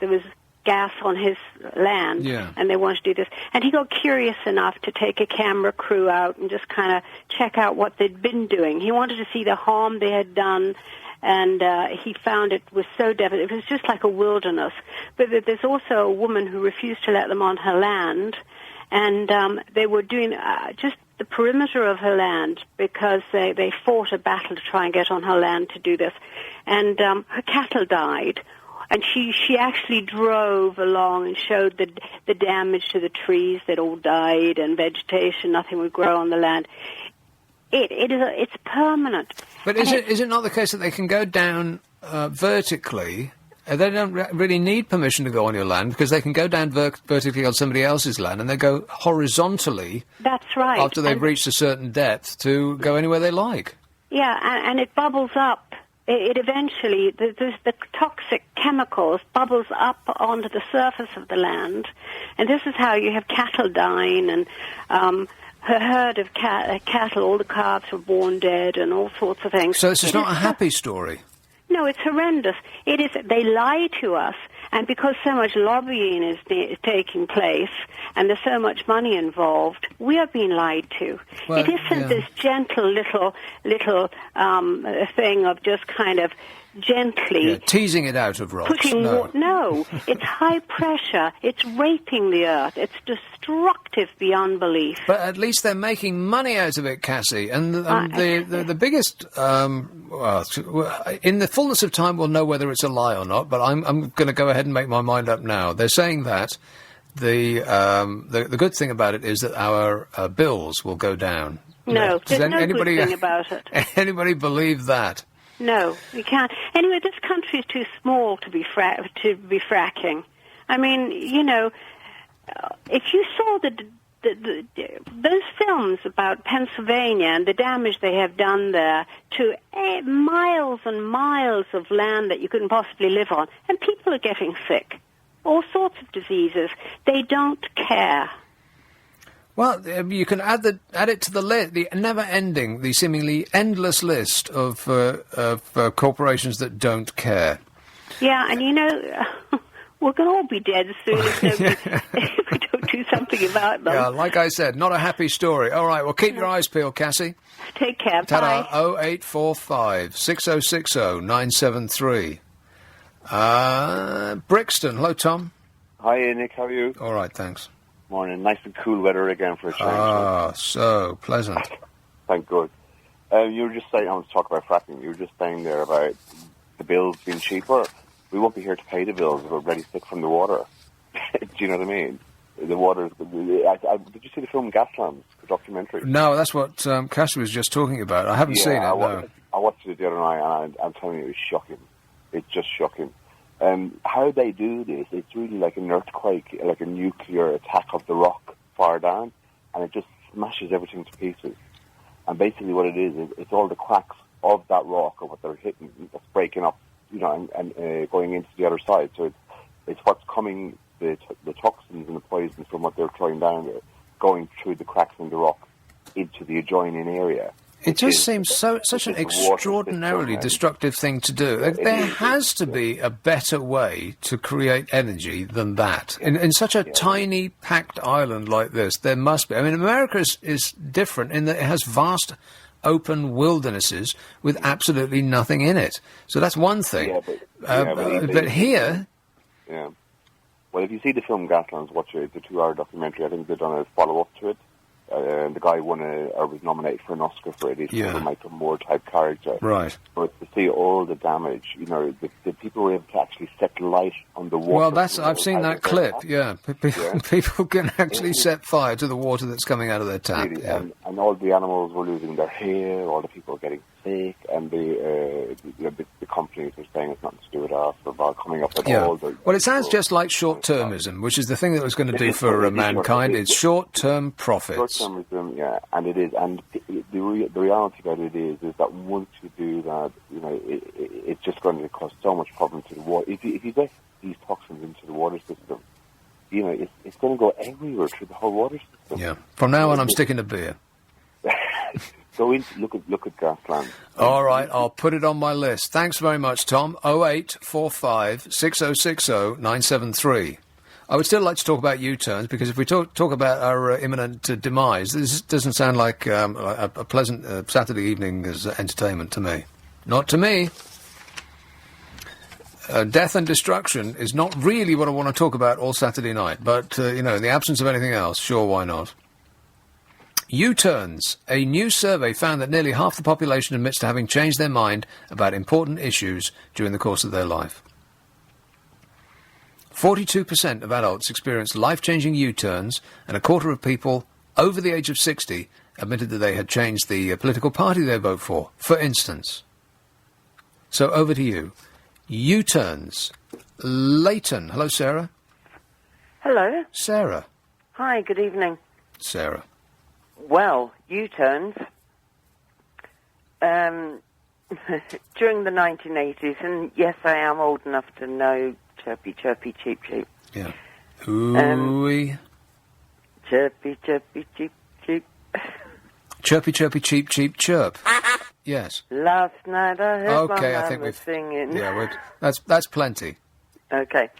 there was gas on his land, and they wanted to do this. And he got curious enough to take a camera crew out and just kind of check out what they'd been doing. He wanted to see the harm they had done, and he found it was so devastating. It was just like a wilderness. But there's also a woman who refused to let them on her land, and they were doing just the perimeter of her land because they fought a battle to try and get on her land to do this. And her cattle died. And she actually drove along and showed the damage to the trees that all died and vegetation, nothing would grow on the land. It's permanent. But is it not the case that they can go down vertically? They don't really need permission to go on your land because they can go down vertically on somebody else's land, and they go horizontally. That's right. After they've reached a certain depth to go anywhere they like. Yeah, and it bubbles up. It eventually, the toxic chemicals bubbles up onto the surface of the land, and this is how you have cattle dying, and her herd of cattle, all the calves were born dead, and all sorts of things. So this is not a happy story. No, it's horrendous. It is. They lie to us, and because so much lobbying is taking place, and there's so much money involved, we are being lied to. Well, it isn't this gentle little thing of just kind of gently teasing it out of rocks. No, it's high pressure. It's raping the earth. It's destructive beyond belief. But at least they're making money out of it, Cassie. And the biggest, in the fullness of time, we'll know whether it's a lie or not. But I'm going to go ahead and make my mind up now. They're saying that the good thing about it is that our bills will go down. No, there's no good thing about it. Anybody believe that? No, you can't. Anyway, this country is too small to be fracking. I mean, you know, if you saw those films about Pennsylvania and the damage they have done there to miles and miles of land that you couldn't possibly live on, and people are getting sick, all sorts of diseases. They don't care. Well, you can add it to the never-ending, the seemingly endless list of corporations that don't care. Yeah, and you know, we're going to all be dead soon if we don't do something about them. Yeah, like I said, not a happy story. All right, well, keep your eyes peeled, Cassie. Take care. Ta-da. Bye. 0845 6060 973. Brixton. Hello, Tom. Hi, Nick. How are you? All right, thanks. Morning. Nice and cool weather again for a change. Ah, so pleasant. Thank God. You were just saying, I want to talk about fracking. You were just saying there about the bills being cheaper. We won't be here to pay the bills if we're already sick from the water. Do you know what I mean? The water. Did you see the film Gaslands, the documentary? No, that's what Cassie was just talking about. I haven't seen it, no. I watched it the other night, and I'm telling you, it was shocking. It's just shocking. How they do this, it's really like an earthquake, like a nuclear attack of the rock far down, and it just smashes everything to pieces. And basically what it is it's all the cracks of that rock, or what they're hitting, that's breaking up, you know, and going into the other side. So it's what's coming, the toxins and the poisons from what they're throwing down there, going through the cracks in the rock into the adjoining area. It just seems such an extraordinarily destructive thing to do. There has to be a better way to create energy than that. In such a tiny, packed island like this, there must be. I mean, America is different in that it has vast, open wildernesses with absolutely nothing in it. So that's one thing. But here... Yeah. Well, if you see the film Gaslands, watch it. It's a 2-hour documentary. I think they've done a follow-up to it. The guy won or was nominated for an Oscar for it. He's kind of a Michael Moore type character. Right. But to see all the damage, you know, the people were able to actually set light on the Well, water. I've seen that clip. Yeah. People can actually set fire to the water that's coming out of their tap. Really. Yeah. And all the animals were losing their hair. All the people were getting sick, and the companies were saying it's nothing to do with us, about coming up with all the... Well, it sounds just like short-termism, which is the thing that was going to do for mankind. It's short-term profits. Short-termism, yeah, and it is. And the reality about it is that once you do that, you know, it's just going to cause so much problem to the water. If you get these toxins into the water system, you know, it's going to go everywhere through the whole water system. Yeah. From now on, I'm sticking to beer. Go in, look at Gasland. All right, I'll put it on my list. Thanks very much, Tom. 0845 6060 973. I would still like to talk about U-turns, because if we talk about our imminent demise, this doesn't sound like a pleasant Saturday evening as entertainment to me. Not to me. Death and destruction is not really what I want to talk about all Saturday night, but, you know, in the absence of anything else, sure, why not? U-turns. A new survey found that nearly half the population admits to having changed their mind about important issues during the course of their life. 42% of adults experienced life-changing U-turns, and a quarter of people over the age of 60 admitted that they had changed the political party they vote for instance. So over to you. U-turns. Leighton. Hello, Sarah. Hello. Sarah. Hi, good evening. Sarah. Well, U-turns. During the 1980s, and yes, I am old enough to know chirpy, chirpy, cheep, cheep. Yeah. Ooh-wee. Chirpy, chirpy, cheep, cheep. Chirpy, chirpy, cheep, cheep, chirp. Yes. Last night I heard my I think mama singing. Yeah, that's plenty. Okay.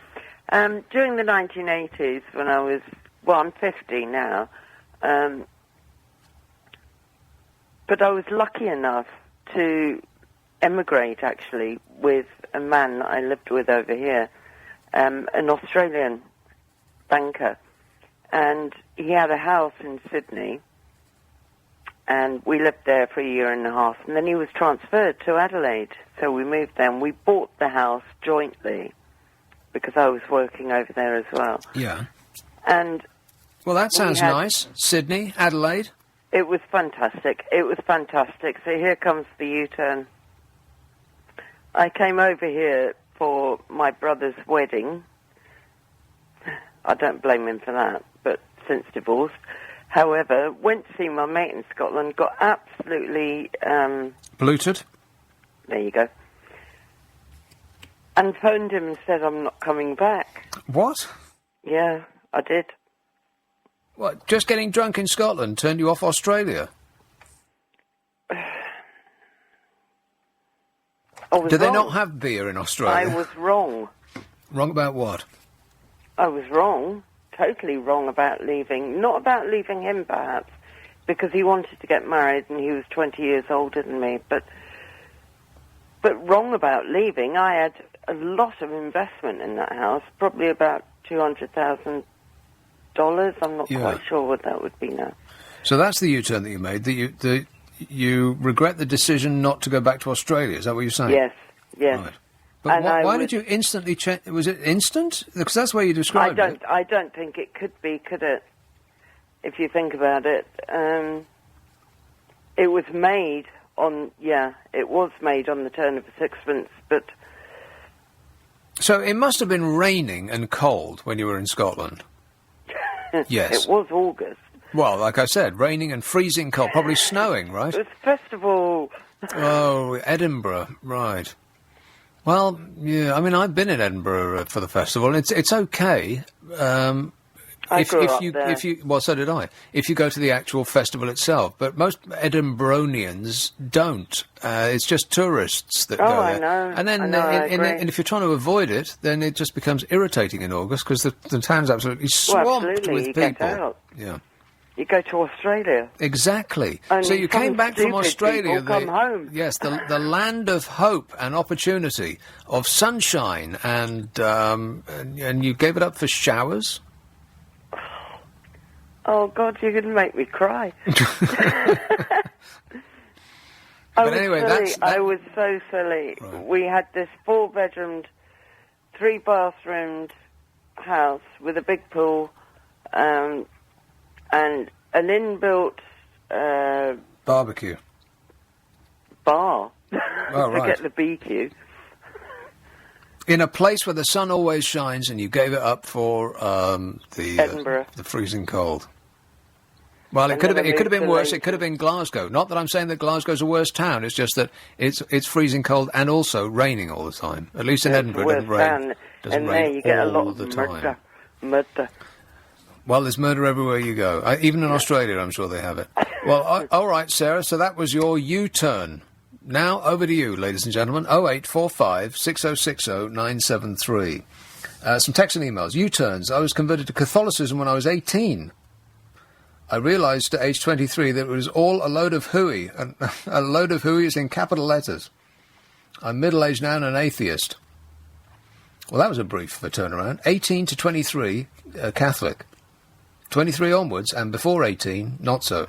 During the 1980s, when I was, I'm 50 now, but I was lucky enough to emigrate, actually, with a man that I lived with over here, an Australian banker. And he had a house in Sydney, and we lived there for 1.5 years, and then he was transferred to Adelaide. So we moved there, and we bought the house jointly, because I was working over there as well. Yeah. And well, that sounds nice. Sydney, Adelaide. It was fantastic. It was fantastic. So here comes the U-turn. I came over here for my brother's wedding. I don't blame him for that, but since divorced. However, went to see my mate in Scotland, got absolutely... Bluted? There you go. And phoned him and said, I'm not coming back. What? Yeah, I did. What, just getting drunk in Scotland turned you off Australia? Do they not have beer in Australia? I was wrong. Wrong about what? I was wrong. Totally wrong about leaving. Not about leaving him, perhaps, because he wanted to get married and he was 20 years older than me, but wrong about leaving. I had a lot of investment in that house, probably about $200,000. I'm not quite sure what that would be now. So that's the U-turn that you made, that you regret the decision not to go back to Australia, is that what you're saying? Yes, yes. Right. But And why did you instantly change? Was it instant? Because that's the way you described it. I don't think it could be, could it? If you think about it, it was made on the turn of a sixpence, but. So it must have been raining and cold when you were in Scotland. Yes. It was August. Well, like I said, raining and freezing cold, probably snowing, right? It was festival. Oh, Edinburgh, right. Well, yeah, I mean, I've been in Edinburgh for the festival, and it's okay. If you well, so did I. If you go to the actual festival itself, but most Edinburghians don't. It's just tourists that go there. I know. And then, and if you're trying to avoid it, then it just becomes irritating in August because the town's absolutely swamped with you people. Get out. Yeah. You go to Australia. Exactly. And so you came back from Australia. Come home. Yes, the land of hope and opportunity, of sunshine, and you gave it up for showers. Oh God, you're going to make me cry. I was so silly. Right. We had this 4-bedroomed, 3-bathroomed house with a big pool, and an inbuilt barbecue bar. Oh, right. Forget the BQ. In a place where the sun always shines, and you gave it up for Edinburgh, the freezing cold. Well, it could have been worse. It could have been Glasgow. Not that I'm saying that Glasgow's a worse town. It's just that it's freezing cold and also raining all the time. At least in Edinburgh, it doesn't rain. And there you get a lot of murder. Well, there's murder everywhere you go. Even in Australia, I'm sure they have it. Well, all right, Sarah. So that was your U-turn. Now over to you, ladies and gentlemen. 0845 6060 973. Some texts and emails. U-turns. I was converted to Catholicism when I was 18. I realised at age 23 that it was all a load of hooey, and a load of hooey is in capital letters. I'm middle-aged now and an atheist. Well, that was a brief turnaround. 18 to 23, Catholic. 23 onwards, and before 18, not so.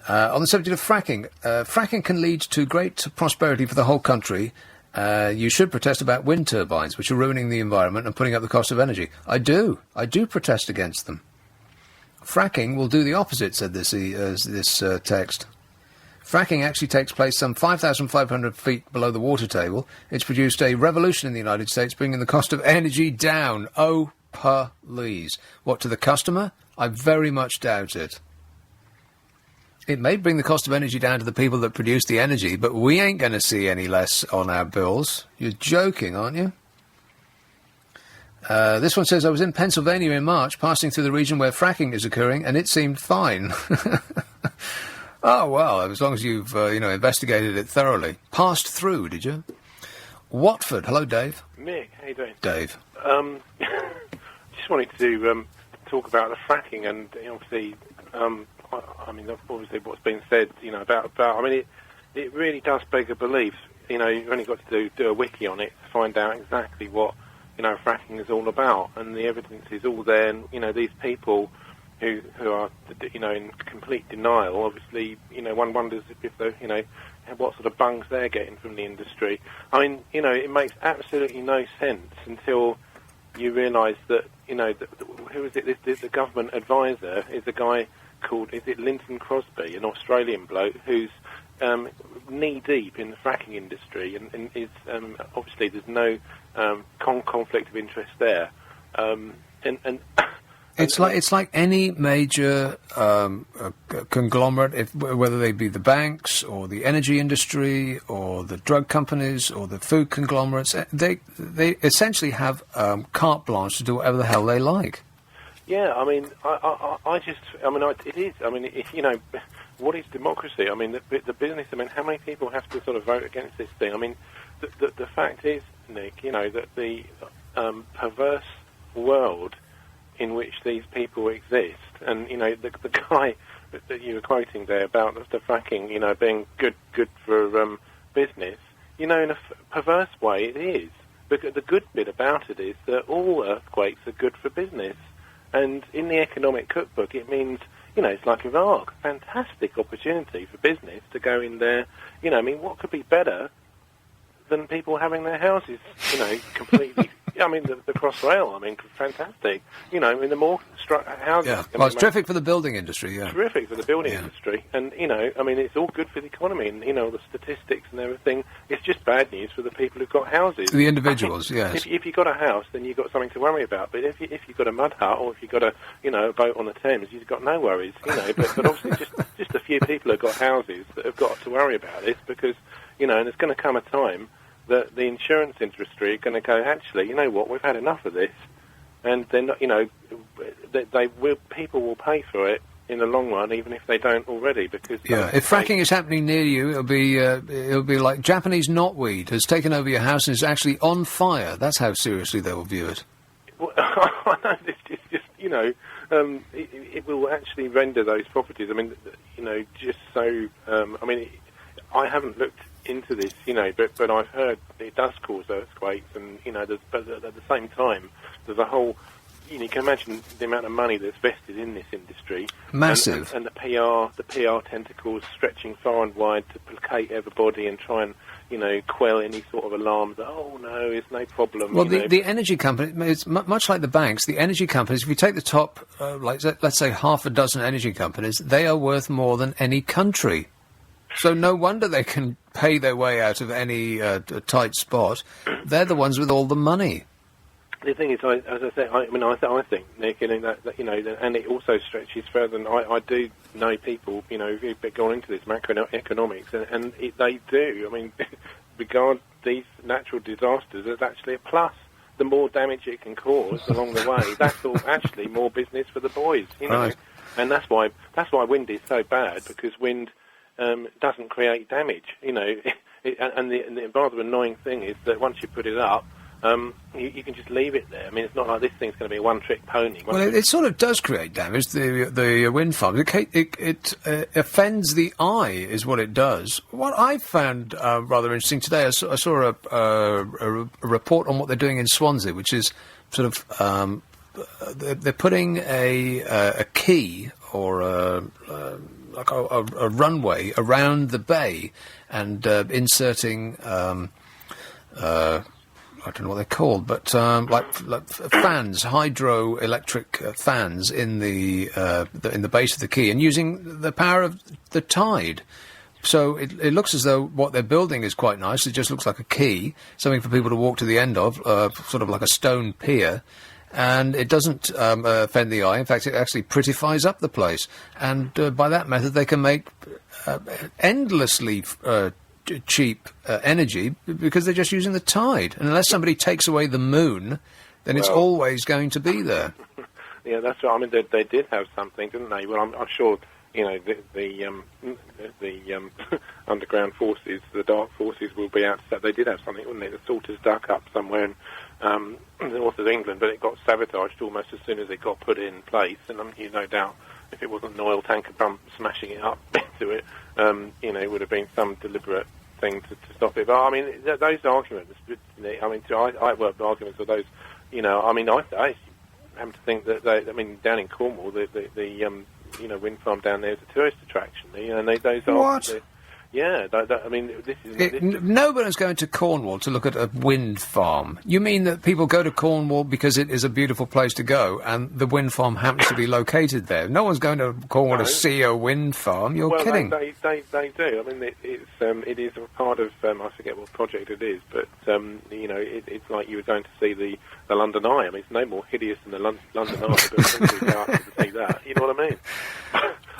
On the subject of fracking, fracking can lead to great prosperity for the whole country. You should protest about wind turbines, which are ruining the environment and putting up the cost of energy. I do protest against them. Fracking will do the opposite, said this text. Fracking actually takes place some 5,500 feet below the water table. It's produced a revolution in the United States, bringing the cost of energy down. Oh, please. What, to the customer? I very much doubt it. It may bring the cost of energy down to the people that produce the energy, but we ain't going to see any less on our bills. You're joking, aren't you? This one says, I was in Pennsylvania in March, passing through the region where fracking is occurring, and it seemed fine. Oh, well, as long as you've, investigated it thoroughly. Passed through, did you? Watford. Hello, Dave. Mick, how you doing? Dave. Just wanted to talk about the fracking, and obviously, obviously what's been said, about. I mean, it really does beg a belief. You've only got to do a wiki on it to find out exactly what fracking is all about, and the evidence is all there. And these people who are in complete denial. Obviously, one wonders if they what sort of bungs they're getting from the industry. I mean, it makes absolutely no sense until you realise that who is it? The government advisor is a guy called Linton Crosby, an Australian bloke who's knee deep in the fracking industry, and is obviously there's no conflict of interest there, and it's like any major conglomerate, whether they be the banks or the energy industry or the drug companies or the food conglomerates, they essentially have carte blanche to do whatever the hell they like. Yeah, I mean, it is. I mean, what is democracy? I mean, the business. I mean, how many people have to sort of vote against this thing? I mean, the fact is, Nick, that the perverse world in which these people exist, and the guy that you were quoting there about the fracking, being good for business, in a perverse way it is. But the good bit about it is that all earthquakes are good for business, and in the economic cookbook it means it's like Iraq, fantastic opportunity for business to go in there. I mean, what could be better than people having their houses, completely. I mean, the Crossrail, fantastic. I mean, the more houses... Yeah, well, it's terrific for the building industry, yeah. Terrific for the building industry. And, it's all good for the economy and, the statistics and everything. It's just bad news for the people who've got houses. The individuals, yes. If you've got a house, then you've got something to worry about. But if you've got a mud hut or if you've got a boat on the Thames, you've got no worries, But obviously just a few people have got houses that have got to worry about this because, and there's going to come a time that the insurance industry are going to go, actually, you know what, we've had enough of this, and then, people will pay for it in the long run, even if they don't already, because... Yeah, if fracking is happening near you, it'll be like Japanese knotweed has taken over your house and is actually on fire. That's how seriously they will view it. Well, I know, it's just, it will actually render those properties, just so, I haven't looked into this, but I've heard it does cause earthquakes, and but at the same time, there's a whole. You can imagine the amount of money that's vested in this industry. Massive. And the PR tentacles stretching far and wide to placate everybody and try and quell any sort of alarms. That, oh no, it's no problem. Well, the energy company, it's much like the banks. The energy companies, if you take the top, let's say half a dozen energy companies, they are worth more than any country. So no wonder they can pay their way out of any tight spot. They're the ones with all the money. The thing is, as I said, I think, Nick, and it also stretches further than I do know people, who've gone into this macroeconomics, and they do. Regard these natural disasters as actually a plus. The more damage it can cause along the way, that's all actually more business for the boys, Right. And that's why wind is so bad, because wind doesn't create damage, and the rather annoying thing is that once you put it up, you can just leave it there. It's not like this thing's going to be a one-trick pony. Well, it sort of does create damage, the wind farm. It offends the eye, is what it does. What I found rather interesting today, I saw a report on what they're doing in Swansea, which is sort of they're putting a quay or like a runway around the bay and inserting I don't know what they're called, but like fans, hydroelectric fans in the base of the quay, and using the power of the tide. So it looks as though what they're building is quite nice. It just looks like a quay, something for people to walk to the end of, sort of like a stone pier. And it doesn't offend the eye. In fact, it actually prettifies up the place. And by that method, they can make endlessly cheap energy because they're just using the tide. And unless somebody takes away the moon, then it's always going to be there. Yeah, that's right. They did have something, didn't they? Well, I'm sure, the underground forces, the dark forces, will be out to say they did have something, wouldn't they? The Salter's Duck up somewhere in the north of England, but it got sabotaged almost as soon as it got put in place. And no doubt, if it wasn't an oil tanker pump smashing it up into it, it would have been some deliberate thing to stop it. But those arguments, arguments of those, I happen to think that down in Cornwall, the wind farm down there is a tourist attraction. What? Yeah, this is... Nobody's going to Cornwall to look at a wind farm. You mean that people go to Cornwall because it is a beautiful place to go, and the wind farm happens to be located there? No one's going to Cornwall to see a wind farm. You're kidding. They do. It is a part of, I forget what project it is, but, it's like you were going to see the London Eye. It's no more hideous than the London Eye, but you go out to see that. You know what I mean?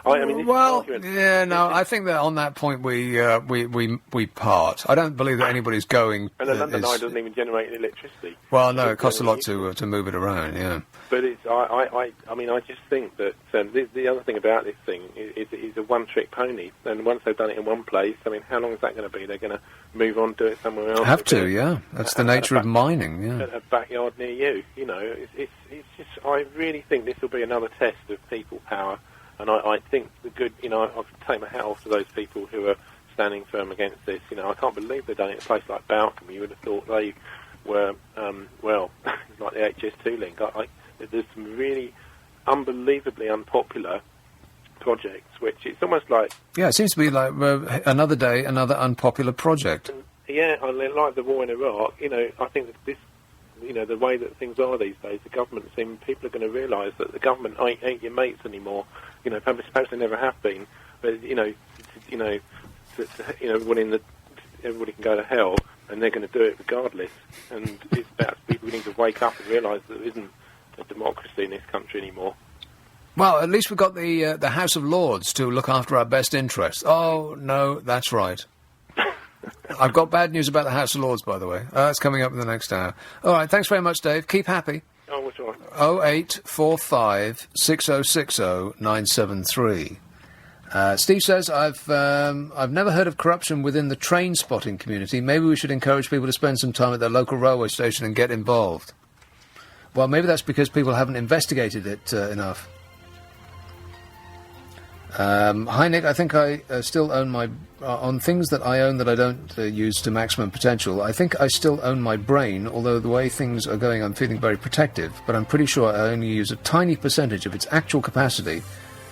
I think that on that point we part. I don't believe that anybody's going. And the London Eye doesn't even generate electricity. Well, no, it costs a lot to move it around. Yeah. But I just think that the other thing about this thing is it's a one-trick pony. And once they've done it in one place, how long is that going to be? They're going to move on, do it somewhere else. Have to, yeah. That's the nature of mining. Yeah. A backyard near you. It's just. I really think this will be another test of people power. And I think the good, I take my hat off to those people who are standing firm against this. I can't believe they've done it in a place like Balcombe. You would have thought they were, it's like the HS2 link. There's some really unbelievably unpopular projects, which it's almost like... Yeah, it seems to be like another day, another unpopular project. Yeah, I like the war in Iraq. I think that this, the way that things are these days, the government people are going to realise that the government ain't your mates anymore. Perhaps they never have been, but wanting everybody can go to hell, and they're going to do it regardless. And it's about people need to wake up and realise that there isn't a democracy in this country anymore. Well, at least we've got the House of Lords to look after our best interests. Oh, no, that's right. I've got bad news about the House of Lords, by the way. That's coming up in the next hour. All right, thanks very much, Dave. Keep happy. Oh, what's wrong? 0845 6060 973. Steve says, I've never heard of corruption within the train spotting community. Maybe we should encourage people to spend some time at their local railway station and get involved. Well, maybe that's because people haven't investigated it enough. Hi, Nick. I think I still own my... on things that I own that I don't use to maximum potential, I think I still own my brain, although the way things are going I'm feeling very protective, but I'm pretty sure I only use a tiny percentage of its actual capacity,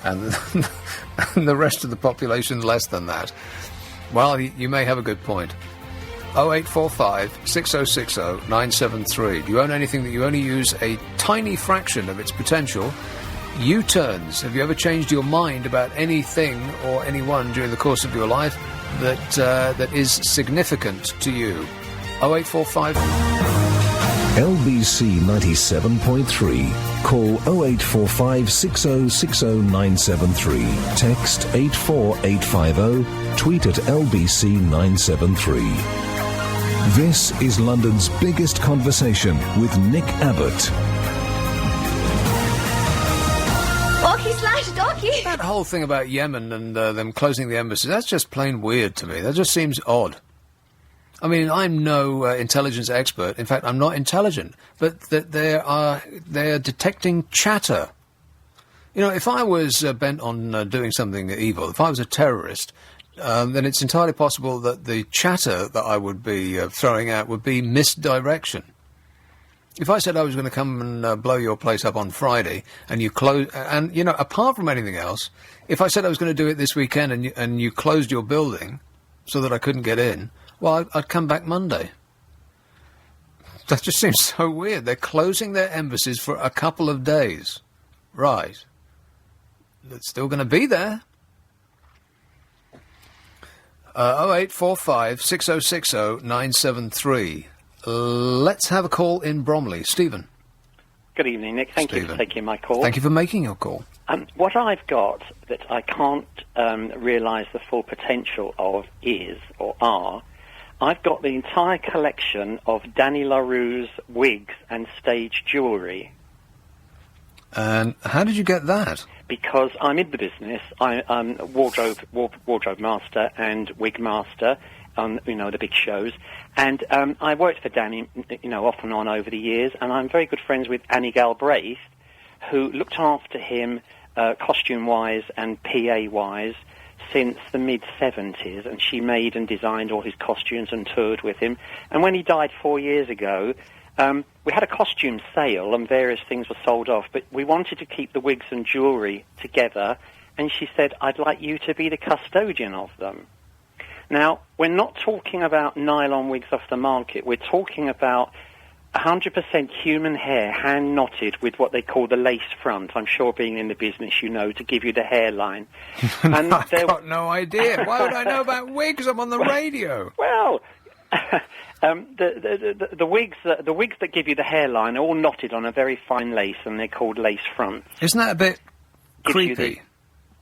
and the rest of the population less than that. Well, you may have a good point. 0845 6060 973. Do you own anything that you only use a tiny fraction of its potential? U-turns. Have you ever changed your mind about anything or anyone during the course of your life that is significant to you? 0845... LBC 97.3. Call 0845 6060 973. Text 84850. Tweet at LBC 973. This is London's biggest conversation with Nick Abbott. That whole thing about Yemen and them closing the embassy, that's just plain weird to me. That just seems odd. I mean, I'm no intelligence expert. In fact, I'm not intelligent. But that they're detecting chatter. If I was bent on doing something evil, if I was a terrorist, then it's entirely possible that the chatter that I would be throwing out would be misdirection. If I said I was going to come and blow your place up on Friday, and you close, and apart from anything else, if I said I was going to do it this weekend, and you closed your building so that I couldn't get in, well, I'd come back Monday. That just seems so weird. They're closing their embassies for a couple of days, right? It's still going to be there. 0845 6060 973. Let's have a call in Bromley. Stephen. Good evening, Nick. Thank you for taking my call. Thank you for making your call. What I've got that I can't realise the full potential of I've got the entire collection of Danny LaRue's wigs and stage jewellery. And how did you get that? Because I'm in the business. I'm wardrobe master and wig master on, the big shows. And I worked for Danny, off and on over the years, and I'm very good friends with Annie Galbraith, who looked after him costume-wise and PA-wise since the mid-70s, and she made and designed all his costumes and toured with him. And when he died 4 years ago, we had a costume sale and various things were sold off, but we wanted to keep the wigs and jewellery together, and she said, I'd like you to be the custodian of them. Now, we're not talking about nylon wigs off the market. We're talking about 100% human hair, hand-knotted with what they call the lace front. I'm sure being in the business, to give you the hairline. And I've got no idea. Why would I know about wigs? I'm on the radio. Well, the wigs that give you the hairline are all knotted on a very fine lace, and they're called lace fronts. Isn't that a bit creepy?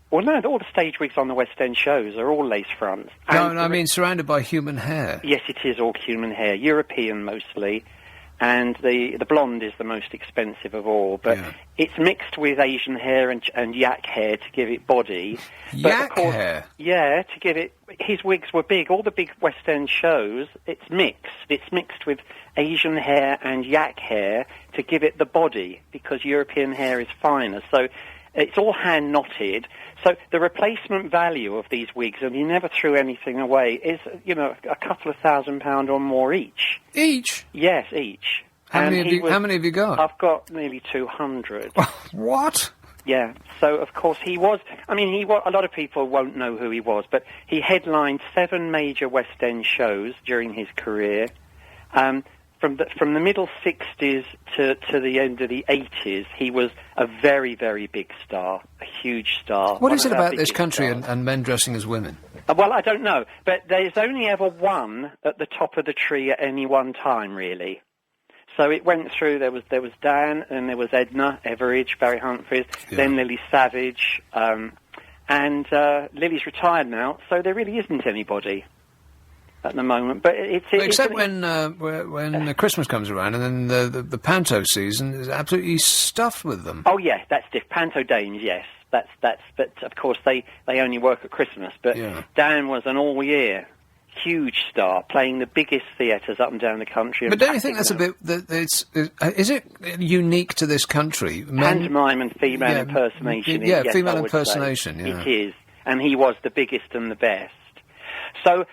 Well, no, all the stage wigs on the West End shows are all lace fronts. No, I mean surrounded by human hair. Yes, it is all human hair, European mostly, and the blonde is the most expensive of all. But it's mixed with Asian hair and yak hair to give it body. Yak hair? Yeah, to give it... His wigs were big. All the big West End shows, it's mixed. It's mixed with Asian hair and yak hair to give it the body, because European hair is finer. So it's all hand-knotted. So the replacement value of these wigs, and he never threw anything away, is, a couple of £1,000 or more each. Each? Yes, each. How many have you got? I've got nearly 200. What? Yeah. So, of course, he was... I mean, a lot of people won't know who he was, but he headlined 7 major West End shows during his career. From the middle 60s to the end of the 80s, he was a very, very big star, a huge star. What is it about this country and men dressing as women? Well, I don't know, but there's only ever one at the top of the tree at any one time, really. So it went through, there was Dan, and there was Edna Everage, Barry Humphries, then Lily Savage, and Lily's retired now, so there really isn't anybody at the moment. But except when Christmas comes around, and then the panto season is absolutely stuffed with them. Oh yeah, that's different. Panto dames, yes. That's. But of course they only work at Christmas. But Dan was an all-year huge star, playing the biggest theatres up and down the country. But don't you think that's a bit? Is it unique to this country? Pantomime and female impersonation. Yes, female impersonation. Yeah. It is, and he was the biggest and the best. So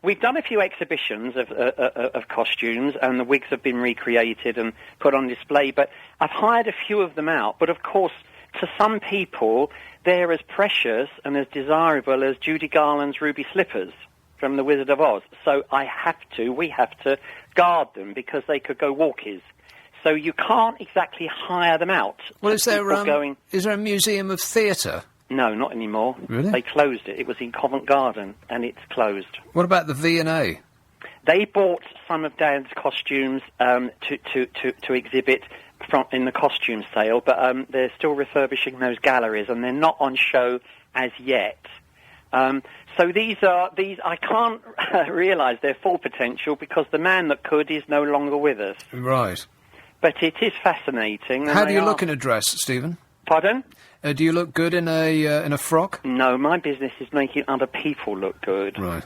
we've done a few exhibitions of costumes, and the wigs have been recreated and put on display. But I've hired a few of them out. But of course, to some people, they're as precious and as desirable as Judy Garland's ruby slippers from The Wizard of Oz. So we have to guard them because they could go walkies. So you can't exactly hire them out. Well, is there a museum of theatre? No, not anymore. Really? They closed it. It was in Covent Garden, and it's closed. What about the V&A? They bought some of Dan's costumes to exhibit in the costume sale, but they're still refurbishing those galleries, and they're not on show as yet. So these I can't realise their full potential because the man that could is no longer with us. Right. But it is fascinating. How do you look in a dress, Stephen? Pardon? Do you look good in a frock? No, my business is making other people look good. Right.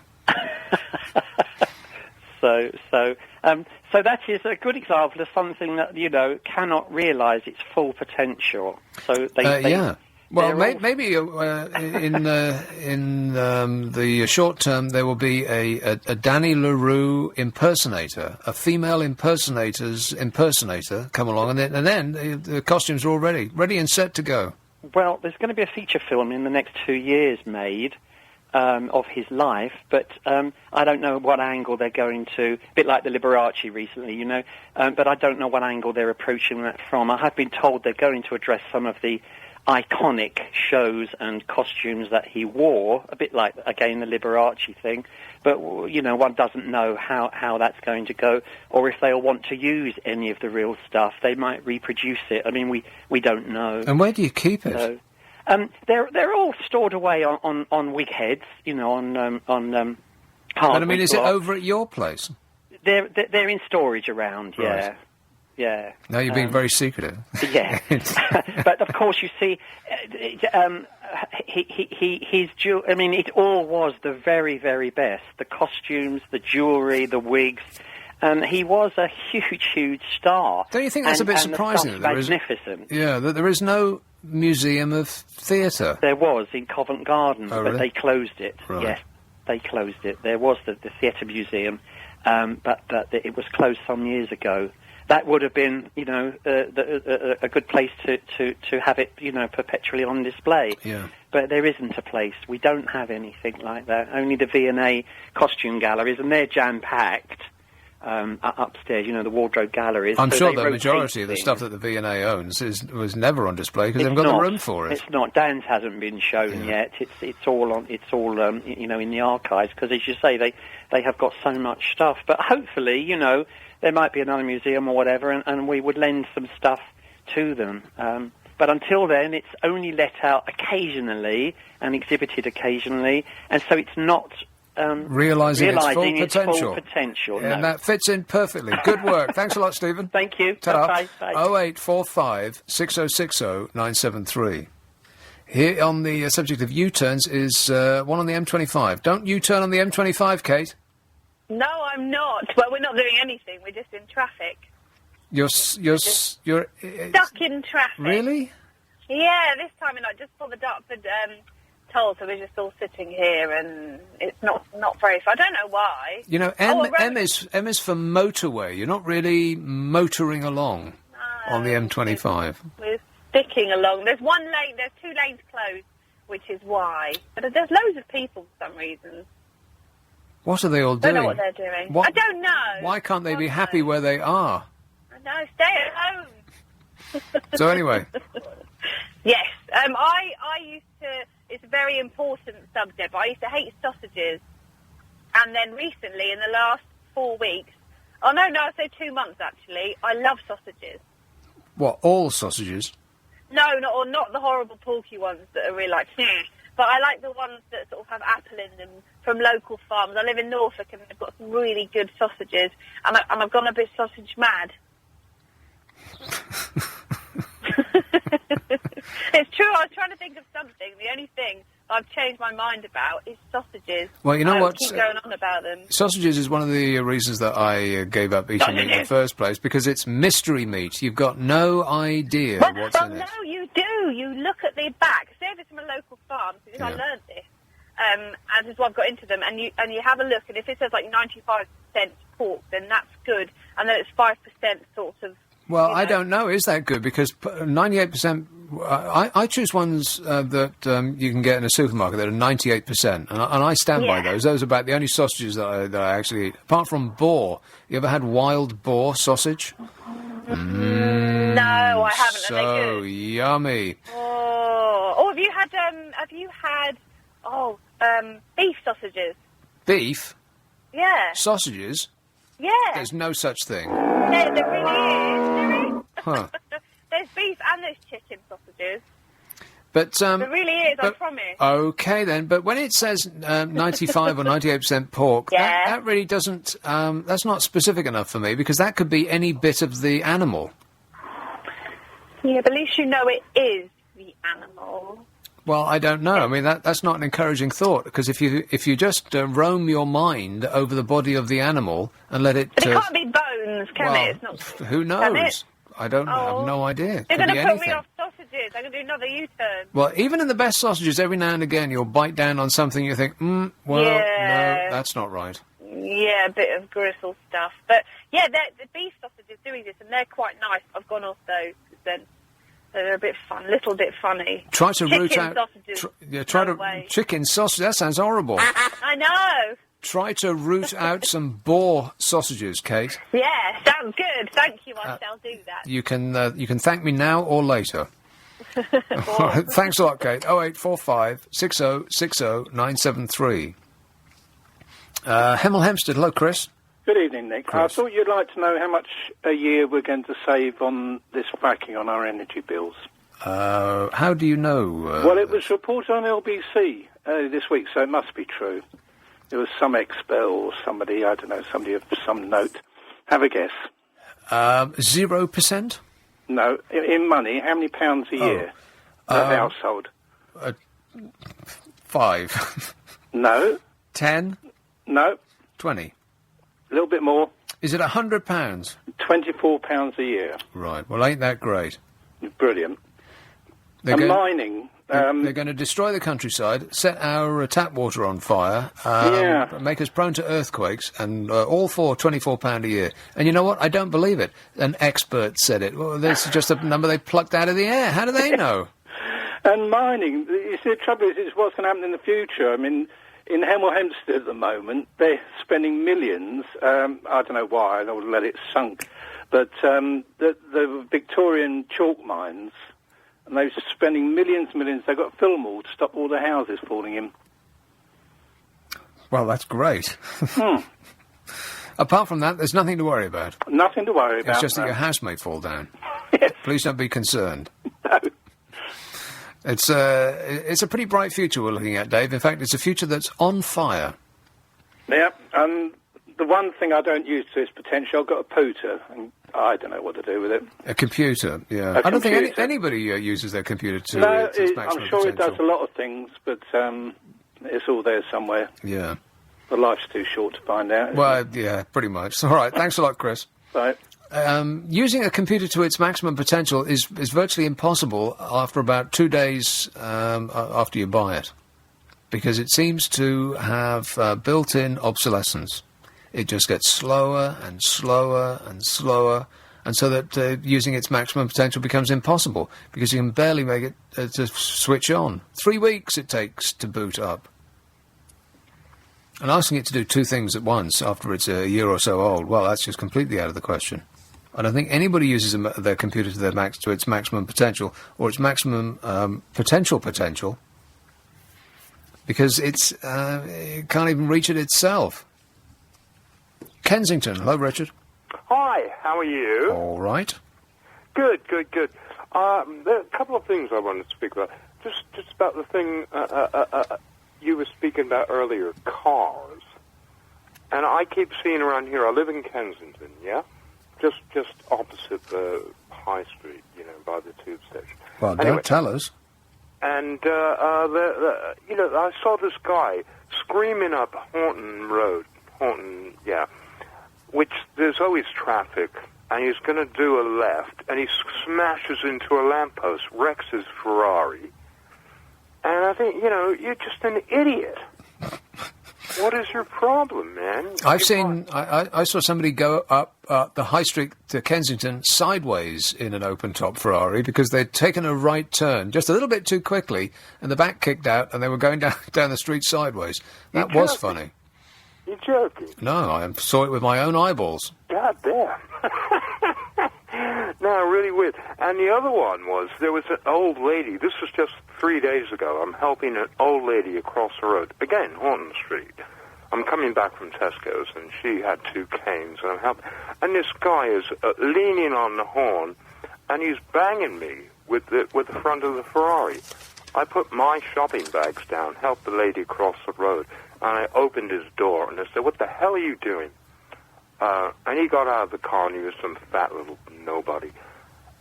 So that is a good example of something that cannot realise its full potential. So they Well, maybe in the short term there will be a Danny LaRue impersonator, a female impersonator come along, and then the costumes are all ready and set to go. Well, there's going to be a feature film in the next 2 years made of his life, but I don't know what angle they're going to, a bit like the Liberace recently, but I don't know what angle they're approaching that from. I have been told they're going to address some of the iconic shows and costumes that he wore, a bit like, again, the Liberace thing, but, one doesn't know how that's going to go, or if they'll want to use any of the real stuff. They might reproduce it. I mean, we don't know. And where do you keep it? So, they're all stored away on wig heads, on hard. But I mean, is it over at your place? They're in storage around, yeah. Right. Yeah. Now you're being very secretive. Yeah. But of course, you see, his jewel. I mean, it all was the very, very best. The costumes, the jewellery, the wigs. He was a huge, huge star. Don't you think that's a bit surprising? That magnificent. That there is no museum of theatre. There was in Covent Garden, but they closed it. Right. Yes, they closed it. There was the Theatre Museum, but it was closed some years ago. That would have been, a good place to have it, perpetually on display. Yeah. But there isn't a place. We don't have anything like that. Only the V&A costume galleries, and they're jam-packed upstairs, the wardrobe galleries. I'm so sure the majority of the stuff that the V&A owns was never on display because they haven't got the room for it. It's not. Dan's hasn't been shown yet. It's all in the archives because, as you say, they have got so much stuff. But hopefully, there might be another museum or whatever, and we would lend some stuff to them. But until then, it's only let out occasionally and exhibited occasionally, and so it's not realising its full potential. Yeah, No. and that fits in perfectly. Good work. Thanks a lot, Stephen. Thank you. Ta-da. Bye. 0845 6060 973. Here on the subject of U-turns is one on the M25. Don't U-turn on the M25, Kate. No, I'm not. Well, we're not doing anything. We're just in traffic. You're stuck in traffic. Really? Yeah, this time we're not. Just for the Dartford toll, so we're just all sitting here, and it's not very far. I don't know why. M is for motorway. You're not really motoring along on the M25. We're sticking along. There's one lane, there's 2 lanes closed, which is why. But there's loads of people for some reason. What are they all I don't doing? know what they're doing. What- I don't know. Why can't they be happy where they are? I know, stay at home. So anyway, Yes, I used to, it's a very important subject, but I used to hate sausages. And then recently, in the last 4 weeks, I'd say 2 months actually, I love sausages. what, all sausages? No, not the horrible porky ones that are really like, but I like the ones that sort of have apple in them from local farms. I live in Norfolk and they've got some really good sausages, and I've gone a bit sausage mad. It's true, I was trying to think of something. The only thing I've changed my mind about is sausages. Well, you know I what? keep going on about them. Sausages is one of the reasons that I gave up eating meat in the first place, because it's mystery meat. You've got no idea what's in it. No, you do. You look at the back. Say if it's from a local farm, because I learned this, and this is why I've got into them. And you have a look, and if it says like 95% pork, then that's good, and then it's 5% sort of. Well, I don't know. Is that good? Because 98%. I choose ones that you can get in a supermarket that are 98%, and I stand by those. Those are about the only sausages that I actually eat. Apart from boar. You ever had wild boar sausage? No, I haven't. So yummy. Oh, have you had beef sausages? Beef? Yeah. Sausages? Yeah. There's no such thing. There really is. Huh. There's beef and there's chicken sausages. But There really is, I promise. Okay then, but when it says 95 or 98% pork, that really doesn't. That's not specific enough for me, because that could be any bit of the animal. Yeah, but at least you know it is the animal. Well, I don't know. I mean, that's not an encouraging thought, because if you just roam your mind over the body of the animal and let it. But it can't be bones, can it? It's not. Who Can knows? it? I don't have no idea. You're Could going be to put anything. me off sausages. I'm going to do another U-turn. Well, even in the best sausages, every now and again you'll bite down on something you think, no, that's not right. Yeah, a bit of gristle stuff. But, yeah, the beef sausages do exist, and they're quite nice. I've gone off those, because then they're a bit little bit funny. Try to root Chicken out. sausages. Try No to way. chicken sausage. That sounds horrible. I know. Try to root out some boar sausages, Kate. Yeah, sounds good. Thank you. I shall do that. You can thank me now or later. All right, thanks a lot, Kate. 0845 6060 973. Hemel Hempstead. Hello, Chris. Good evening, Nick. I thought you'd like to know how much a year we're going to save on this fracking on our energy bills. How do you know? Well, it was reported on LBC this week, so it must be true. There was some expert or somebody, I don't know, somebody of some note. Have a guess. 0%? No, in money, how many pounds a year per household? 5. No. 10? No. 20? A little bit more. Is it £100? £24 a year. Right, well, ain't that great? Brilliant. Mining. They're going to destroy the countryside, set our tap water on fire, make us prone to earthquakes, and all for £24 a year. And you know what? I don't believe it. An expert said it. Well, this is just a number they plucked out of the air. How do they know? And mining, you see, the trouble is, it's what's going to happen in the future. I mean, in Hemel Hempstead at the moment, they're spending millions. I don't know why, they'll let it sunk. But the Victorian chalk mines, and they're spending millions and millions. They've got film wall to stop all the houses falling in. Well, that's great. Apart from that, there's nothing to worry about. Nothing to worry about. It's just that your house may fall down. Please don't be concerned. No. It's a pretty bright future we're looking at, Dave. In fact, it's a future that's on fire. Yeah, and the one thing I don't use to its potential, I've got a pooter, and I don't know what to do with it. A computer, yeah. I don't think anybody uses their computer to its maximum I'm sure potential. it does a lot of things, but it's all there somewhere. Yeah. The life's too short to find out. Well, yeah, pretty much. All right, thanks a lot, Chris. Bye. Using a computer to its maximum potential is virtually impossible after about 2 days after you buy it, because it seems to have built-in obsolescence. It just gets slower and slower and slower, and so that using its maximum potential becomes impossible, because you can barely make it to switch on. 3 weeks it takes to boot up. And asking it to do two things at once after it's a year or so old, well, that's just completely out of the question. I don't think anybody uses their computer to its maximum potential, or its maximum potential, because it can't even reach it itself. Kensington. Hello, Richard. Hi, how are you? All right. Good. There are a couple of things I wanted to speak about. Just about the thing you were speaking about earlier, cars. And I keep seeing around here, I live in Kensington, yeah? Just opposite the High Street, by the tube station. Well, don't tell us. And, I saw this guy screaming up Horton, which there's always traffic, and he's going to do a left, and he smashes into a lamppost, wrecks his Ferrari. And I think, you're just an idiot. What is your problem, man? I saw somebody go up the High Street to Kensington sideways in an open-top Ferrari because they'd taken a right turn just a little bit too quickly, and the back kicked out, and they were going down the street sideways. That was funny. You're joking. No, I saw it with my own eyeballs. God damn. No, really weird. And the other one was, there was an old lady. This was just 3 days ago. I'm helping an old lady across the road. Again, Horton Street. I'm coming back from Tesco's, and she had 2 canes, and I'm helping. And this guy is leaning on the horn, and he's banging me with the front of the Ferrari. I put my shopping bags down, helped the lady across the road, and I opened his door, and I said, "What the hell are you doing?" And he got out of the car, and he was some fat little nobody.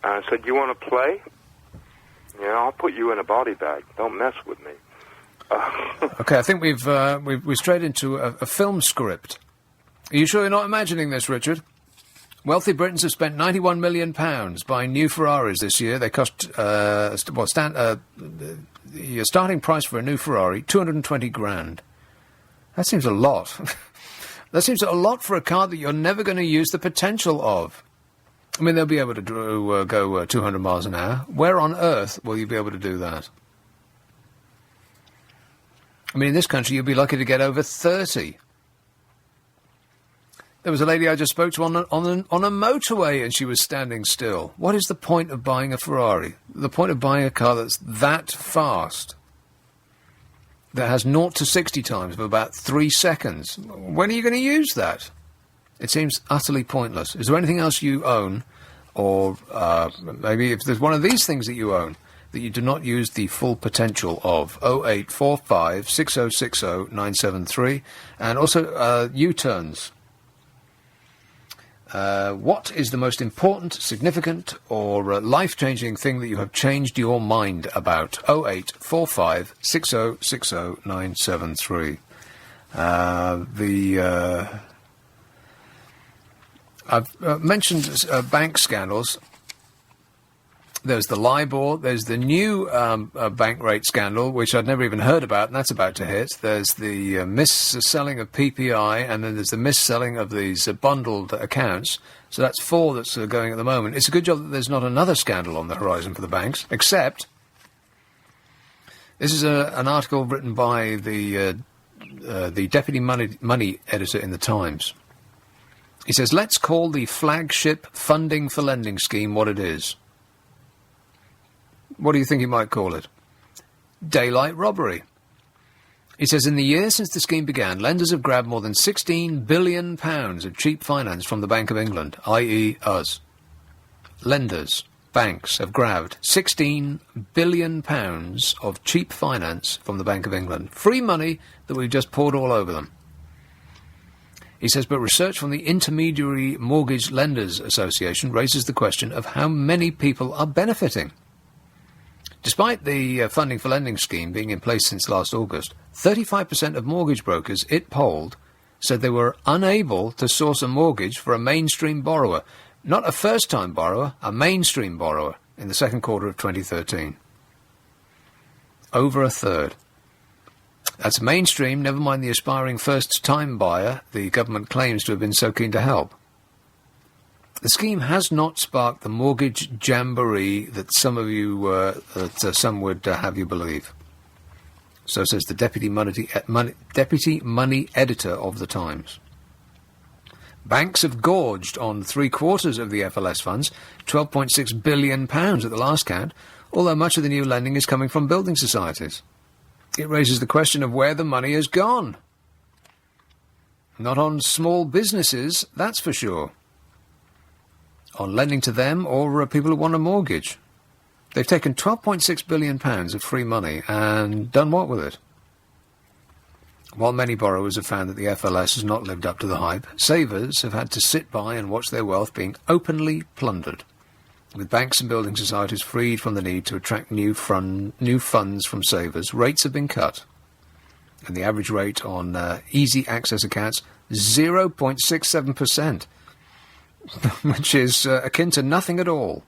And I said, "You want to play? Yeah, I'll put you in a body bag. Don't mess with me." Okay, I think we've strayed into a film script. Are you sure you're not imagining this, Richard? Wealthy Britons have spent £91 million buying new Ferraris this year. They cost, the starting price for a new Ferrari, 220 grand. That seems a lot. That seems a lot for a car that you're never going to use the potential of. I mean, they'll be able to go 200 miles an hour. Where on earth will you be able to do that? I mean, in this country, you'd be lucky to get over 30. There was a lady I just spoke to on a motorway, and she was standing still. What is the point of buying a Ferrari? The point of buying a car that's that fast, that has 0 to 60 times of about 3 seconds. When are you going to use that? It seems utterly pointless. Is there anything else you own, or maybe if there's one of these things that you own that you do not use the full potential of? 0845 6060 973, and also U-turns. What is the most important, significant, or life-changing thing that you have changed your mind about? 0845 6060 973. I've mentioned bank scandals. There's the LIBOR. There's the new bank rate scandal, which I'd never even heard about, and that's about to hit. There's the mis-selling of PPI, and then there's the mis-selling of these bundled accounts. So that's 4 that's going at the moment. It's a good job that there's not another scandal on the horizon for the banks, except this is an article written by the deputy money editor in the Times. He says, let's call the flagship funding for lending scheme what it is. What do you think he might call it? Daylight robbery. He says, in the year since the scheme began, lenders have grabbed more than £16 billion of cheap finance from the Bank of England, i.e. us. Lenders, banks, have grabbed £16 billion of cheap finance from the Bank of England. Free money that we've just poured all over them. He says, but research from the Intermediary Mortgage Lenders Association raises the question of how many people are benefiting. Despite the funding for lending scheme being in place since last August, 35% of mortgage brokers it polled said they were unable to source a mortgage for a mainstream borrower, not a first-time borrower, a mainstream borrower, in the second quarter of 2013. Over a third. That's mainstream, never mind the aspiring first-time buyer the government claims to have been so keen to help. The scheme has not sparked the mortgage jamboree that some of you, some would have you believe. So says the deputy money editor of the Times. Banks have gorged on 3/4 of the FLS funds, £12.6 billion at the last count, although much of the new lending is coming from building societies. It raises the question of where the money has gone. Not on small businesses, that's for sure. On lending to them or people who want a mortgage. They've taken £12.6 billion of free money and done what with it? While many borrowers have found that the FLS has not lived up to the hype, savers have had to sit by and watch their wealth being openly plundered. With banks and building societies freed from the need to attract new funds from savers, rates have been cut. And the average rate on easy access accounts, 0.67%, which is akin to nothing at all.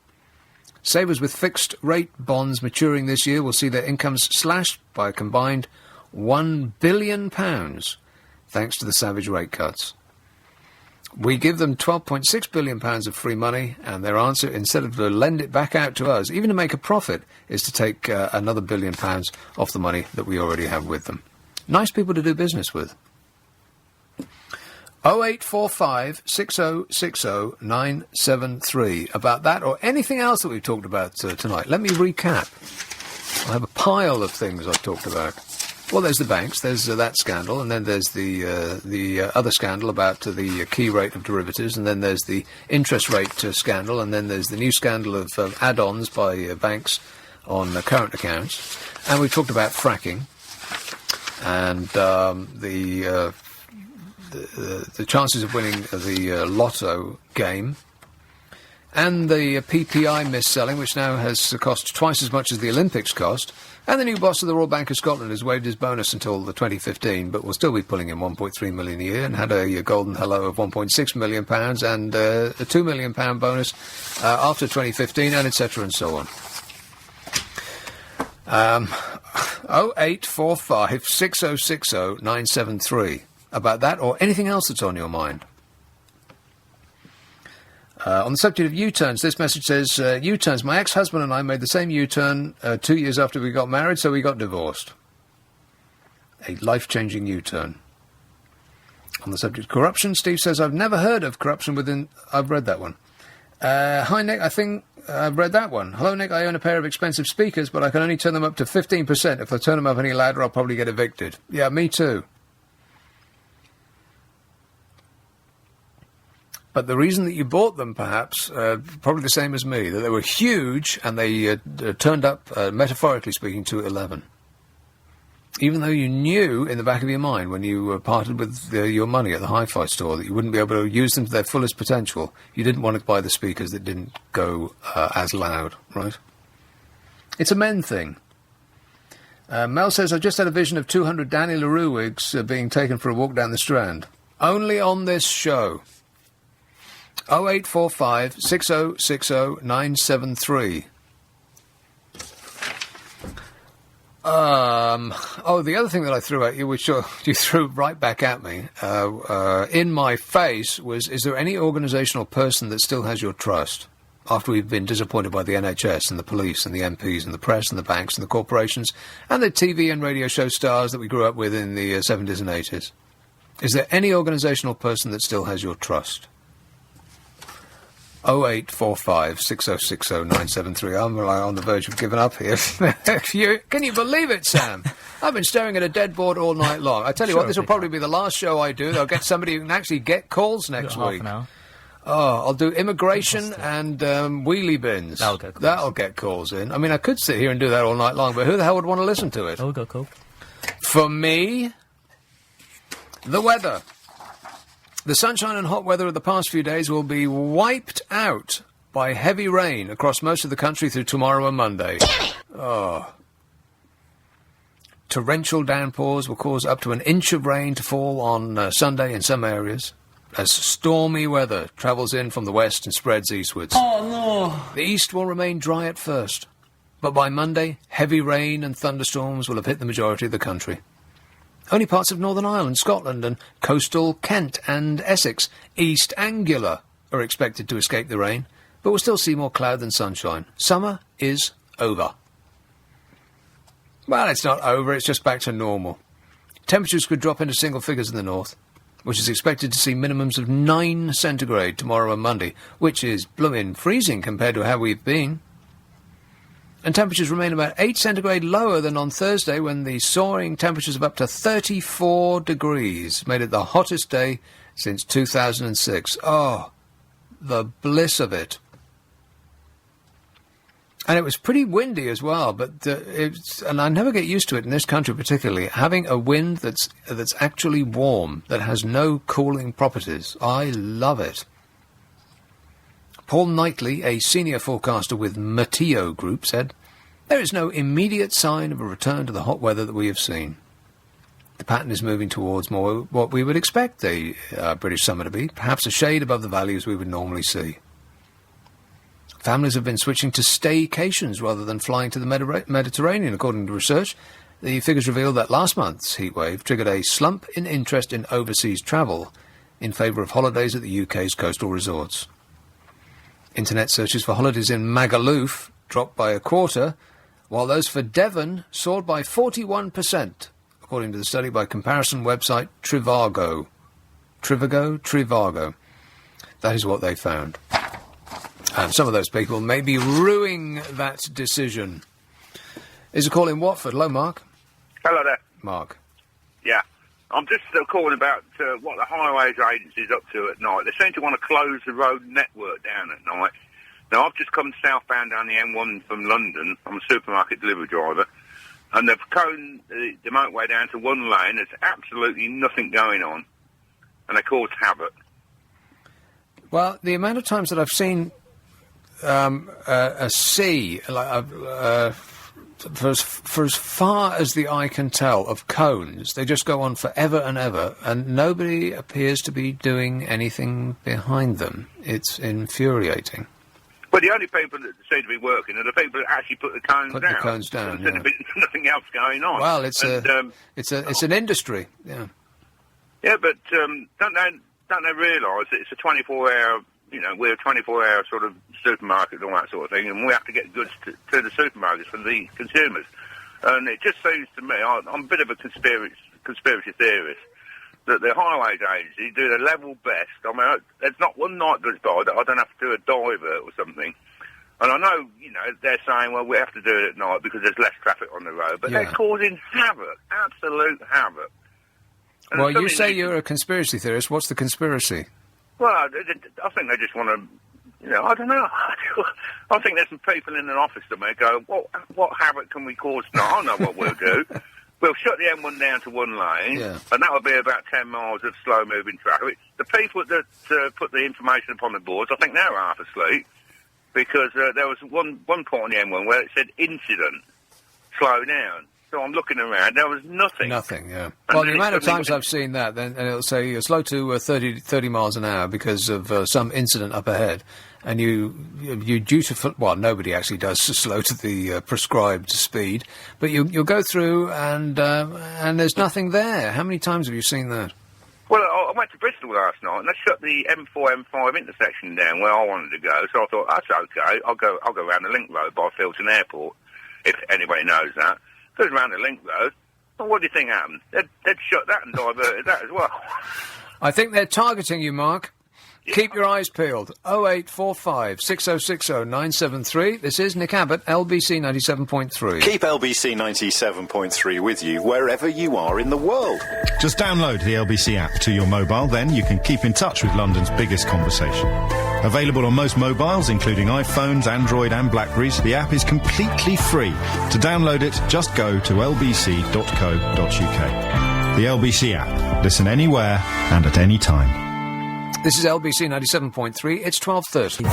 Savers with fixed-rate bonds maturing this year will see their incomes slashed by a combined £1 billion, thanks to the savage rate cuts. We give them £12.6 billion of free money, and their answer, instead of to lend it back out to us, even to make a profit, is to take another £1 billion off the money that we already have with them. Nice people to do business with. 0845 6060 973. About that or anything else that we've talked about tonight. Let me recap. I have a pile of things I've talked about. Well, there's the banks, there's that scandal, and then there's the other scandal about the key rate of derivatives, and then there's the interest rate scandal, and then there's the new scandal of add-ons by banks on current accounts. And we've talked about fracking and the chances of winning the lotto game, and the PPI mis-selling, which now has cost twice as much as the Olympics cost. And the new boss of the Royal Bank of Scotland has waived his bonus until the 2015, but will still be pulling in £1.3 million a year, and had a golden hello of £1.6 million and a £2 million bonus after 2015, and etc. and so on. 0845 6060 973. About that or anything else that's on your mind. On the subject of U-turns, this message says, U-turns, my ex-husband and I made the same U-turn 2 years after we got married, so we got divorced. A life-changing U-turn. On the subject of corruption, Steve says, I've never heard of corruption within... I've read that one. Hi, Nick, I think I've read that one. Hello, Nick, I own a pair of expensive speakers, but I can only turn them up to 15%. If I turn them up any louder, I'll probably get evicted. Yeah, me too. But the reason that you bought them, perhaps, probably the same as me, that they were huge and they turned up, metaphorically speaking, to 11. Even though you knew in the back of your mind when you parted with your money at the hi-fi store that you wouldn't be able to use them to their fullest potential, you didn't want to buy the speakers that didn't go as loud, right? It's a men thing. Mel says, I just had a vision of 200 Danny LaRue wigs being taken for a walk down the Strand. Only on this show. 0845 6060 973. The other thing that I threw at you, which you threw right back at me, in my face, was, is there any organisational person that still has your trust? After we've been disappointed by the NHS and the police and the MPs and the press and the banks and the corporations and the TV and radio show stars that we grew up with in the 70s and 80s. Is there any organisational person that still has your trust? 0845 6060 973. I'm on the verge of giving up here. Can you believe it, Sam? I've been staring at a dead board all night long. I tell you what, this will probably be the last show I do. I'll get somebody who can actually get calls next week. Oh, I'll do immigration and wheelie bins. That'll get calls in. I mean, I could sit here and do that all night long, but who the hell would want to listen to it? Oh, go cool. For me, the weather. The sunshine and hot weather of the past few days will be wiped out by heavy rain across most of the country through tomorrow and Monday. Oh. Torrential downpours will cause up to an inch of rain to fall on Sunday in some areas, as stormy weather travels in from the west and spreads eastwards. Oh, no. The east will remain dry at first, but by Monday, heavy rain and thunderstorms will have hit the majority of the country. Only parts of Northern Ireland, Scotland and coastal Kent and Essex, East Anglia, are expected to escape the rain, but we'll still see more cloud than sunshine. Summer is over. Well, it's not over, it's just back to normal. Temperatures could drop into single figures in the north, which is expected to see minimums of 9 centigrade tomorrow and Monday, which is blooming freezing compared to how we've been. And temperatures remain about 8 centigrade lower than on Thursday, when the soaring temperatures of up to 34 degrees made it the hottest day since 2006. Oh, the bliss of it. And it was pretty windy as well, but and I never get used to it in this country particularly, having a wind that's actually warm, that has no cooling properties. I love it. Paul Knightley, a senior forecaster with Meteo Group, said, "There is no immediate sign of a return to the hot weather that we have seen. The pattern is moving towards more what we would expect the British summer to be, perhaps a shade above the values we would normally see. Families have been switching to staycations rather than flying to the Mediterranean, according to research. The figures reveal that last month's heatwave triggered a slump in interest in overseas travel in favour of holidays at the UK's coastal resorts. Internet searches for holidays in Magaluf dropped by a quarter, while those for Devon soared by 41%, according to the study by comparison website Trivago. Trivago. That is what they found. And some of those people may be ruining that decision. Is a call in Watford. Hello, Mark. Hello there. Mark. Yeah. I'm just calling about what the highways agency's up to at night. They seem to want to close the road network down at night. Now, I've just come southbound down the M1 from London. I'm a supermarket delivery driver. And they've coned the motorway down to one lane. There's absolutely nothing going on. And they caused havoc. Well, the amount of times that I've seen a sea, for as far as the eye can tell, of cones, they just go on forever and ever, and nobody appears to be doing anything behind them. It's infuriating. But the only people that seem to be working are the people that actually put the cones down. Put the cones down, There's nothing else going on. Well, it's an industry, yeah. Yeah, but don't they realise that it's a 24-hour, we're a 24-hour sort of supermarket and all that sort of thing, and we have to get goods to the supermarkets for the consumers. And it just seems to me, I'm a bit of a conspiracy theorist, that the highways agency do their level best. I mean, there's not one night goes by that I don't have to do a divert or something. And I know, they're saying, well, we have to do it at night because there's less traffic on the road, but they're causing havoc, absolute havoc. And well, you say you're a conspiracy theorist. What's the conspiracy? Well, I think they just want to, I don't know. I think there's some people in an office that may go, what havoc can we cause now? I know what we'll do. We'll shut the M1 down to one lane, and that will be about 10 miles of slow-moving traffic. The people that put the information upon the boards, I think they're half asleep, because there was one point on the M1 where it said incident, slow down. So I'm looking around, there was nothing. Nothing, yeah. Well, the amount of times I've seen that, and it'll say you're slow to 30 miles an hour because of some incident up ahead, and you're due to, well, nobody actually does slow to the prescribed speed, but you'll go through and there's nothing there. How many times have you seen that? Well, I went to Bristol last night, and they shut the M4, M5 intersection down where I wanted to go, so I thought, that's okay, I'll go around the link road by Filton Airport, if anybody knows that. Goes around the link road. Well, what do you think happened? They'd shut that and diverted that as well. I think they're targeting you, Mark. Yeah. Keep your eyes peeled. 0845 6060 973. This is Nick Abbott, LBC 97.3. Keep LBC 97.3 with you wherever you are in the world. Just download the LBC app to your mobile, then you can keep in touch with London's biggest conversation. Available on most mobiles, including iPhones, Android and Blackberries, the app is completely free. To download it, just go to lbc.co.uk. The LBC app. Listen anywhere and at any time. This is LBC 97.3. It's 12:30.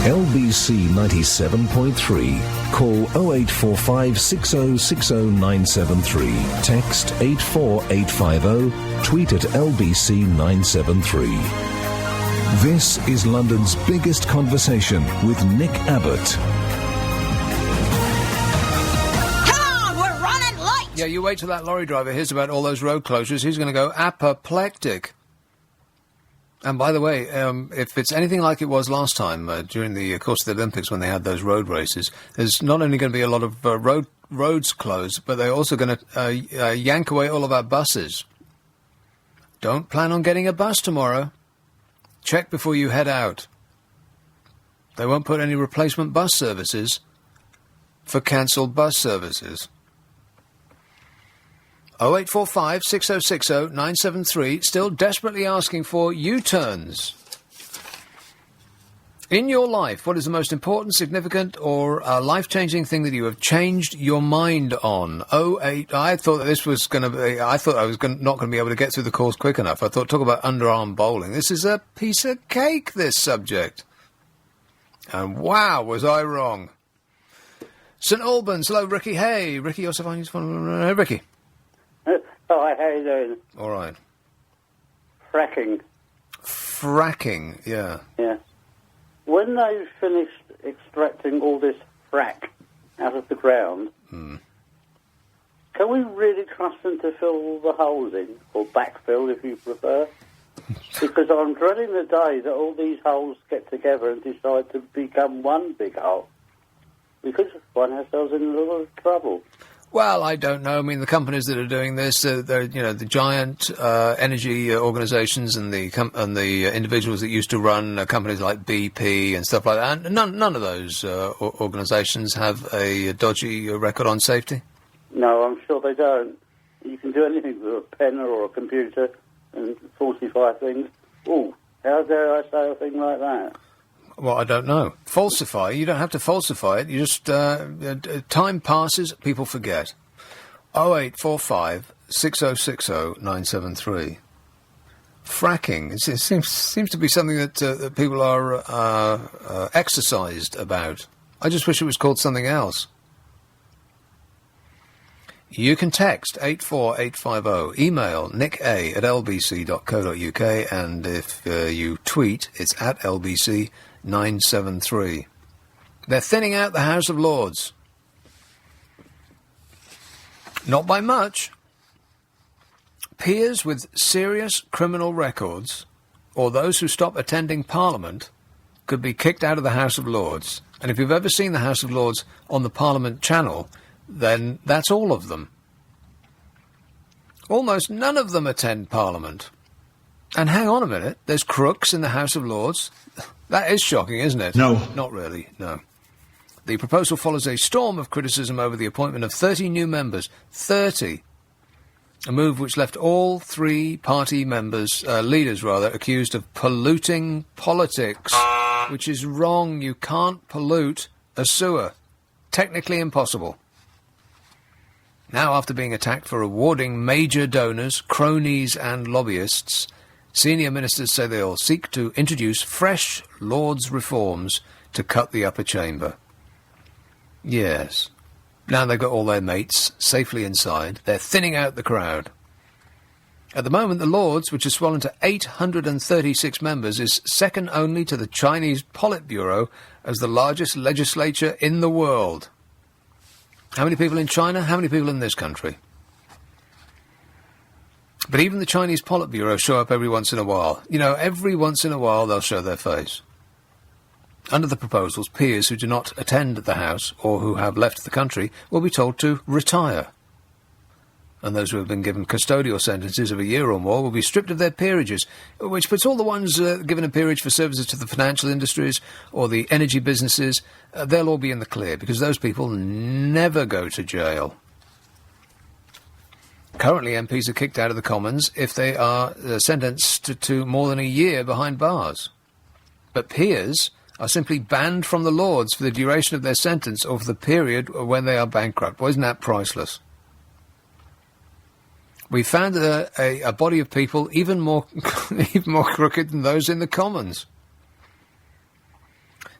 LBC 97.3. Call 0845 6060 973. Text 84850. Tweet at LBC 973. This is London's biggest conversation with Nick Abbott. Come on, we're running late! Yeah, you wait till that lorry driver hears about all those road closures. He's going to go apoplectic. And by the way, if it's anything like it was last time during the course of the Olympics when they had those road races, there's not only going to be a lot of roads closed, but they're also going to yank away all of our buses. Don't plan on getting a bus tomorrow. Check before you head out. They won't put any replacement bus services for cancelled bus services. 0845 6060 973, still desperately asking for U-turns. In your life, what is the most important, significant, or life-changing thing that you have changed your mind on? 08, I thought that this was going to be, I thought I was not going to be able to get through the course quick enough. I thought, talk about underarm bowling. This is a piece of cake, this subject. And wow, was I wrong. St Albans, hello, Ricky. Hey, Ricky, you're so fine. Hey, Ricky. Hi, how you doing? All right. Fracking, yeah. Yeah. When they've finished extracting all this frack out of the ground, can we really trust them to fill all the holes in, or backfill if you prefer? Because I'm dreading the day that all these holes get together and decide to become one big hole. We could find ourselves in a lot of trouble. Well, I don't know. I mean, the companies that are doing this, they're, you know, the giant energy organisations and the individuals that used to run companies like BP and stuff like that. And none of those organisations have a dodgy record on safety. No, I'm sure they don't. You can do anything with a pen or a computer and falsify things. Oh, how dare I say a thing like that? Well, I don't know. Falsify, you don't have to falsify it. You just, time passes, people forget. 0845 6060 973. Fracking, it seems to be something that people are exercised about. I just wish it was called something else. You can text 84850, email nicka@lbc.co.uk, and if you tweet, it's at lbc973. They're thinning out the House of Lords. Not by much. Peers with serious criminal records, or those who stop attending Parliament, could be kicked out of the House of Lords. And if you've ever seen the House of Lords on the Parliament channel, then that's all of them. Almost none of them attend Parliament. And hang on a minute, there's crooks in the House of Lords. That is shocking, isn't it? No. Not really, no. The proposal follows a storm of criticism over the appointment of 30 new members. 30. A move which left all three party leaders, accused of polluting politics, which is wrong. You can't pollute a sewer. Technically impossible. Now, after being attacked for rewarding major donors, cronies and lobbyists, senior ministers say they'll seek to introduce fresh Lords reforms to cut the upper chamber. Yes. Now they've got all their mates safely inside. They're thinning out the crowd. At the moment, the Lords, which has swollen to 836 members, is second only to the Chinese Politburo as the largest legislature in the world. How many people in China? How many people in this country? But even the Chinese Politburo show up every once in a while. You know, every once in a while they'll show their face. Under the proposals, peers who do not attend the House or who have left the country will be told to retire. And those who have been given custodial sentences of a year or more will be stripped of their peerages, which puts all the ones given a peerage for services to the financial industries or the energy businesses, they'll all be in the clear, because those people never go to jail. Currently, MPs are kicked out of the Commons if they are sentenced to more than a year behind bars. But peers are simply banned from the Lords for the duration of their sentence or for the period when they are bankrupt. Well, isn't that priceless? We found a body of people even more crooked than those in the Commons.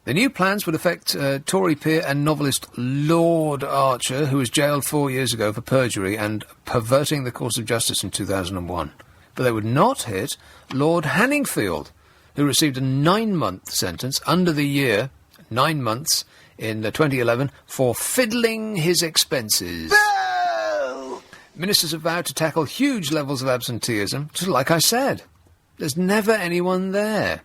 The new plans would affect Tory peer and novelist Lord Archer, who was jailed 4 years ago for perjury and perverting the course of justice in 2001. But they would not hit Lord Hanningfield, who received a 9-month sentence under the year, 9 months, in 2011, for fiddling his expenses. Ministers have vowed to tackle huge levels of absenteeism, just like I said. There's never anyone there.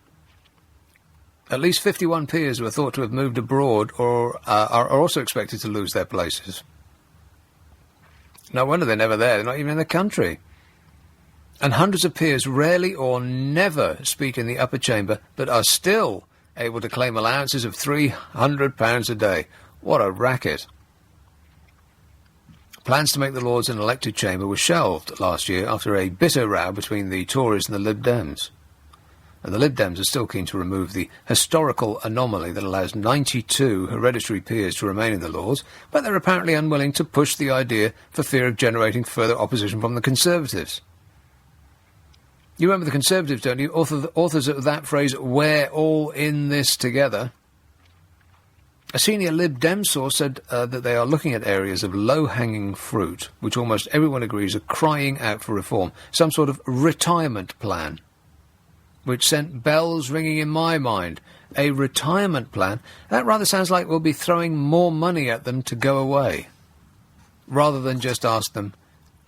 At least 51 peers who are thought to have moved abroad or are also expected to lose their places. No wonder they're never there. They're not even in the country. And hundreds of peers rarely or never speak in the upper chamber, but are still able to claim allowances of £300 a day. What a racket. Plans to make the Lords an elected chamber were shelved last year after a bitter row between the Tories and the Lib Dems. And the Lib Dems are still keen to remove the historical anomaly that allows 92 hereditary peers to remain in the Lords, but they're apparently unwilling to push the idea for fear of generating further opposition from the Conservatives. You remember the Conservatives, don't you? Authors of that phrase, "We're all in this together." A senior Lib Dem source said that they are looking at areas of low-hanging fruit, which almost everyone agrees are crying out for reform. Some sort of retirement plan, which sent bells ringing in my mind. A retirement plan? That rather sounds like we'll be throwing more money at them to go away, rather than just ask them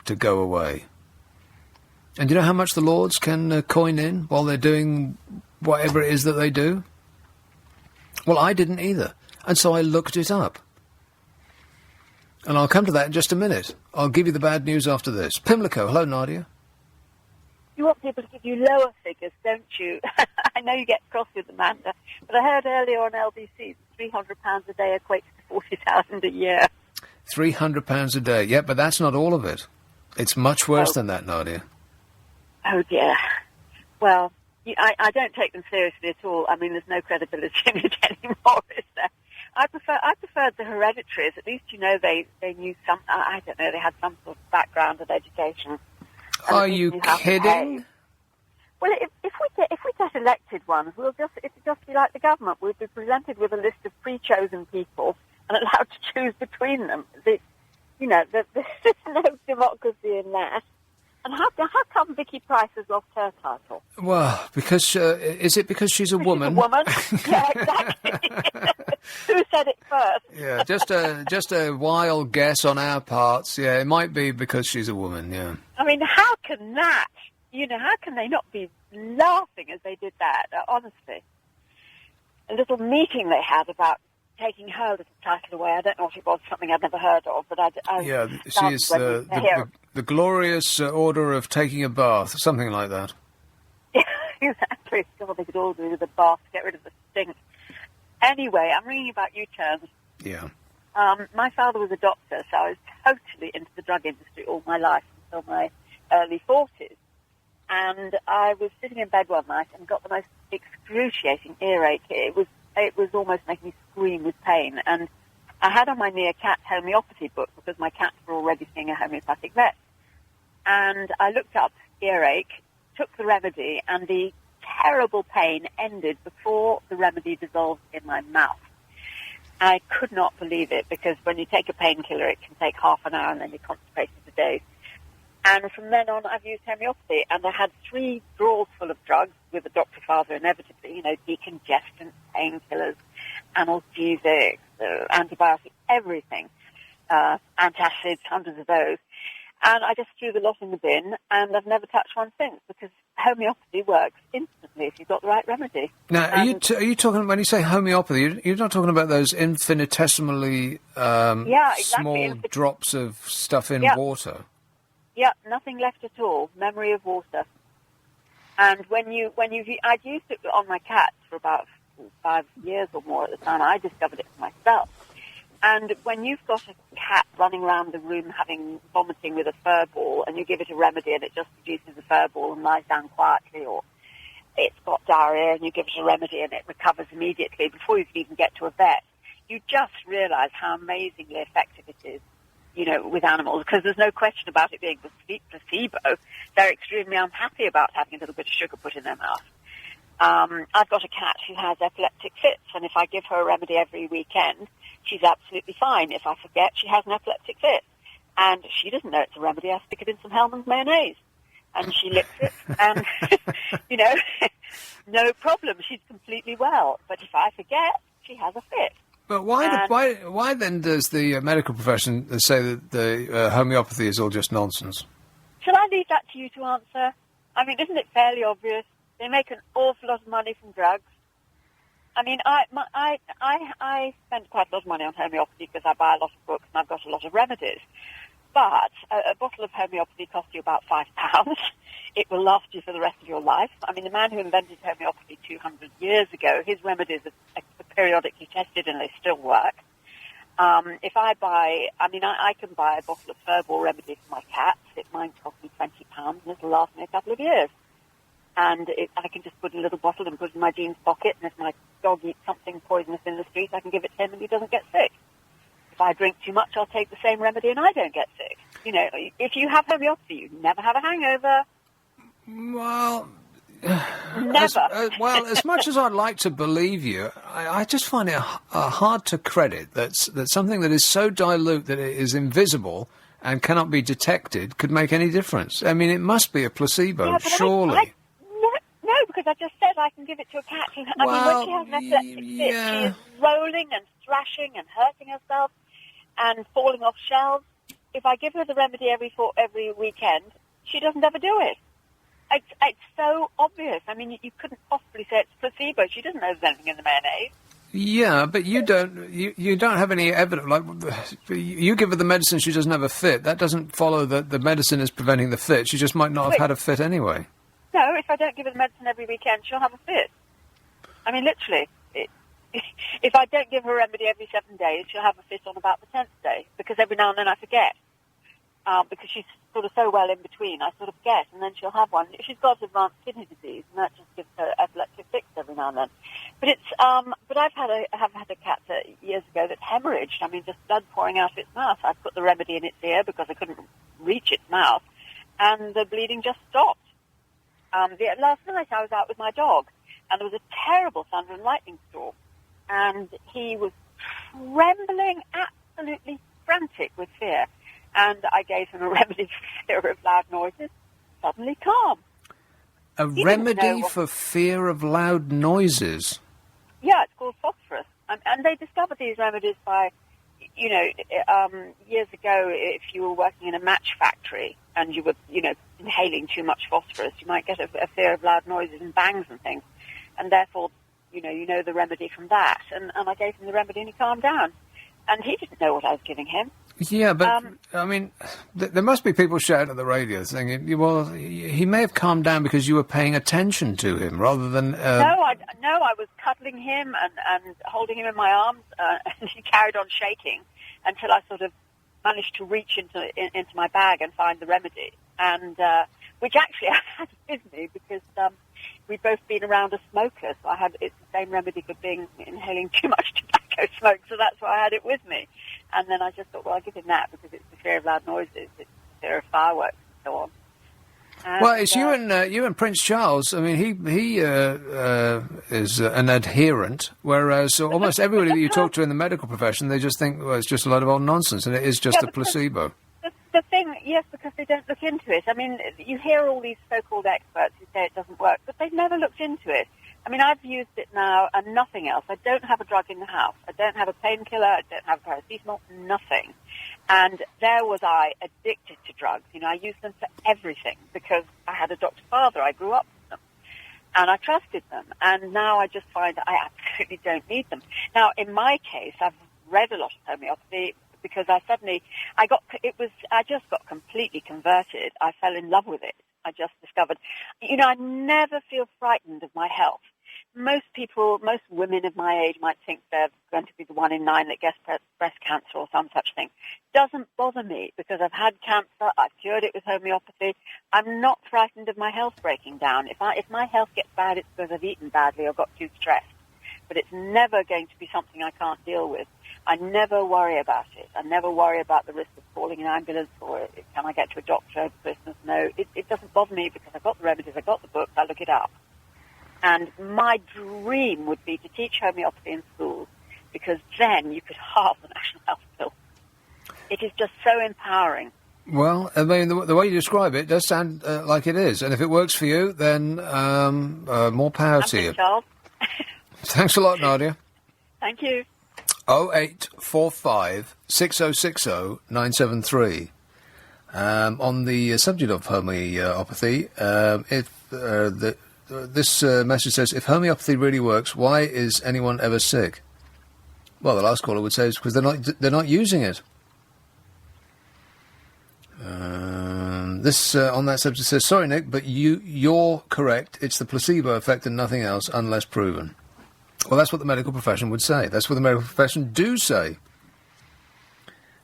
to go away. And do you know how much the Lords can coin in while they're doing whatever it is that they do? Well, I didn't either, and so I looked it up. And I'll come to that in just a minute. I'll give you the bad news after this. Pimlico, hello, Nadia. You want people to give you lower figures, don't you? I know you get cross with Amanda, but I heard earlier on LBC that £300 a day equates to 40,000 a year. £300 a day. Yeah, but that's not all of it. It's much worse than that, Nadia. Oh, dear. Well, I don't take them seriously at all. I mean, there's no credibility in it anymore, is there? I preferred the hereditaries. At least, you know, they knew some, I don't know, they had some sort of background of education. Are you kidding? Well, if we get elected ones, it'll just be like the government. We'll be presented with a list of pre-chosen people and allowed to choose between them. There's no democracy in that. And how come Vicky Price has lost her title? Well, because is it because she's a woman? She's a woman? Yeah, exactly. Who said it first? Yeah, just a wild guess on our parts. Yeah, it might be because she's a woman. Yeah. I mean, how can that? How can they not be laughing as they did that? Honestly, a little meeting they had about taking her little title away. I don't know if it was something I'd never heard of, but yeah, she is the glorious order of taking a bath, something like that. Yeah, exactly. God, they could all do with a bath to get rid of the stink. Anyway, I'm reading about U-turns. Yeah. My father was a doctor, so I was totally into the drug industry all my life until my early 40s. And I was sitting in bed one night and got the most excruciating earache. It was almost making me scream with pain. And I had on my knee a cat homeopathy book because my cats were already seeing a homeopathic vet. And I looked up earache, took the remedy, and the terrible pain ended before the remedy dissolved in my mouth. I could not believe it, because when you take a painkiller, it can take half an hour and then you're constipated for days. And from then on, I've used homeopathy, and I had 3 drawers full of drugs with a doctor father, inevitably, decongestants, painkillers, analgesics, antibiotics, everything, antacids, hundreds of those. And I just threw the lot in the bin, and I've never touched one since, because homeopathy works instantly if you've got the right remedy. Now, are you talking, when you say homeopathy, you're not talking about those infinitesimally small drops of stuff in water? Yeah, nothing left at all. Memory of water. And I'd used it on my cats for about 5 years or more at the time. I discovered it for myself. And when you've got a cat running around the room vomiting with a fur ball, and you give it a remedy and it just produces a fur ball and lies down quietly, or it's got diarrhea and you give it a remedy and it recovers immediately before you can even get to a vet, you just realise how amazingly effective it is, with animals, because there's no question about it being placebo. They're extremely unhappy about having a little bit of sugar put in their mouth. I've got a cat who has epileptic fits, and if I give her a remedy every weekend, she's absolutely fine. If I forget, she has an epileptic fit. And she doesn't know it's a remedy. I stick it in some Hellman's mayonnaise. And she licks it, and, no problem. She's completely well. But if I forget, she has a fit. But why then does the medical profession say that the homeopathy is all just nonsense? Shall I leave that to you to answer? I mean, isn't it fairly obvious? They make an awful lot of money from drugs. I mean, I spend quite a lot of money on homeopathy because I buy a lot of books and I've got a lot of remedies. But a bottle of homeopathy costs you about £5. It will last you for the rest of your life. I mean, the man who invented homeopathy 200 years ago, his remedies are periodically tested and they still work. If I buy, I can buy a bottle of Furball remedy for my cats. It might cost me £20 and it'll last me a couple of years. And I can just put a little bottle and put it in my jeans pocket, and if my dog eats something poisonous in the street, I can give it to him and he doesn't get sick. If I drink too much, I'll take the same remedy and I don't get sick. You know, if you have homeopathy, you never have a hangover. Well, never. As much as I'd like to believe you, I just find it hard to credit that something that is so dilute that it is invisible and cannot be detected could make any difference. I mean, it must be a placebo, surely. No, because I just said I can give it to a cat. When she has an epileptic fit, she is rolling and thrashing and hurting herself and falling off shelves. If I give her the remedy every weekend, she doesn't ever do it. It's so obvious. I mean, you couldn't possibly say it's placebo. She doesn't know there's anything in the mayonnaise. Yeah, but you don't have any evidence. Like, you give her the medicine, she doesn't have a fit. That doesn't follow that the medicine is preventing the fit. She just might not have had a fit anyway. No, if I don't give her the medicine every weekend, she'll have a fit. I mean, literally. If I don't give her a remedy every 7 days, she'll have a fit on about the 10th day, because every now and then I forget. Because she's sort of so well in between, I sort of forget, and then she'll have one. She's got advanced kidney disease, and that just gives her epileptic fits every now and then. But but I have had a cat years ago that hemorrhaged. I mean, just blood pouring out of its mouth. I put the remedy in its ear because I couldn't reach its mouth, and the bleeding just stopped. Last night I was out with my dog, and there was a terrible thunder and lightning storm, and he was trembling, absolutely frantic with fear. And I gave him a remedy for fear of loud noises. Suddenly calm. A remedy for fear of loud noises? Yeah, it's called phosphorus. And they discovered these remedies by, years ago, if you were working in a match factory and you were, inhaling too much phosphorus, you might get a fear of loud noises and bangs and things. And therefore, you know the remedy from that. And I gave him the remedy and he calmed down. And he didn't know what I was giving him. Yeah, but, I mean, there must be people shouting at the radio saying, well, he may have calmed down because you were paying attention to him rather than... No, I was cuddling him and holding him in my arms, and he carried on shaking until I sort of managed to reach into my bag and find the remedy, and which actually I had with me because we'd both been around a smoker, so it's the same remedy for inhaling too much tobacco smoke, so that's why I had it with me. And then I just thought, well, I'll give him that because it's the fear of loud noises, it's the fear of fireworks and so on. And, well, it's you and Prince Charles. I mean, he is an adherent, whereas almost everybody that you talk to in the medical profession, they just think, well, it's just a lot of old nonsense, and it is just a placebo. The thing, yes, because they don't look into it. I mean, you hear all these so-called experts who say it doesn't work, but they've never looked into it. I mean, I've used it now and nothing else. I don't have a drug in the house. I don't have a painkiller. I don't have paracetamol, nothing. And there was I, addicted to drugs. I used them for everything because I had a doctor father. I grew up with them. And I trusted them. And now I just find I absolutely don't need them. Now, in my case, I've read a lot of homeopathy because I just got completely converted. I fell in love with it. I just discovered, I never feel frightened of my health. Most women of my age might think they're going to be the 1 in 9 that gets breast cancer or some such thing. Doesn't bother me because I've had cancer, I've cured it with homeopathy. I'm not frightened of my health breaking down. If my health gets bad, it's because I've eaten badly or got too stressed. But it's never going to be something I can't deal with. I never worry about it. I never worry about the risk of calling an ambulance or can I get to a doctor over Christmas. No, it doesn't bother me because I've got the remedies, I've got the books, I look it up. And my dream would be to teach homeopathy in schools because then you could halve the national health bill. It is just so empowering. Well, I mean, the way you describe it does sound like it is. And if it works for you, then more power to you. Charles. Thanks a lot, Nadia. Thank you. 0845 6060 973. On the subject of homeopathy, if the this message says, if homeopathy really works, why is anyone ever sick? Well, the last caller would say it's because they're not using it. This on that subject says, sorry, Nick, but you're correct. It's the placebo effect and nothing else, unless proven. Well, that's what the medical profession would say. That's what the medical profession do say.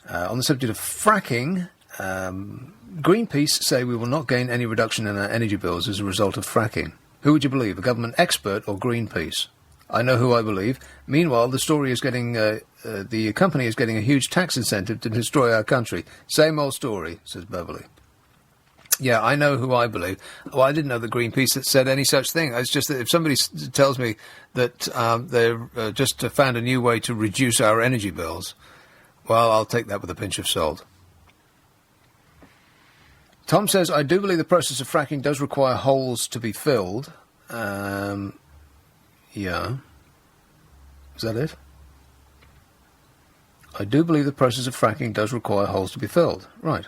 On the subject of fracking, Greenpeace say we will not gain any reduction in our energy bills as a result of fracking. Who would you believe, a government expert or Greenpeace? I know who I believe. Meanwhile, the story is getting, the company is getting a huge tax incentive to destroy our country. Same old story, says Beverly. Yeah, I know who I believe. Well, I didn't know that Greenpeace had said any such thing. It's just that if somebody tells me that they've just found a new way to reduce our energy bills, well, I'll take that with a pinch of salt. Tom says, I do believe the process of fracking does require holes to be filled. Yeah. Is that it? I do believe the process of fracking does require holes to be filled. Right.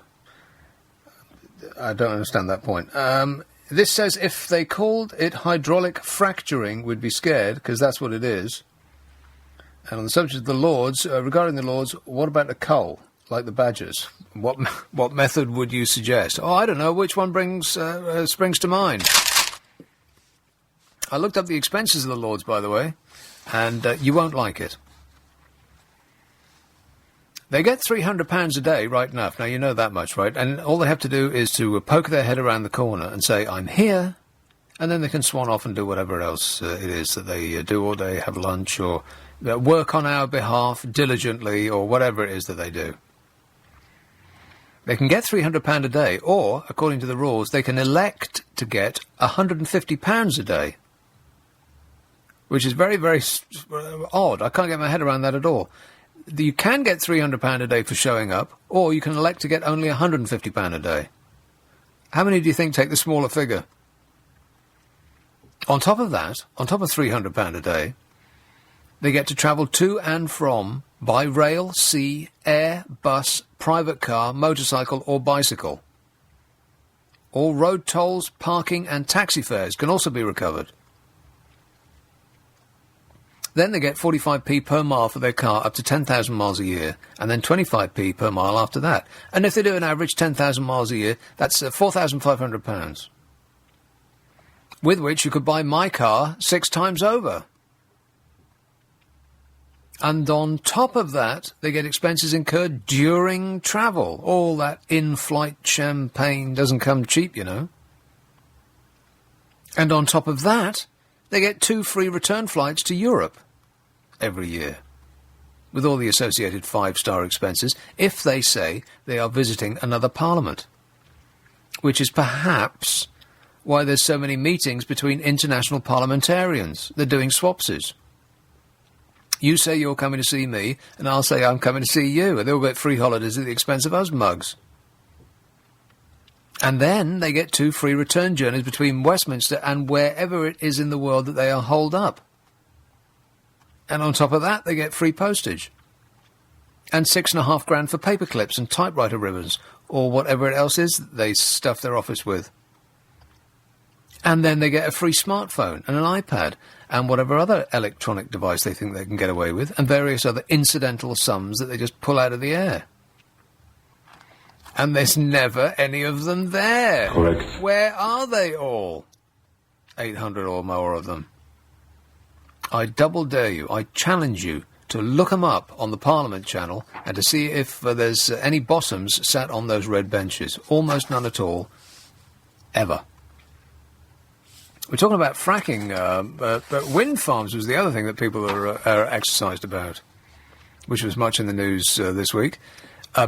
I don't understand that point. This says if they called it hydraulic fracturing, we'd be scared, because that's what it is. And on the subject of the Lords, regarding the Lords, what about a cull, like the Badgers? What method would you suggest? Oh, I don't know. Which one springs to mind? I looked up the expenses of the Lords, by the way, and you won't like it. They get £300 a day, right enough. Now, you know that much, right? And all they have to do is to poke their head around the corner and say, I'm here, and then they can swan off and do whatever else it is that they do, or they have lunch, or work on our behalf diligently, or whatever it is that they do. They can get £300 a day, or, according to the rules, they can elect to get £150 a day, which is very, very odd. I can't get my head around that at all. You can get £300 a day for showing up, or you can elect to get only £150 a day. How many do you think take the smaller figure? On top of that, on top of £300 a day, they get to travel to and from by rail, sea, air, bus, private car, motorcycle or bicycle. All road tolls, parking and taxi fares can also be recovered. Then they get 45p per mile for their car up to 10,000 miles a year, and then 25p per mile after that. And if they do an average 10,000 miles a year, that's £4,500, with which you could buy my car 6 times over. And on top of that, they get expenses incurred during travel. All that in-flight champagne doesn't come cheap, you know. And on top of that, they get 2 free return flights to Europe every year, with all the associated 5-star expenses, if they say they are visiting another parliament, which is perhaps why there's so many meetings between international parliamentarians. They're doing swapsies. You say you're coming to see me, and I'll say I'm coming to see you, and they'll get free holidays at the expense of us mugs. And then they get 2 free return journeys between Westminster and wherever it is in the world that they are holed up. And on top of that, they get free postage. And $6,500 for paper clips and typewriter ribbons, or whatever else is that they stuff their office with. And then they get a free smartphone and an iPad and whatever other electronic device they think they can get away with, and various other incidental sums that they just pull out of the air. And there's never any of them there. Correct. Where are they all? 800 or more of them. I double dare you, I challenge you to look them up on the Parliament channel and to see if there's any bottoms sat on those red benches. Almost none at all. Ever. We're talking about fracking, but wind farms was the other thing that people are exercised about, which was much in the news this week.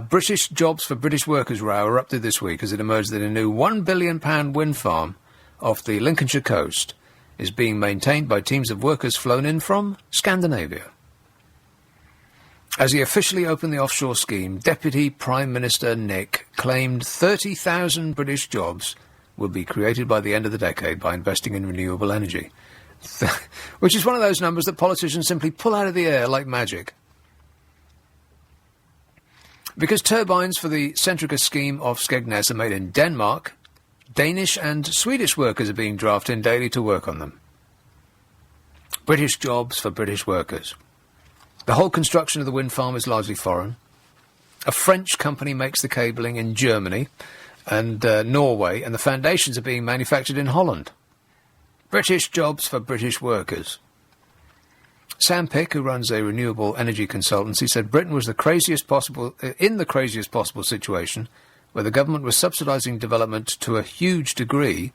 British jobs for British workers row erupted this week as it emerged that a new £1 billion wind farm off the Lincolnshire coast is being maintained by teams of workers flown in from Scandinavia. As he officially opened the offshore scheme, Deputy Prime Minister Nick claimed 30,000 British jobs would be created by the end of the decade by investing in renewable energy, which is one of those numbers that politicians simply pull out of the air like magic. Because turbines for the Centrica scheme off Skegness are made in Denmark, Danish and Swedish workers are being drafted in daily to work on them. British jobs for British workers. The whole construction of the wind farm is largely foreign. A French company makes the cabling in Germany and Norway, and the foundations are being manufactured in Holland. British jobs for British workers. Sam Pick, who runs a renewable energy consultancy, said Britain was in the craziest possible situation, where the government was subsidising development to a huge degree,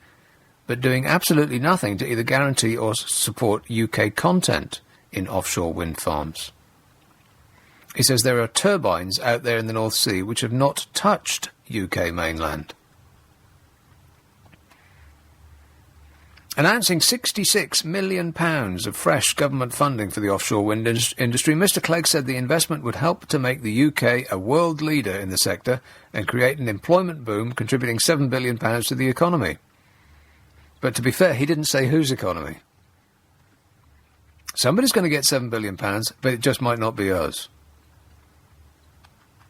but doing absolutely nothing to either guarantee or support UK content in offshore wind farms. He says there are turbines out there in the North Sea which have not touched UK mainland. Announcing £66 million of fresh government funding for the offshore wind industry, Mr Clegg said the investment would help to make the UK a world leader in the sector and create an employment boom, contributing £7 billion to the economy. But to be fair, he didn't say whose economy. Somebody's going to get £7 billion, but it just might not be us.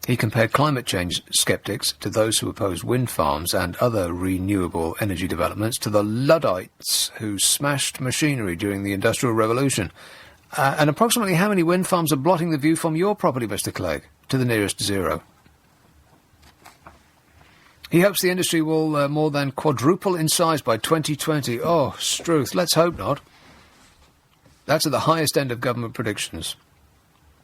He compared climate change sceptics to those who oppose wind farms and other renewable energy developments to the Luddites who smashed machinery during the Industrial Revolution. And approximately how many wind farms are blotting the view from your property, Mr Clegg, to the nearest zero? He hopes the industry will more than quadruple in size by 2020. Oh, Struth, let's hope not. That's at the highest end of government predictions,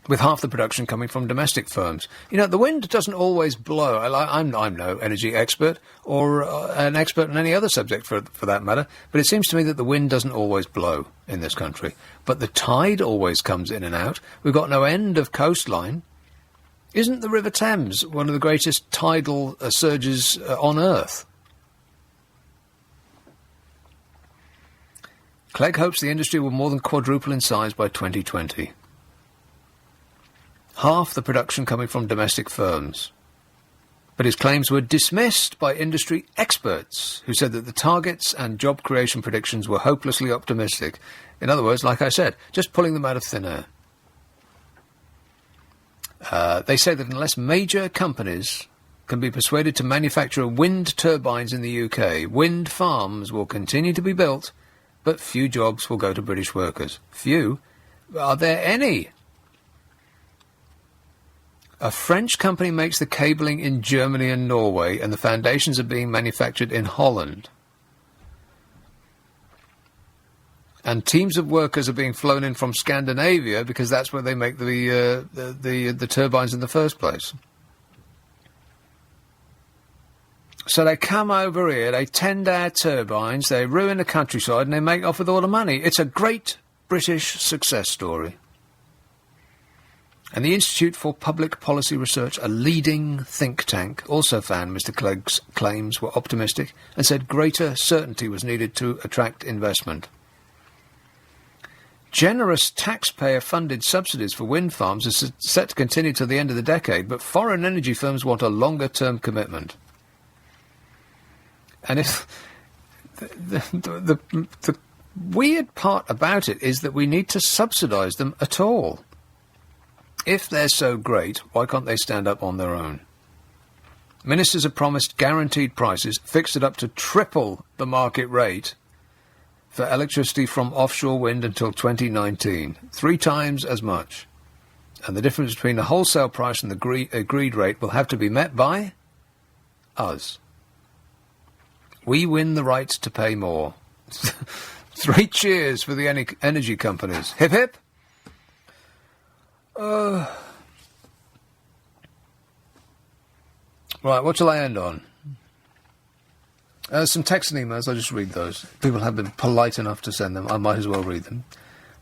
with half the production coming from domestic firms. You know, the wind doesn't always blow. I'm no energy expert or an expert in any other subject for that matter, but it seems to me that the wind doesn't always blow in this country. But the tide always comes in and out. We've got no end of coastline. Isn't the River Thames one of the greatest tidal surges on Earth? Clegg hopes the industry will more than quadruple in size by 2020. Half the production coming from domestic firms. But his claims were dismissed by industry experts, who said that the targets and job creation predictions were hopelessly optimistic. In other words, like I said, just pulling them out of thin air. They say that unless major companies can be persuaded to manufacture wind turbines in the UK, wind farms will continue to be built, but few jobs will go to British workers. Few? Are there any? A French company makes the cabling in Germany and Norway, and the foundations are being manufactured in Holland. And teams of workers are being flown in from Scandinavia because that's where they make the turbines in the first place. So they come over here, they tend our turbines, they ruin the countryside, and they make off with all the money. It's a great British success story. And the Institute for Public Policy Research, a leading think tank, also found Mr Clegg's claims were optimistic and said greater certainty was needed to attract investment. Generous taxpayer-funded subsidies for wind farms are set to continue till the end of the decade, but foreign energy firms want a longer-term commitment. And if the weird part about it is that we need to subsidise them at all. If they're so great, why can't they stand up on their own? Ministers have promised guaranteed prices, fixed it up to triple the market rate for electricity from offshore wind until 2019, 3 times as much. And the difference between the wholesale price and the agreed rate will have to be met by us. We win the right to pay more. 3 cheers for the energy companies. Hip hip. Right, what shall I end on? Some text and emails, I'll just read those. People have been polite enough to send them, I might as well read them.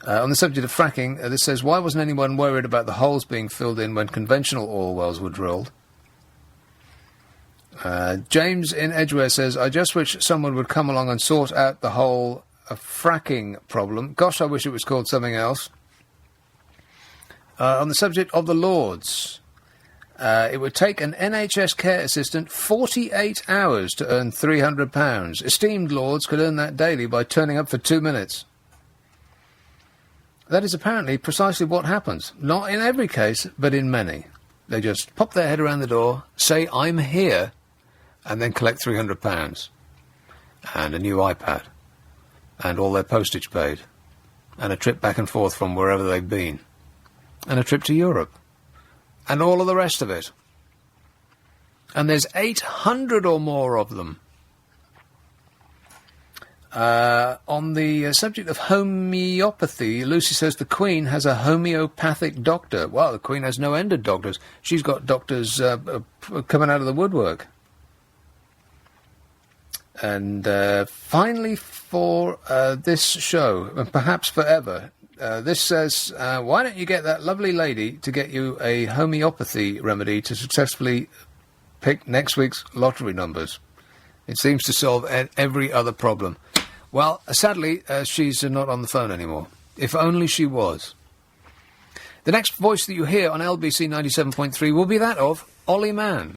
On the subject of fracking, this says, why wasn't anyone worried about the holes being filled in when conventional oil wells were drilled? James in Edgware says, I just wish someone would come along and sort out the whole fracking problem. Gosh, I wish it was called something else. On the subject of the Lords, it would take an NHS care assistant 48 hours to earn £300. Esteemed Lords could earn that daily by turning up for 2 minutes. That is apparently precisely what happens. Not in every case, but in many. They just pop their head around the door, say, I'm here, and then collect £300. and a new iPad, and all their postage paid, and a trip back and forth from wherever they've been, and a trip to Europe, and all of the rest of it. And there's 800 or more of them. On the subject of homeopathy, Lucy says the Queen has a homeopathic doctor. Well, the Queen has no end of doctors. She's got doctors coming out of the woodwork. And finally, for this show, and perhaps forever, this says, why don't you get that lovely lady to get you a homeopathy remedy to successfully pick next week's lottery numbers? It seems to solve every other problem. Well, sadly, she's not on the phone anymore. If only she was. The next voice that you hear on LBC 97.3 will be that of Ollie Mann.